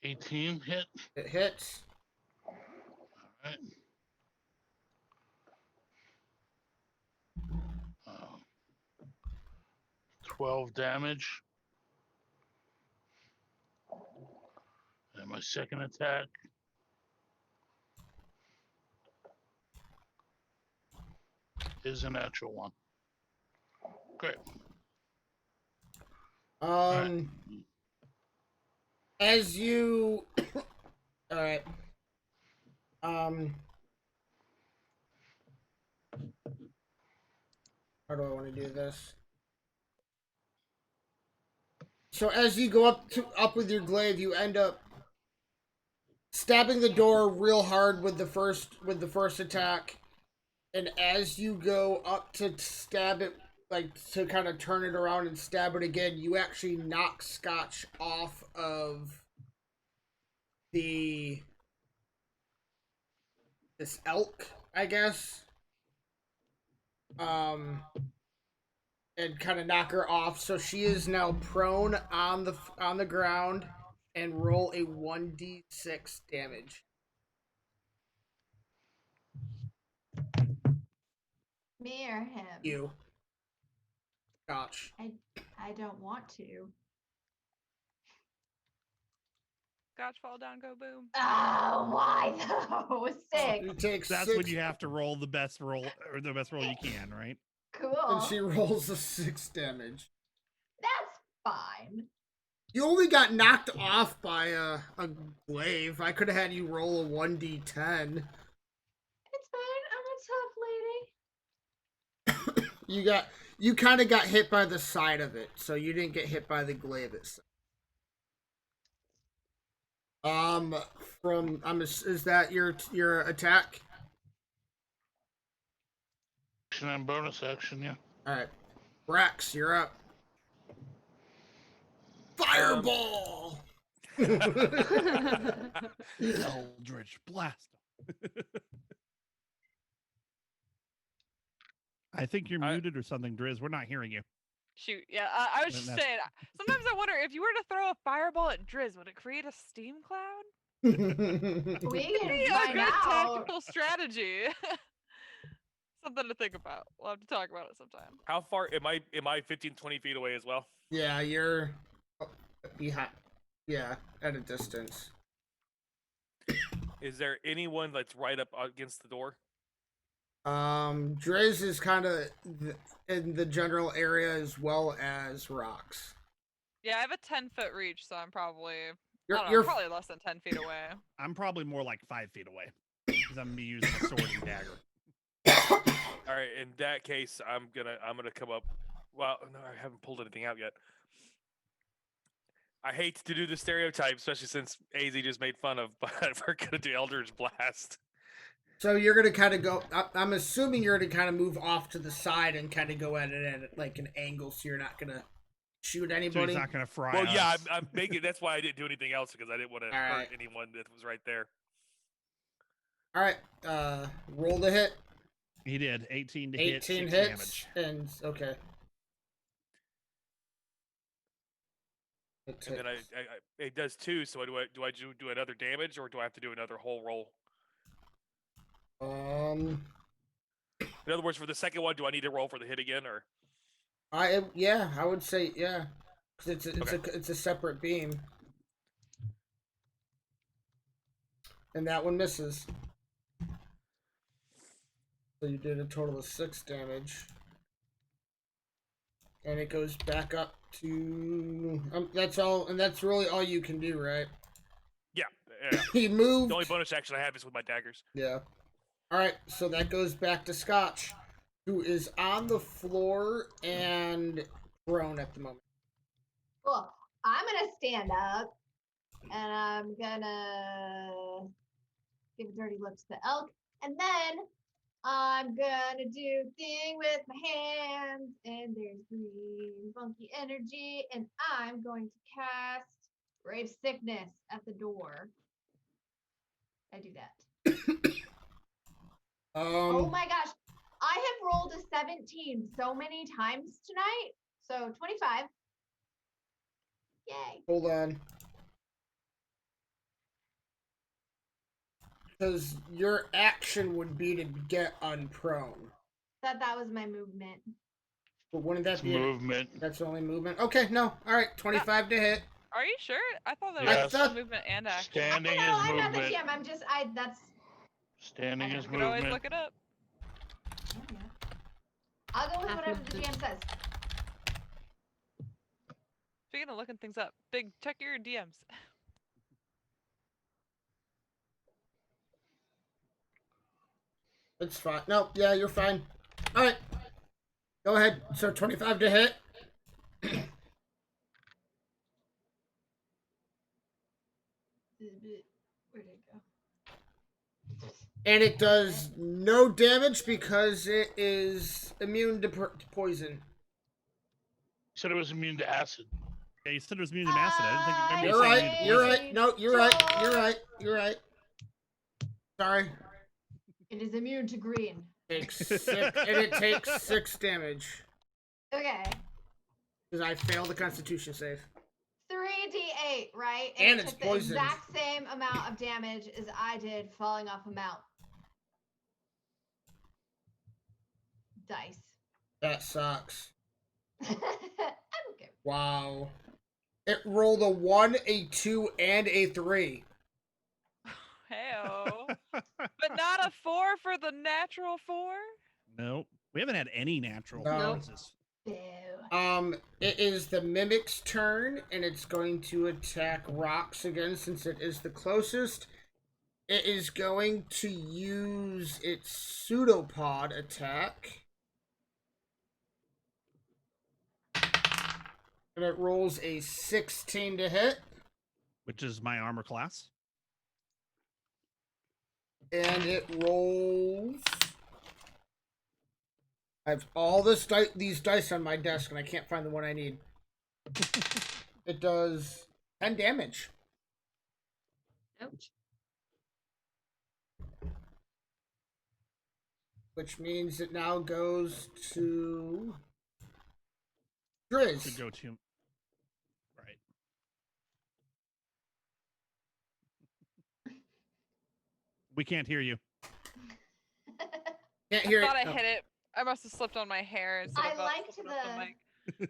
$18 hit. It hits. Alright. 12 damage. And my second attack is a natural one. Great. Right. As you all right. How do I want to do this? So as you go up with your glaive, you end up stabbing the door real hard with the first attack, and as you go up to stab it, like to kind of turn it around and stab it again, you actually knock Scotch off of this elk, I guess. And kind of knock her off, so she is now prone on the ground, and roll a 1d6 damage. Me or him? You. Scotch. I don't want to. Scotch, fall down, go boom. Oh, why though? 6. You take That's 6. when you have to roll the best roll or the best roll you can, right? Cool. And she rolls a 6 damage. That's fine. You only got knocked off by a glaive. I could have had you roll a 1d10. It's fine. I'm a tough lady. You kind of got hit by the side of it, so you didn't get hit by the glaive itself. Is that your attack? Action and bonus action, yeah. Alright. Brax, you're up. Fireball! Eldritch blast. I think you're muted or something, Driz. We're not hearing you. Shoot, yeah, I was just saying, sometimes I wonder if you were to throw a fireball at Driz, would it create a steam cloud? We Be can a find good out. tactical strategy. Something to think about. We'll have to talk about it sometime. How far am I 15, 20 feet away as well? Yeah, you're behind. Yeah, at a distance. Is there anyone that's right up against the door? Driz is kind of in the general area as well as Rocks. Yeah, I have a 10-foot reach, so I'm probably You're probably less than 10 feet away. I'm probably more like 5 feet away because I'm gonna be using a sword and dagger. All right, in that case, I'm gonna come up. Well, no, I haven't pulled anything out yet. I hate to do the stereotype, especially since AZ just made fun of, but we're gonna do Eldritch Blast. So you're gonna kind of go. I'm assuming you're gonna kind of move off to the side and kind of go at it at like an angle, so you're not gonna shoot anybody. So he's not gonna fry. Well, yeah, us. I'm making. That's why I didn't do anything else because I didn't want to hurt anyone that was right there. All right, roll the hit. He did 18 to hit. 18 6 hits, damage. and okay. And then it does 2. So do I do another damage or do I have to do another whole roll? In other words, for the second one, do I need to roll for the hit again, or? I would say yeah, because it's a separate beam, and that one misses. So you did a total of 6 damage, and it goes back up to that's all, and that's really all you can do, right? Yeah. He moved. The only bonus action I have is with my daggers. Yeah. All right, so that goes back to Scotch. who is on the floor and prone at the moment. Cool. I'm gonna stand up and I'm gonna give a dirty look to the elk, and then I'm gonna do thing with my hands, and there's green funky energy, and I'm going to cast Grave Sickness at the door. I do that. Oh my gosh. I have rolled a 17 so many times tonight. So 25. Yay. Hold on. Because your action would be to get unprone. That was my movement. But wouldn't that It's be movement. That's only movement? Okay, no. Alright, 25 to hit. Are you sure? I thought that Yes. was still movement and action. Standing No, is I'm not the movement. GM. I'm just, that's. Standing is You could always movement. look it up. I'll go with whatever the GM says. Speaking of looking things up, Big, check your DMs. It's fine. No, yeah, you're fine. Alright. Go ahead. So 25 to hit. Where'd it go? And it does no damage because it is immune to poison. Said it was immune to acid. Yeah, you said it was immune to acid. I didn't think remember you You're saying right. immune to You're poison. right. No, you're right. You're right. You're right. Sorry. It is immune to green. It takes 6 damage. Okay. Because I failed the Constitution save. 3d8, right? And it it's took poisoned. the exact same amount of damage as I did falling off a mount. Dice. That sucks. I'm okay. Wow. It rolled a 1, a 2, and a 3. Hey-o. But not a 4 for the natural 4? Nope. We haven't had any natural No. performances. Boo. It is the Mimic's turn, and it's going to attack rocks again since it is the closest. It is going to use its pseudopod attack. And it rolls a 16 to hit. Which is my armor class. And it rolls. I have all these dice on my desk, and I can't find the one I need. It does 10 damage. Ouch. Which means it now goes to Could Driz. go to. Right. We can't hear you. Can't I hear thought it. I hit it. I must have slipped on my hair instead I of liked flipping off the mic. the.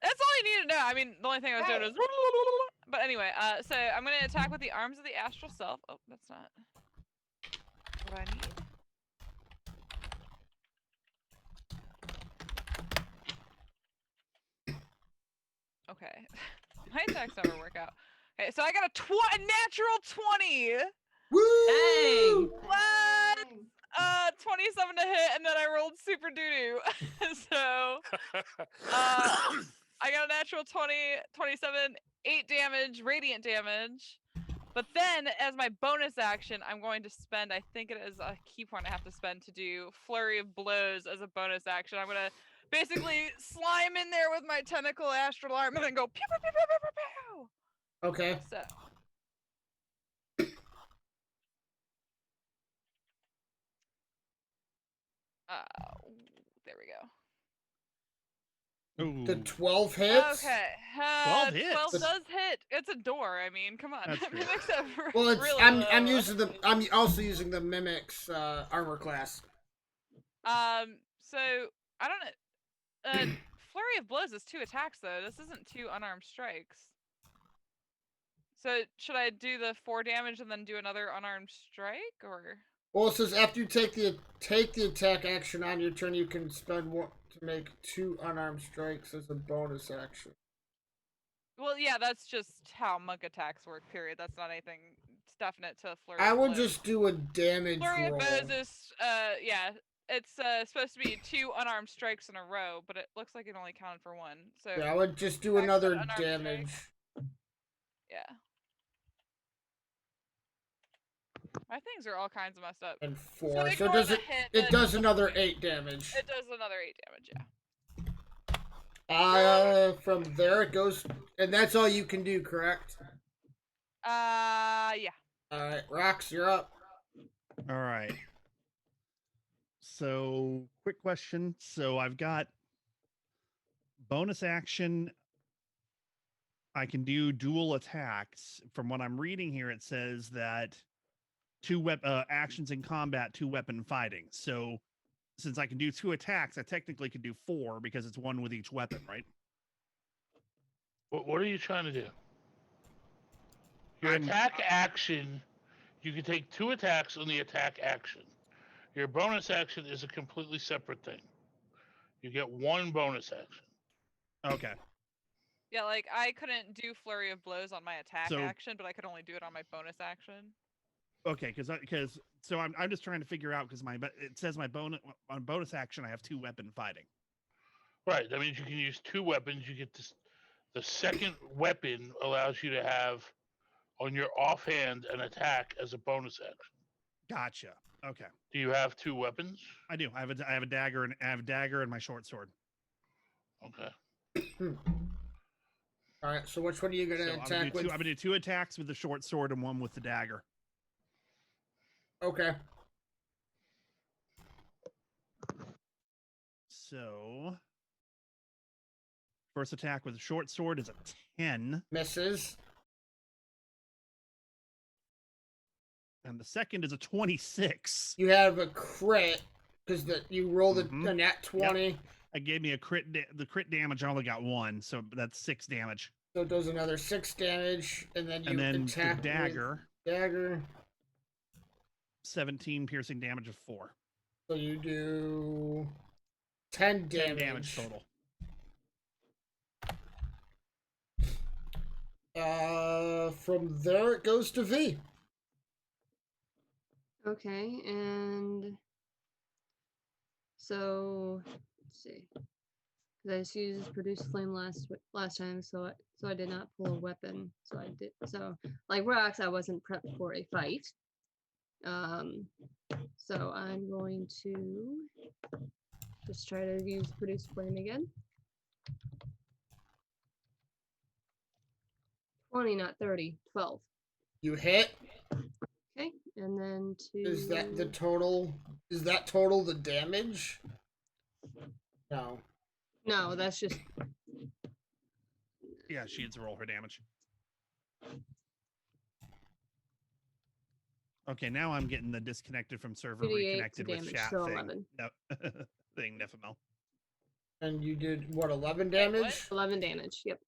That's all you need to know. I mean, the only thing I was doing Right. was. But anyway, so I'm going to attack with the arms of the astral self. Oh, that's not what I need. Okay. My attacks never work out. Okay, so I got a natural 20. Woo! What? 27 to hit, and then I rolled super doo-doo. So, I got a natural 20, 27, 8 damage, radiant damage. But then, as my bonus action, I'm going to spend, I think it is a key point I have to spend to do Flurry of Blows as a bonus action. I'm going to basically slime in there with my tentacle astral arm and then go pew, pew, pew, pew, pew, pew, pew. Okay. So. There we go. Ooh. The 12 hits? Okay. 12 hits. 12 does hit. It's a door. I mean, come on. That's true. Mimics have Well, it's really I'm low. using the I'm also using the Mimic's armor class. So I don't know. Flurry of Blows is 2 attacks though. This isn't 2 unarmed strikes. So should I do the 4 damage and then do another unarmed strike, or? Well, it says after you take the attack action on your turn, you can spend 1 to make 2 unarmed strikes as a bonus action. Well, yeah, that's just how monk attacks work. Period. That's not anything definite to Flurry. I of will Blows. just do a damage Flurry roll. of Blows is, yeah, it's supposed to be 2 unarmed strikes in a row, but it looks like it only counted for 1. So Yeah, I would just do Rax, another unarmed strike. damage. Yeah. My things are all kinds of messed up. And So 4. So ignore does the it? hit. It does another 8 damage. It does another 8 damage. Yeah. From there it goes, and that's all you can do, correct? Yeah. All right, Rox, you're up. All right. So, quick question. So, I've got bonus action. I can do dual attacks. From what I'm reading here, it says that actions in combat, 2-weapon fighting. So, since I can do 2 attacks, I technically could do 4 because it's 1 with each weapon, right? What are you trying to do? Your attack action, you can take 2 attacks on the attack action. Your bonus action is a completely separate thing. You get 1 bonus action. Okay. Yeah, like I couldn't do flurry of blows on my attack action, but I could only do it on my bonus action. Okay, because I'm just trying to figure out because it says my bonus action I have 2-weapon fighting. Right. That means you can use 2 weapons. You get this. The second weapon allows you to have on your offhand an attack as a bonus action. Gotcha. Okay. Do you have 2 weapons? I do. I have a dagger and my short sword. Okay. All right. So which one are you gonna attack with? I'm gonna do 2 attacks with the short sword and 1 with the dagger. Okay. So, first attack with the short sword is a 10. Misses. And the second is a 26. You have a crit because you rolled a nat 20. Yep. It gave me a crit. The crit damage I only got 1, so that's 6 damage. So it does another 6 damage, and then attack the dagger. Dagger. 17 piercing damage of 4. So you do 10 damage. 10 damage total. From there it goes to V. Okay, and so let's see. Because I just used produce flame last time, so I did not pull a weapon. So I did like rocks. I wasn't prepped for a fight. So I'm going to just try to use produce flame again. 20, not 30. 12. You hit. Okay, and then Is that the total? Is that total the damage? No. No, that's just. Yeah, she needs to roll her damage. Okay, now I'm getting the disconnected from server, reconnected with chat so thing. 11. No, thing, Nifamel. And you did what? 11 damage. 11 damage. Yep.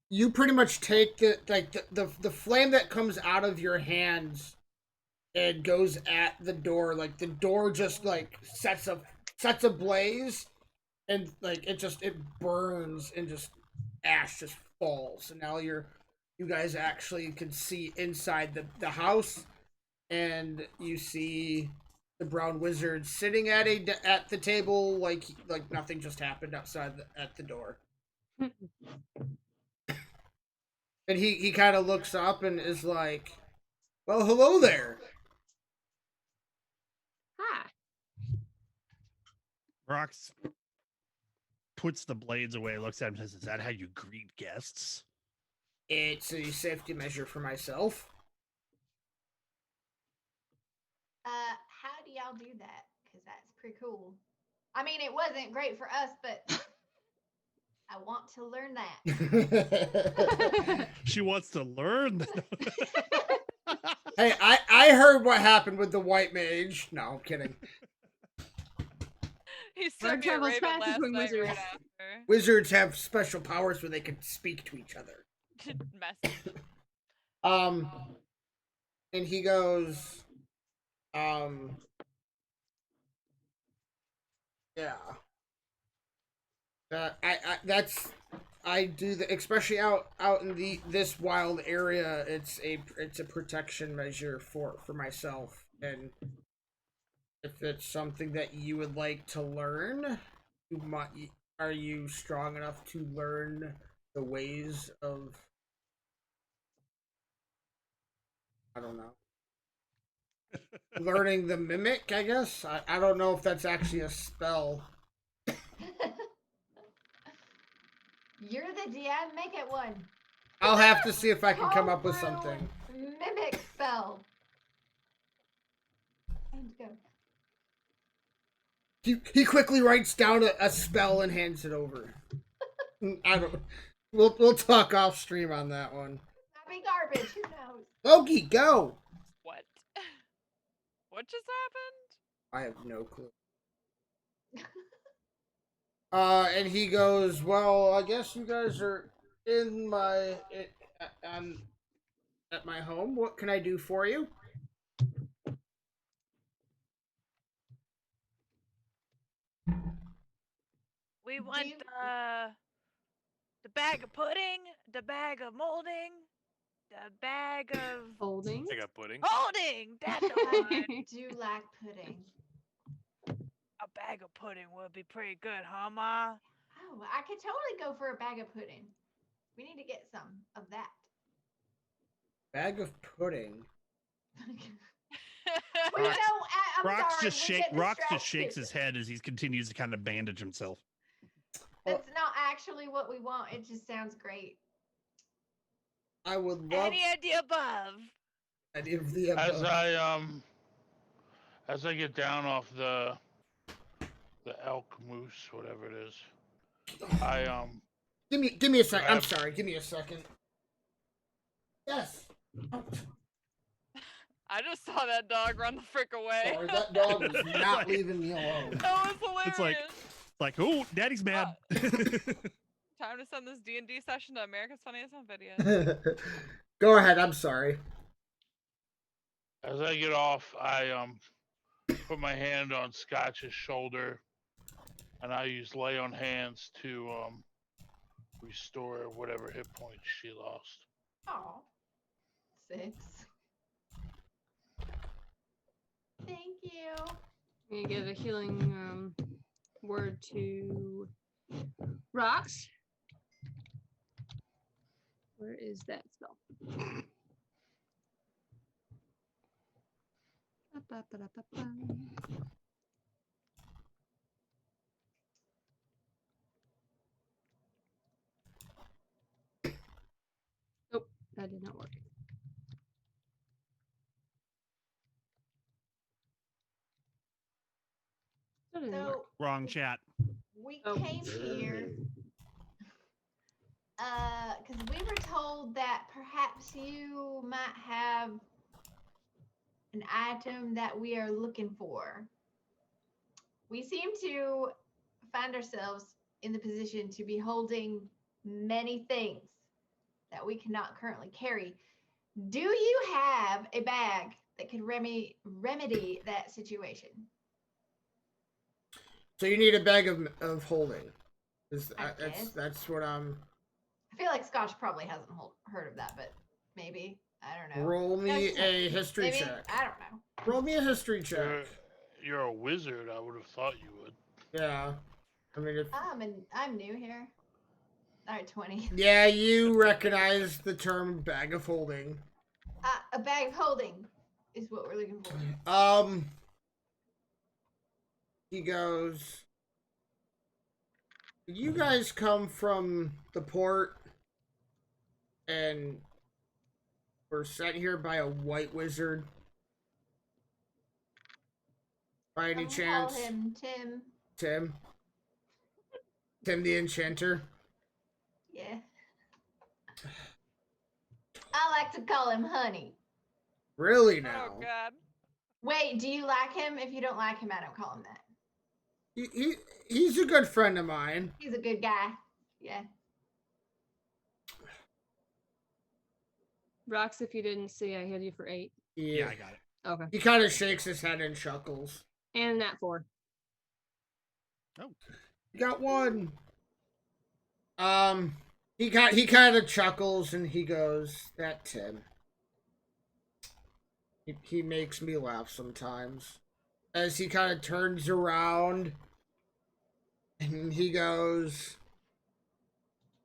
You pretty much take the flame that comes out of your hands and goes at the door. Like the door just like sets ablaze, and like it burns and just ash just falls. And now you guys actually can see inside the house, and you see the brown wizard sitting at the table like nothing just happened outside at the door. And he kind of looks up and is like, "Well, hello there." Hi. Rox puts the blades away, looks at him, and says, "Is that how you greet guests?" It's a safety measure for myself. How do y'all do that? Because that's pretty cool. I mean, it wasn't great for us, but I want to learn that. She wants to learn. Hey, I heard what happened with the white mage. No, I'm kidding. He sent me a travels raven fastest last when night wizards. right after. Wizards have special powers where they can speak to each other. Message. And he goes, yeah. I do the, especially out in this wild area. It's a protection measure for myself, and if it's something that you would like to learn, you might. Are you strong enough to learn the ways of? I don't know. Learning the mimic, I guess. I don't know if that's actually a spell. You're the DM. Make it one. I'll have to see if I can come up with Homebrew something. Mimic spell. And go. He quickly writes down a spell and hands it over. I don't. We'll talk off stream on that one. Might be garbage. Who knows? Loki, go. What? What just happened? I have no clue. And he goes, "Well, I guess you guys are in at my home. What can I do for you?" We want the bag of pudding, the bag of molding, the bag of Holding. I got pudding. holding. That's the one. I do like pudding. A bag of pudding would be pretty good, huh, Ma? Oh, I could totally go for a bag of pudding. We need to get some of that. Bag of pudding. Well, you know, I'm Rox sorry. just we shake. get Rox just distracted. shakes his head as he continues to kind of bandage himself. That's not actually what we want. It just sounds great. I would love Any idea above? any of the As above. I get down off the elk moose, whatever it is, I Give me a second. I'm grab- sorry. Give me a second. Yes. Oh, I just saw that dog run the frick away. sorry, that dog was not leaving me alone. That was hilarious. It's like, oh, Daddy's mad. Time to send this D&D session to America's Funniest Home Videos. Go ahead. I'm sorry. as I get off, I put my hand on Scotch's shoulder, and I use lay on hands to restore whatever hit points she lost. Oh, 6. Thank you. I'm gonna give a healing word to Rox. Where is that spell? Ba-ba-ba-da-ba-ba. Nope, that did not work. That didn't work. So Wrong chat. we Oh. came here because we were told that perhaps you might have an item that we are looking for. We seem to find ourselves in the position to be holding many things that we cannot currently carry. Do you have a bag that could remedy that situation? So you need a bag of holding. I guess. That's what I'm. I feel like Scotch probably hasn't heard of that, but maybe. I don't know. Roll me No, a history maybe. check. I don't know. Roll me a history check. You're a wizard. I would have thought you would. Yeah. I mean, if I'm new here. All right, 20. yeah, you recognize the term bag of holding. A bag of holding is what we're looking for. He goes, you guys come from the port and were sent here by a white wizard by any chance? Call him Tim. Tim the Enchanter? Yeah. I like to call him Honey. Really now? Oh, God. Wait, do you like him? If you don't like him, I don't call him that. He's a good friend of mine. He's a good guy. Yeah. Rox, if you didn't see, I hit you for 8. Yeah, I got it. Okay. He kind of shakes his head and chuckles. And that 4. Oh. You got one. He kind of chuckles and he goes, "That Tim. He makes me laugh sometimes." As he kind of turns around and he goes,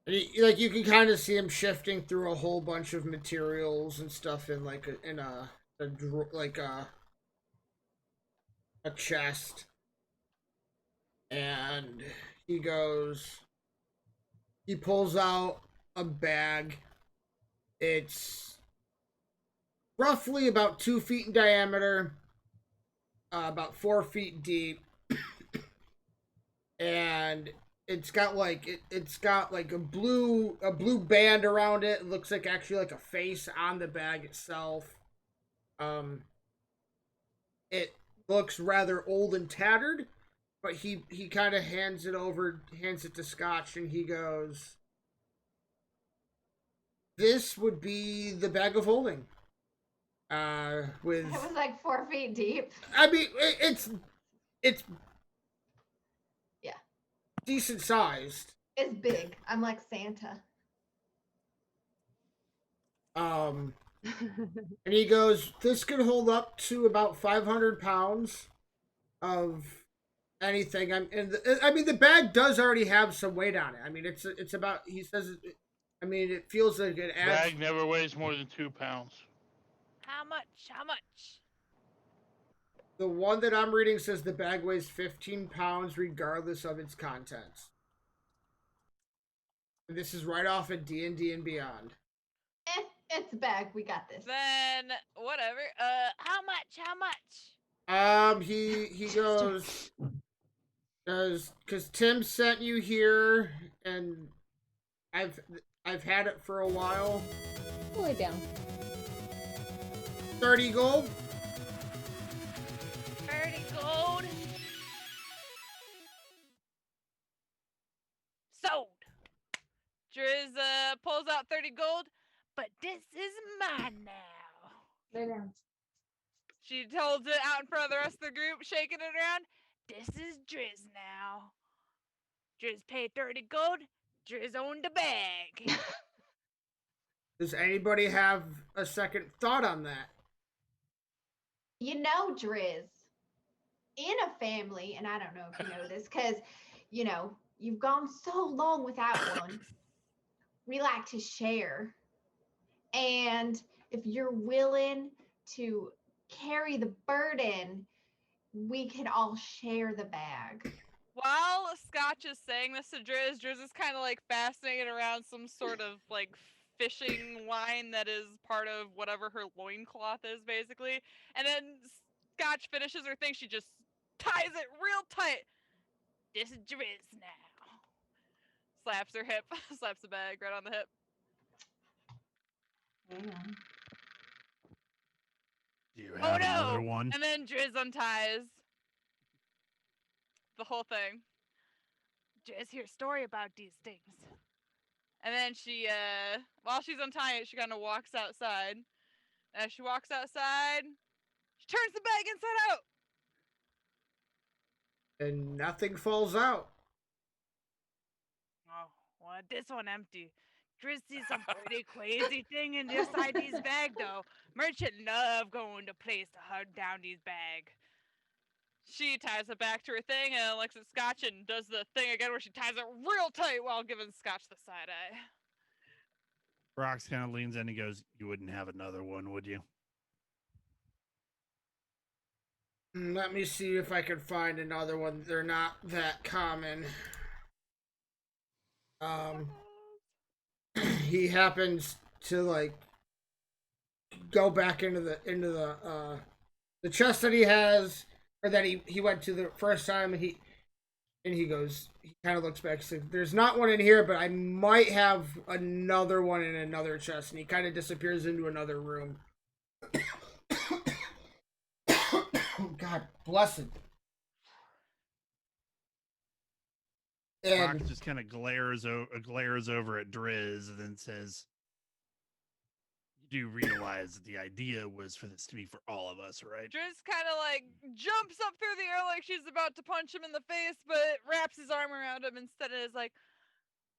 and like you can kind of see him shifting through a whole bunch of materials and stuff in like a chest, and he goes, he pulls out a bag. It's roughly about 2 feet in diameter, about 4 feet deep, and it's got like it's got like a blue band around it. It looks like actually like a face on the bag itself. It looks rather old and tattered, but he kind of hands it to Scotch, and he goes, "This would be the bag of holding." With It was like 4 feet deep. I mean, it's Yeah. decent sized. It's big. I'm like Santa. And he goes, "This could hold up to about 500 pounds of anything." I mean, the bag does already have some weight on it. I mean, it's about. He says, I mean, it feels like it adds. Bag never weighs more than 2 pounds. How much? How much? The one that I'm reading says the bag weighs 15 pounds regardless of its contents. And this is right off of D&D and Beyond. It's a bag. We got this. Then whatever. How much? How much? He goes, because Tim sent you here, and I've had it for a while. Lay down. 30 gold. 30 gold. Sold. Driz pulls out 30 gold. But this is mine now. Lay down. She holds it out in front of the rest of the group, shaking it around. This is Driz now. Driz paid 30 gold. Driz owned the bag. Does anybody have a second thought on that? You know, Driz, in a family, and I don't know if you know this, because, you know, you've gone so long without one. We like to share. And if you're willing to carry the burden, we can all share the bag. While Scotch is saying this to Driz, Driz is kind of like fascinated around some sort of like fishing line that is part of whatever her loincloth is, basically. And then Scotch finishes her thing, she just ties it real tight. This is Driz now. Slaps her hip, slaps the bag right on the hip. Yeah. Do you have another one? And then Driz unties the whole thing. Driz hear a story about these things. And then she, while she's untying it, she kind of walks outside. As she walks outside, she turns the bag inside out. And nothing falls out. Oh, well, this one empty. Driz sees some pretty crazy thing inside these bag, though. Merchant love going to place to hunt down these bag. She ties it back to her thing and looks at Scotch and does the thing again where she ties it real tight while giving Scotch the side eye. Brox kind of leans in and goes, "You wouldn't have another one, would you?" Let me see if I can find another one. They're not that common. He happens to like go back into the chest that he has, or that he went to the first time, and he goes, he kind of looks back. He's like, "There's not one in here, but I might have another one in another chest." And he kind of disappears into another room. God bless him. And Brox just kind of glares over at Driz and then says, "You do realize that the idea was for this to be for all of us, right?" Driz kind of like jumps up through the air like she's about to punch him in the face, but wraps his arm around him instead and is like,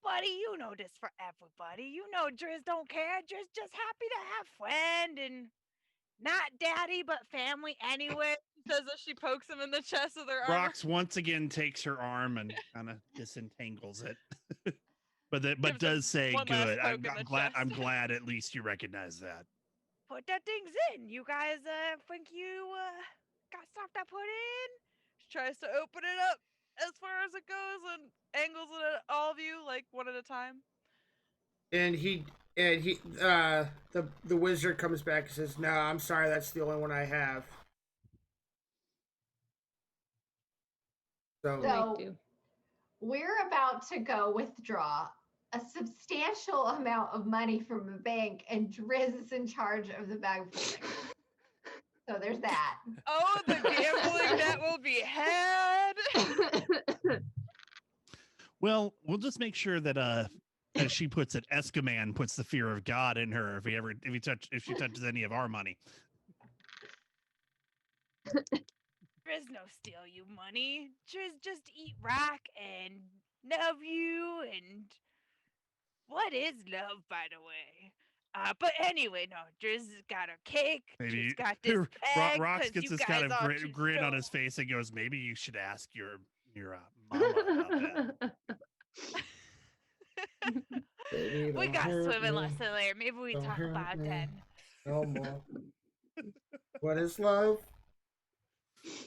buddy, you know this for everybody. You know Driz don't care. Driz just happy to have friend and not daddy, but family anyway. Says as she pokes him in the chest with her arm. Rox once again takes her arm and kind of disentangles it. but Gives him does say one last good. poke in the I'm chest. glad at least you recognize that. Put that things in. You guys think you got stuff to put in? She tries to open it up as far as it goes and angles it at all of you like one at a time. And the wizard comes back and says, "No, I'm sorry, that's the only one I have." So we're about to go withdraw a substantial amount of money from the bank, and Driz is in charge of the bag pulling. So there's that. Oh, the gambling that will be had. Well, we'll just make sure that as she puts it, Escaman puts the fear of God in her if she touches any of our money. Driz no steal you money. Driz just eat rock and love you and what is love, by the way? But anyway, no, Driz has got her cake. Maybe Driz got this bag. Rox gets you this guys kind of all grin on his face and goes, "Maybe you should ask your mama about that." Baby, We don't got hurt swimming me. lesson later. Maybe we Don't talk hurt about me. then. No more. What is love?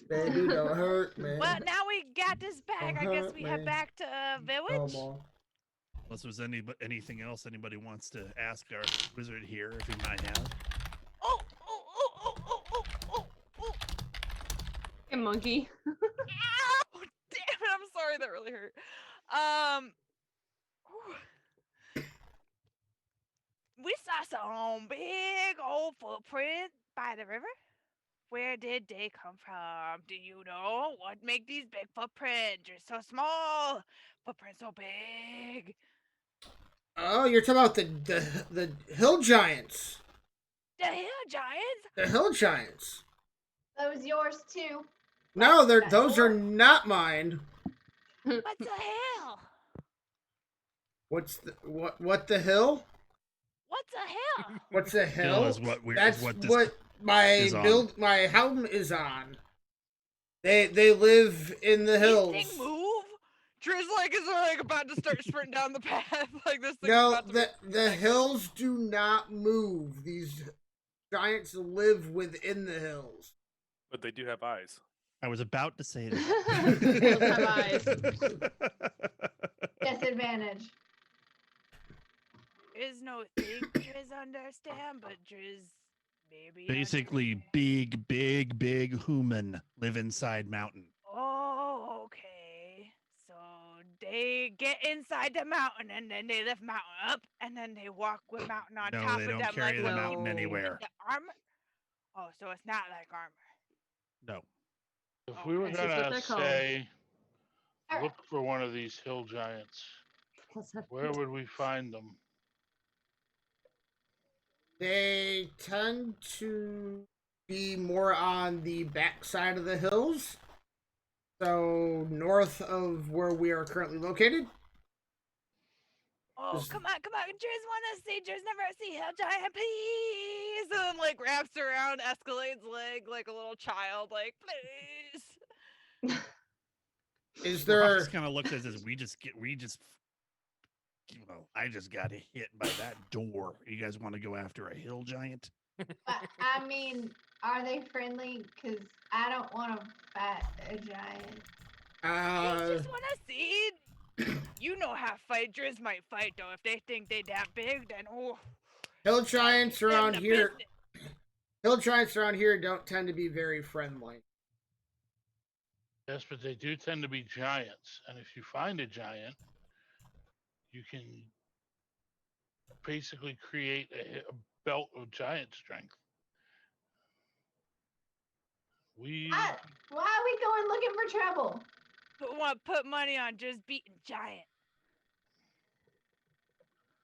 Baby, don't hurt me. Well, now we got this bag. Don't I guess hurt we head me. back to No village. more. Unless there's anything else anybody wants to ask our wizard here, if he might have. Oh. Hey, monkey. Ow! Damn it! I'm sorry. That really hurt. We saw some big old footprint by the river. Where did they come from? Do you know what make these big footprints? They're so small, footprints so big. Oh, you're talking about the hill giants. The hill giants? The hill giants. Those yours too. No, That those are door? not mine. What's a hill? What's what the hill? What's a hill? What's a hill? Hill is what That's this what my is on. my helm is on. They live in the hills. These thing move? Driz is about to start sprinting down the path like this thing. No, the hills do not move. These giants live within the hills. But they do have eyes. I was about to say that. Disadvantage. There's no thing Driz understand, but Driz maybe. Basically, big human live inside mountain. Oh, okay. So they get inside the mountain and then they lift mountain up and then they walk with mountain on No, top they of don't them carry like the mountain anywhere. The armor? Oh, so it's not like armor. No. If we were This is what gonna they're called. say, look for one of these hill giants, where would we find them? They tend to be more on the backside of the hills. So north of where we are currently located. Oh, come on. Driz wanna see. Driz never see hill giant, please. And wraps around Escalade's leg like a little child, please. Is there? Rox kind of looks as I just got hit by that door. You guys want to go after a hill giant? I mean, are they friendly? Because I don't want to fight a giant. Driz just wanna see. You know how Driz might fight though. If they think they that big, then Hill giants around the here. business. Hill giants around here don't tend to be very friendly. Yes, but they do tend to be giants, and if you find a giant, you can basically create a belt of giant strength. Why are we going looking for trouble? Who want to put money on Driz beating giant?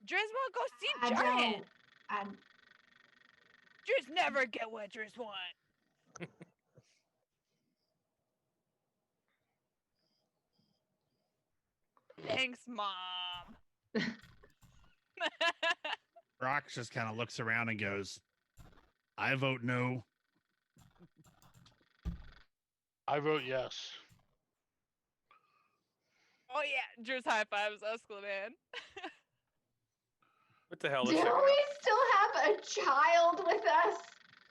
Driz want to go see giant. Driz never get what Driz want. Thanks, Mom. Rox just kind of looks around and goes, I vote no. I vote yes. Oh yeah, Drew's high fives Escalaman. What the hell? Do Let's check it out. we still have a child with us?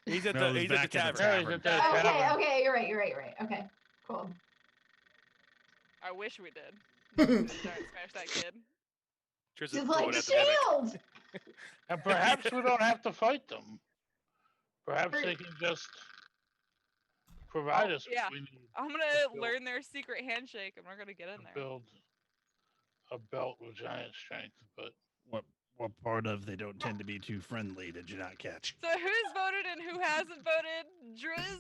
He's at No, the he's he's at the back at the tavern. Yeah, he's tavern. at the Okay, tavern. okay, you're right. Okay, cool. I wish we did. Smash that kid. Just Just throw like it at the medic. shield. And perhaps we don't have to fight them. Perhaps they can just provide us yeah. what we need I'm to gonna learn their secret handshake, and we're gonna get in to there. build a belt with giant strength. But What part of they don't tend to be too friendly did you not catch? So who's voted and who hasn't voted? Driz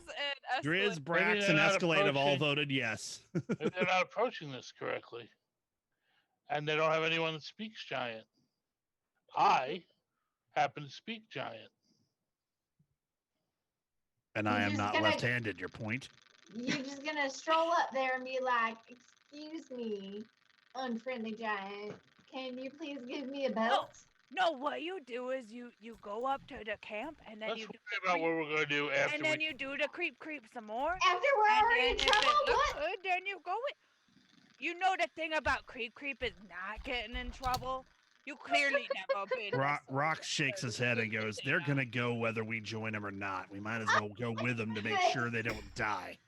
and Driz, Escalade. Brax, they're and not Escalade have all approaching- voted yes. maybe they're not approaching this correctly. And they don't have anyone that speaks giant. I happen to speak giant. And I You're am just not gonna- left-handed, your point. You're just gonna stroll up there and be like, "Excuse me, unfriendly giant. Can you please give me a belt?" No, what you do is you go up to the camp and then Let's you worry do about what we're going to do after and then we... you do the creep some more. After we're And already then in if trouble, it looks what? good, then you go with. You know the thing about creep is not getting in trouble. You clearly never been. Rock shakes his head and goes, they're going to go whether we join them or not. We might as well go with them to make sure they don't die.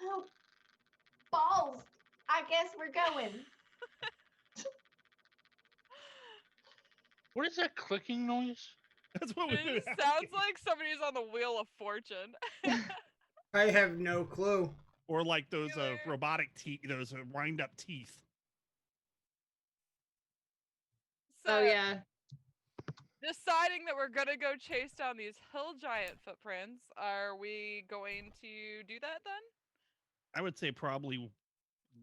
Oh, balls. I guess we're going. What is that clicking noise? That's what we It just sounds like somebody's on the Wheel of Fortune. I have no clue. Or like those Taylor. robotic teeth, those wind-up teeth. Oh yeah. Deciding that we're gonna go chase down these hill giant footprints, are we going to do that then? I would say probably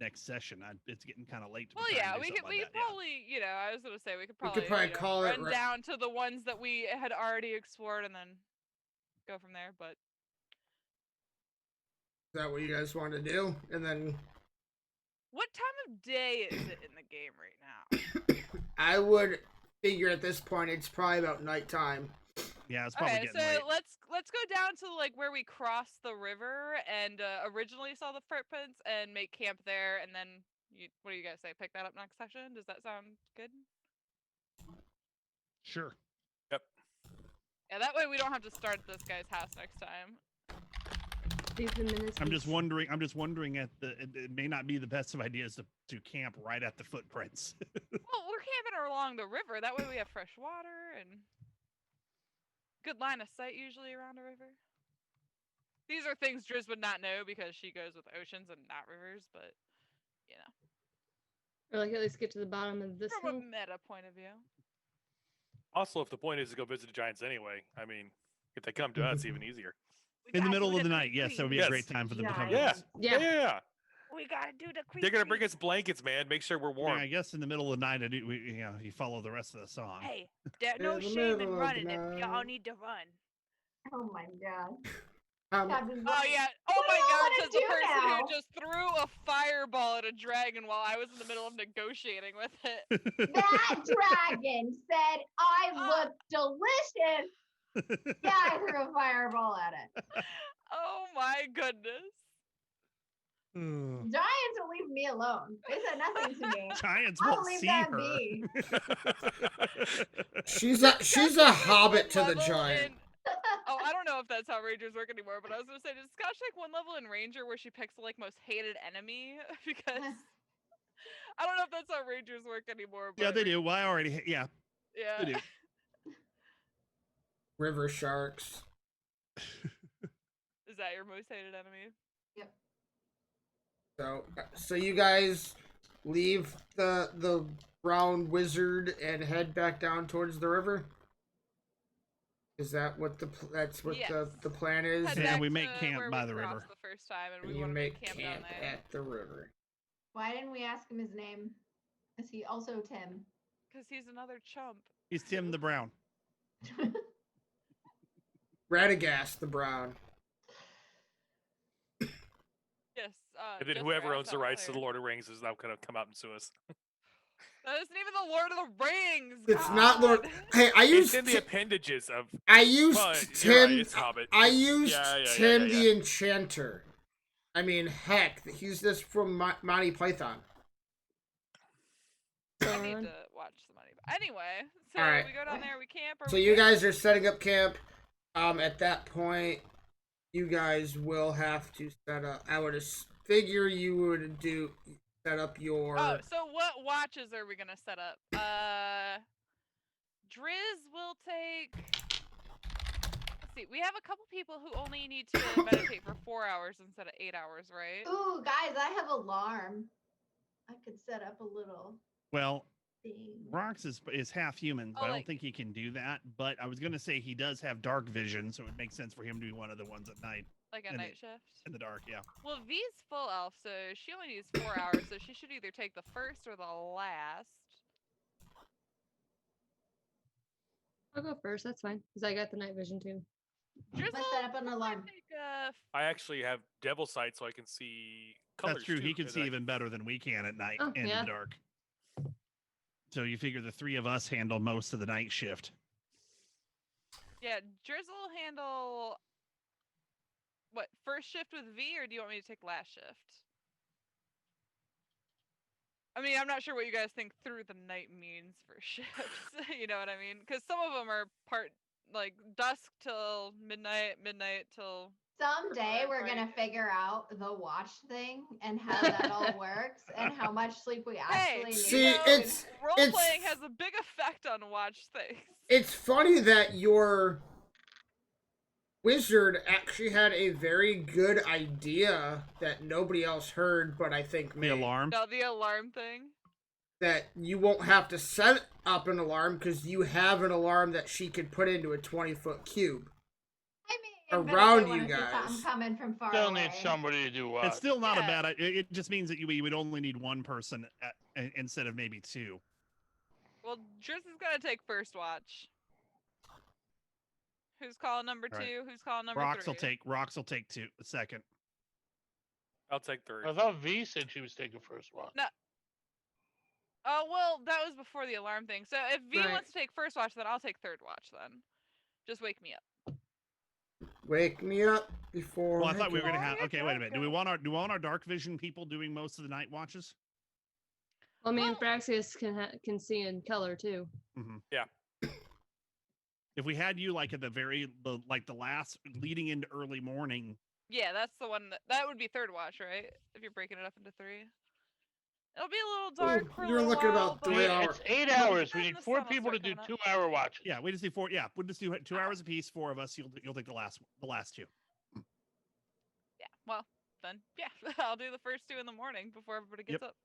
next session. It's getting kind of late to be Well, trying to yeah, do we something could. like We that, could probably, you know, I was gonna say we could We probably, could probably you know, call it run down to the ones that we had already explored and then go from there. But Is that what you guys want to do? And then what time of day is it in the game right now? I would figure at this point it's probably about nighttime. Yeah, it's probably Okay, getting so late. let's go down to like where we crossed the river and originally saw the footprints and make camp there, and then what do you guys say? Pick that up next session. Does that sound good? Sure. Yeah, that way we don't have to start at this guy's house next time. These are minutes. I'm just wondering it may not be the best of ideas to camp right at the footprints. Well, we're camping along the river. That way we have fresh water and good line of sight usually around a river. These are things Driz would not know because she goes with oceans and not rivers, but you know. Or like at least get to the bottom of this From a hill. meta point of view. Also, if the point is to go visit the giants anyway, I mean, if they come to us, even easier. In the middle of the night, yes, that would be a Yes. great time for them to come. Yeah. to us. Yeah. We gotta do the creep. They're gonna bring us blankets, man. Make sure we're I, mean, warm. I guess in the middle of the night, you follow the rest of the song. Hey, there's no In the shame in middle of running the if y'all night. need to run. Oh my god. Um, Oh yeah! Oh What do my y'all god! wanna Says the do person now? who just threw a fireball at a dragon while I was in the middle of negotiating with it. That dragon said I look delicious. Yeah, I threw a fireball at it. Oh my goodness! Giants will leave me alone. They said nothing to me. Giants I'll won't leave see that her. be. she's a hobbit to the Level giant. in- Oh, I don't know if that's how Rangers work anymore, but I was gonna say, did Scotch take one level in Ranger where she picks the like most hated enemy? Because I don't know if that's how Rangers work anymore. But Yeah, they do. Well, I already. Yeah, Yeah. they do. River sharks. Is that your most hated enemy? So you guys leave the brown wizard and head back down towards the river. Is that what that's what Yes. the plan is? Head Yeah, back we make to camp where by we the crossed river. the first time, and we You want to make camp camp down there. at the river. Why didn't we ask him his name? Is he also Tim? Because he's another chump. He's Tim the Brown. Radagast the Brown. Yes. And then just whoever for owns the outside rights to the player. Lord of the Rings is now gonna come out and sue us. That isn't even the Lord of the Rings. It's not Lord. God. Hey, I It's used in the appendages of. I used Well, Tim. you're right, it's Hobbit. I It's- used yeah, Tim yeah. the Enchanter. I mean, heck, he's this from Monty Python. I need to watch the money. Anyway, so All right. we go down there, we camp. Or So we you camp? guys are setting up camp. At that point, you guys will have to set up. I would figure you would set up your. Oh, so what watches are we gonna set up? Driz will take. Let's see. We have a couple people who only need to meditate for 4 hours instead of 8 hours, right? Ooh, guys, I have alarm. I could set up a little Well, thing. Rox is half human, so Oh, I don't like- think he can do that. But I was going to say he does have dark vision, so it makes sense for him to be one of the ones at night Like a in night shift. in the dark. Yeah. Well, V's full elf, so she only needs 4 hours, so she should either take the first or the last. I'll go first. That's fine because I got the night vision too. Drizzle, Let's set up an alarm. take, I actually have devil sight, so I can see colors. That's true. too, He can and see I- even better than we can at night Oh, and in yeah. the dark. So you figure the three of us handle most of the night shift. yeah, Drizzle handle. What, first shift with V, or do you want me to take last shift? I mean, I'm not sure what you guys think through the night means for shifts. You know what I mean? Because some of them are like dusk till midnight, midnight till. Someday we're Right. gonna figure out the watch thing and how that all works and how much sleep we actually need. See, you know, it's- role it's- playing has a big effect on watch things. It's funny that your wizard actually had a very good idea that nobody else heard, but I think The me. alarm. No, the alarm thing. That you won't have to set up an alarm because you have an alarm that she could put into a 20-foot cube. I mean, but if Around they you wanna see guys. something coming from far Still away. need somebody to do what? It's still not a Yeah. bad. It just means that we would only need one person instead of maybe two. Well, Driz is gonna take first watch. Who's calling number All right. 2? Who's calling number Rox 3? will take two. A second. I'll take third. I thought V said she was taking first watch. No. Oh, well, that was before the alarm thing. So if V Right. wants to take first watch, then I'll take third watch then. Just wake me up. Wake me up before. Well, I thought we were go. gonna have. yeah, Okay, go, wait a minute. Do we go. want our dark vision people doing most of the night watches? Well, me and Well- Fraxius can see in color too. Mm-hmm. Yeah. If we had you like at the last leading into early morning. Yeah, that's the one that would be third watch, right? If you're breaking it up into 3. It'll be a little dark Ooh, for a you're little looking while, about but- 3 hours. It's 8 hours. We Then need the 4 sun will people to start do coming up. 2-hour watches. Yeah, we just do 4. Yeah, we'll just do 2 hours apiece. 4 of us. You'll take the last two. Yeah, well, then, yeah. I'll do the first 2 in the morning before everybody gets Yep. up.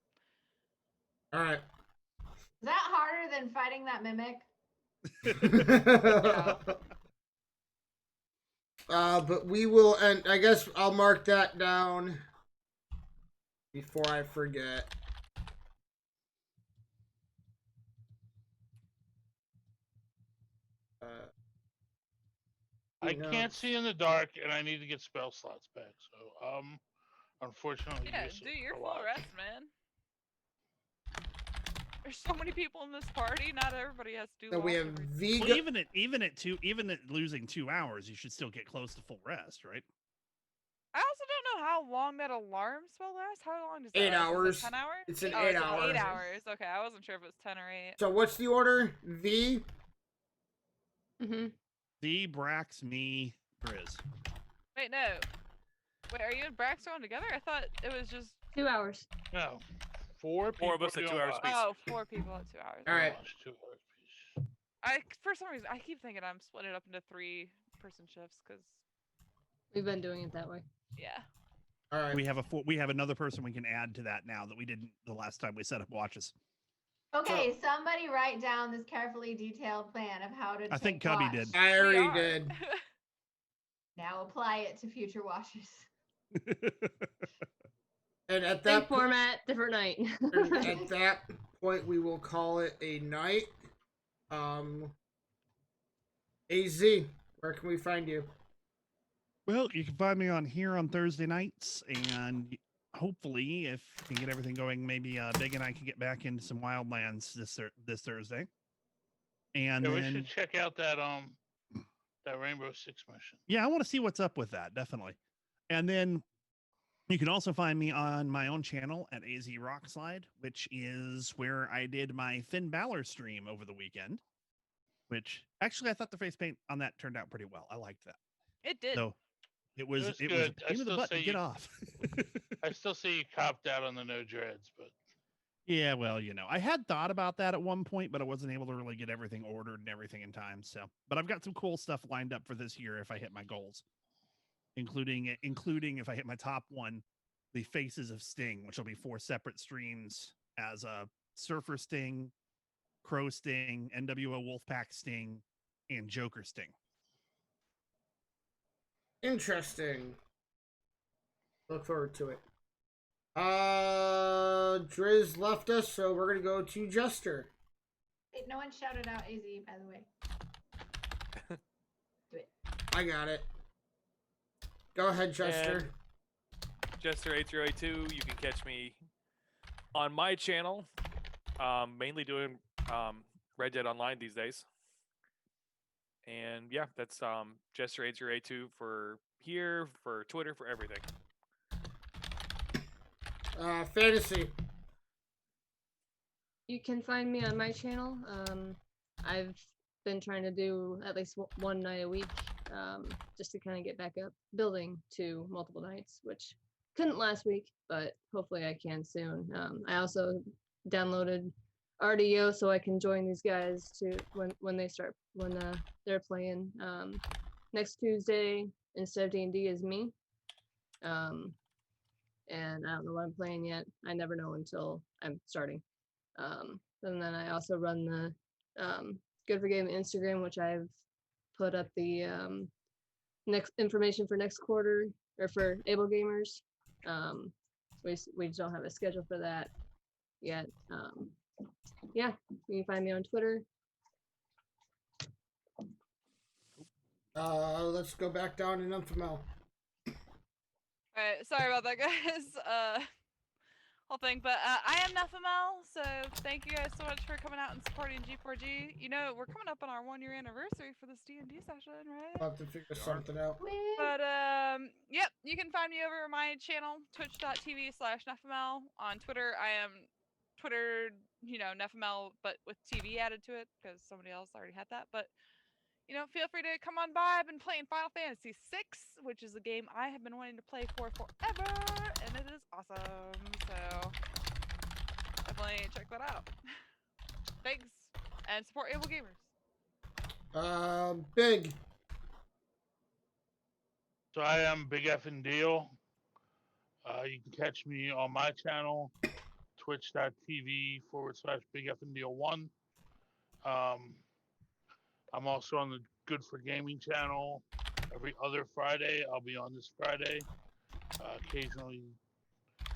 All right. Is that harder than fighting that mimic? But we will, and I guess I'll mark that down before I forget. I No. can't see in the dark, and I need to get spell slots back. So, unfortunately, Yeah, yes, do your a full lot. rest, man. There's so many people in this party. Not everybody has to do. So we watch have every- Well, vegan. even at losing 2 hours, you should still get close to full rest, right? I also don't know how long that alarm spell lasts. How long does that 8 last? Is it hours. 10 hours? It's an Oh, 8 it's hours. 8 hours. Okay, I wasn't sure if it was 10 or 8. So what's the order? V. Mm-hmm. The Brax, me, Grizz. Wait, no. Wait, are you and Brax going together? I thought it was just. 2 hours. No, 4 people. Four of us at doing 2 hours watch. apiece. Oh, 4 people at 2 hours. All right. Watch, 2 hours apiece. For some reason, I keep thinking I'm splitting it up into 3-person shifts because, We've been doing it that way. yeah. All right. We have another person we can add to that now that we didn't the last time we set up watches. Okay, somebody write down this carefully detailed plan of how to. I think take Cubby watch. did. I We already are. did. Now apply it to future watches. And at Same that format, different night. at that point, we will call it a night. AZ, where can we find you? Well, you can find me on here on Thursday nights, and hopefully, if we can get everything going, maybe Big and I can get back into some Wildlands this Thursday. And Yeah, then we should check out that Rainbow Six mission. yeah, I want to see what's up with that, definitely. And then you can also find me on my own channel at AZ Rockslide, which is where I did my Finn Balor stream over the weekend. Which actually, I thought the face paint on that turned out pretty well. I liked that. It did. So it was a good. pain in the butt to get off. I still say you copped out on the no dreads, but Yeah, well, I had thought about that at one point, but I wasn't able to really get everything ordered and everything in time. So, but I've got some cool stuff lined up for this year if I hit my goals, including if I hit my top one, the Faces of Sting, which will be 4 separate streams as a Surfer Sting, Crow Sting, NWO Wolfpack Sting, and Joker Sting. Interesting. Look forward to it. Driz left us, so we're gonna go to Jester. Wait, no one shouted out AZ, by the way. Do it. I got it. Go ahead, Jester. Jester8082, you can catch me on my channel, mainly doing Red Dead Online these days. And yeah, that's Jester8082 for here, for Twitter, for everything. Fantasy. You can find me on my channel. I've been trying to do at least one night a week, just to kind of get back up, building to multiple nights, which couldn't last week, but hopefully I can soon. I also downloaded RDO so I can join these guys to when they're playing. Next Tuesday instead of D&D is me. And I don't know what I'm playing yet. I never know until I'm starting. And then I also run the Good for Game Instagram, which I've put up the next information for next quarter or for Able Gamers. We don't have a schedule for that yet. Yeah, you can find me on Twitter. Let's go back down in Unfamil. Alright, sorry about that, guys. Whole thing, but I am Nephamel, so thank you guys so much for coming out and supporting G4G. We're coming up on our 1-year anniversary for this D&D session, right? I'll have to figure something out. But yep, you can find me over my channel, twitch.tv/Nephamel. On Twitter, I am Twitter, Nephamel, but with TV added to it because somebody else already had that. But feel free to come on by. I've been playing Final Fantasy VI, which is a game I have been wanting to play for forever, and it is awesome. So definitely check that out. Thanks, and support Able Gamers. Big. So I am Big Effin' Deal. You can catch me on my channel, twitch.tv/Big Effin' Deal 1. I'm also on the Good for Gaming channel every other Friday. I'll be on this Friday. Occasionally,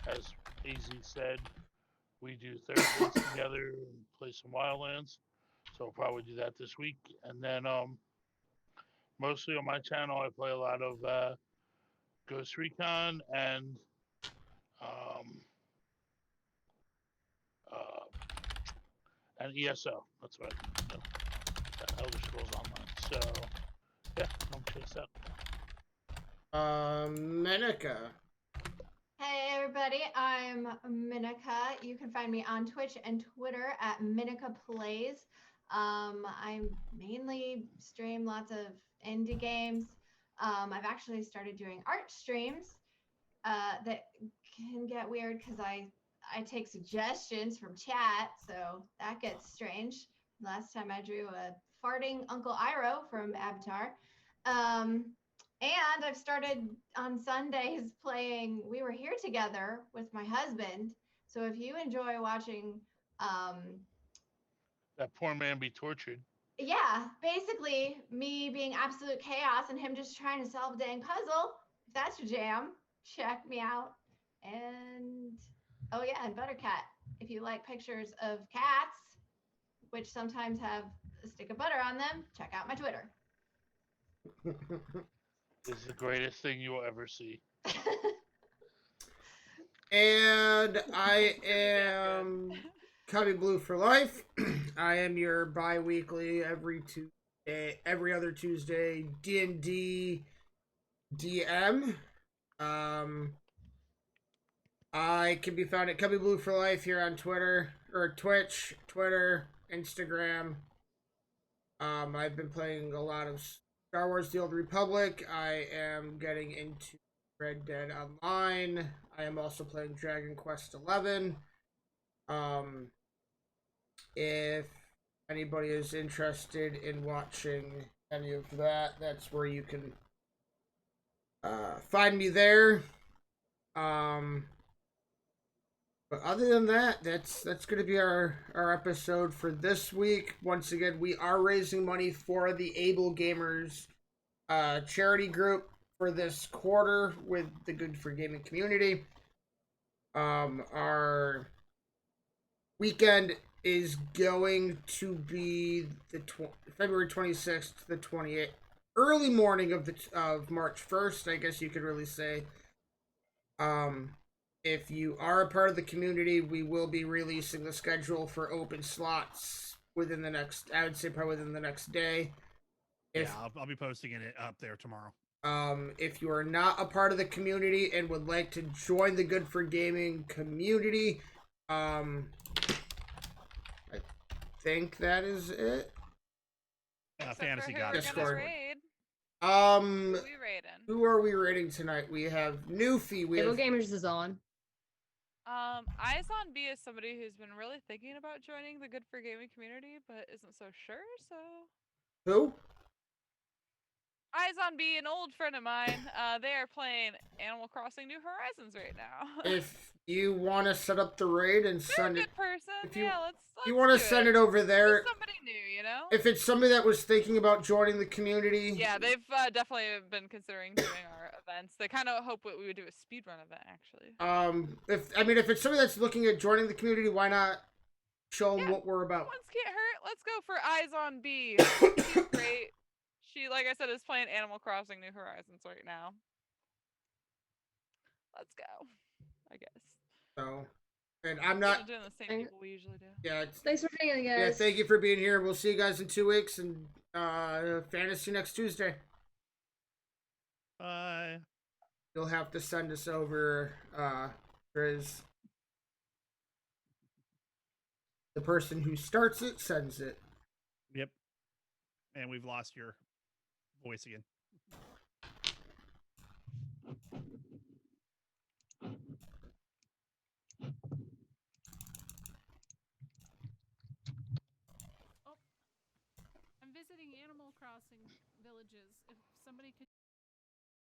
as AZ said, we do Thursdays together and play some Wildlands. So I'll probably do that this week. And then mostly on my channel, I play a lot of Ghost Recon and ESO. That's what I do. Elder Scrolls Online. So, yeah, come check us out. Menica. Hey everybody, I'm Minika. You can find me on Twitch and Twitter at Minika Plays. I mainly stream lots of indie games. I've actually started doing art streams that can get weird because I take suggestions from chat, so that gets strange. Last time I drew a farting Uncle Iroh from Avatar. And I've started on Sundays playing We Were Here Together with my husband. So if you enjoy watching That poor man be tortured. yeah, basically me being absolute chaos and him just trying to solve a dang puzzle. If that's your jam, check me out. And oh yeah, and Buttercat. If you like pictures of cats, which sometimes have a stick of butter on them, check out my Twitter. This is the greatest thing you will ever see. And I am Cubby Blue for life. I am your bi-weekly every other Tuesday D&D DM. I can be found at Cubby Blue for life here on Twitter or Twitch, Twitter, Instagram. I've been playing a lot of Star Wars: The Old Republic. I am getting into Red Dead Online. I am also playing Dragon Quest XI. If anybody is interested in watching any of that, that's where you can find me there. But other than that, that's going to be our episode for this week. Once again, we are raising money for the Able Gamers charity group for this quarter with the Good for Gaming community. Our weekend is going to be the February 26th to the 28th, early morning of March 1st, I guess you could really say. If you are a part of the community, we will be releasing the schedule for open slots within the next, I would say probably within the next day. Yeah, I'll be posting it up there tomorrow. If you are not a part of the community and would like to join the Good for Gaming community, I think that is it. Fantasy who God. we're Discord. gonna raid. Who we raiding? Who are we raiding tonight? We have Newfie. Able Gamers is on. Eyes on B is somebody who's been really thinking about joining the Good for Gaming community, but isn't so sure. So who? Eyes on B, an old friend of mine. They are playing Animal Crossing New Horizons right now. If you want to set up the raid and They're send a it, good person. if you, Yeah, let's you want to do send it over there. Just somebody new, you know. If it's somebody that was thinking about joining the community, Yeah, they've definitely been considering doing our events. They kind of hope we would do a speedrun event, actually. if it's somebody that's looking at joining the community, why not show them what we're about? Once can't hurt. Let's go for Eyes on B. She's great. She, like I said, is playing Animal Crossing New Horizons right now. Let's go, I guess. So, and I'm not doing the same people we usually do. Yeah. Thanks for being here, guys. Yeah, thank you for being here. We'll see you guys in 2 weeks and fantasy next Tuesday. Bye. You'll have to send us over Driz. The person who starts it sends it. Yep. And we've lost your voice again. I'm visiting Animal Crossing villages. If somebody could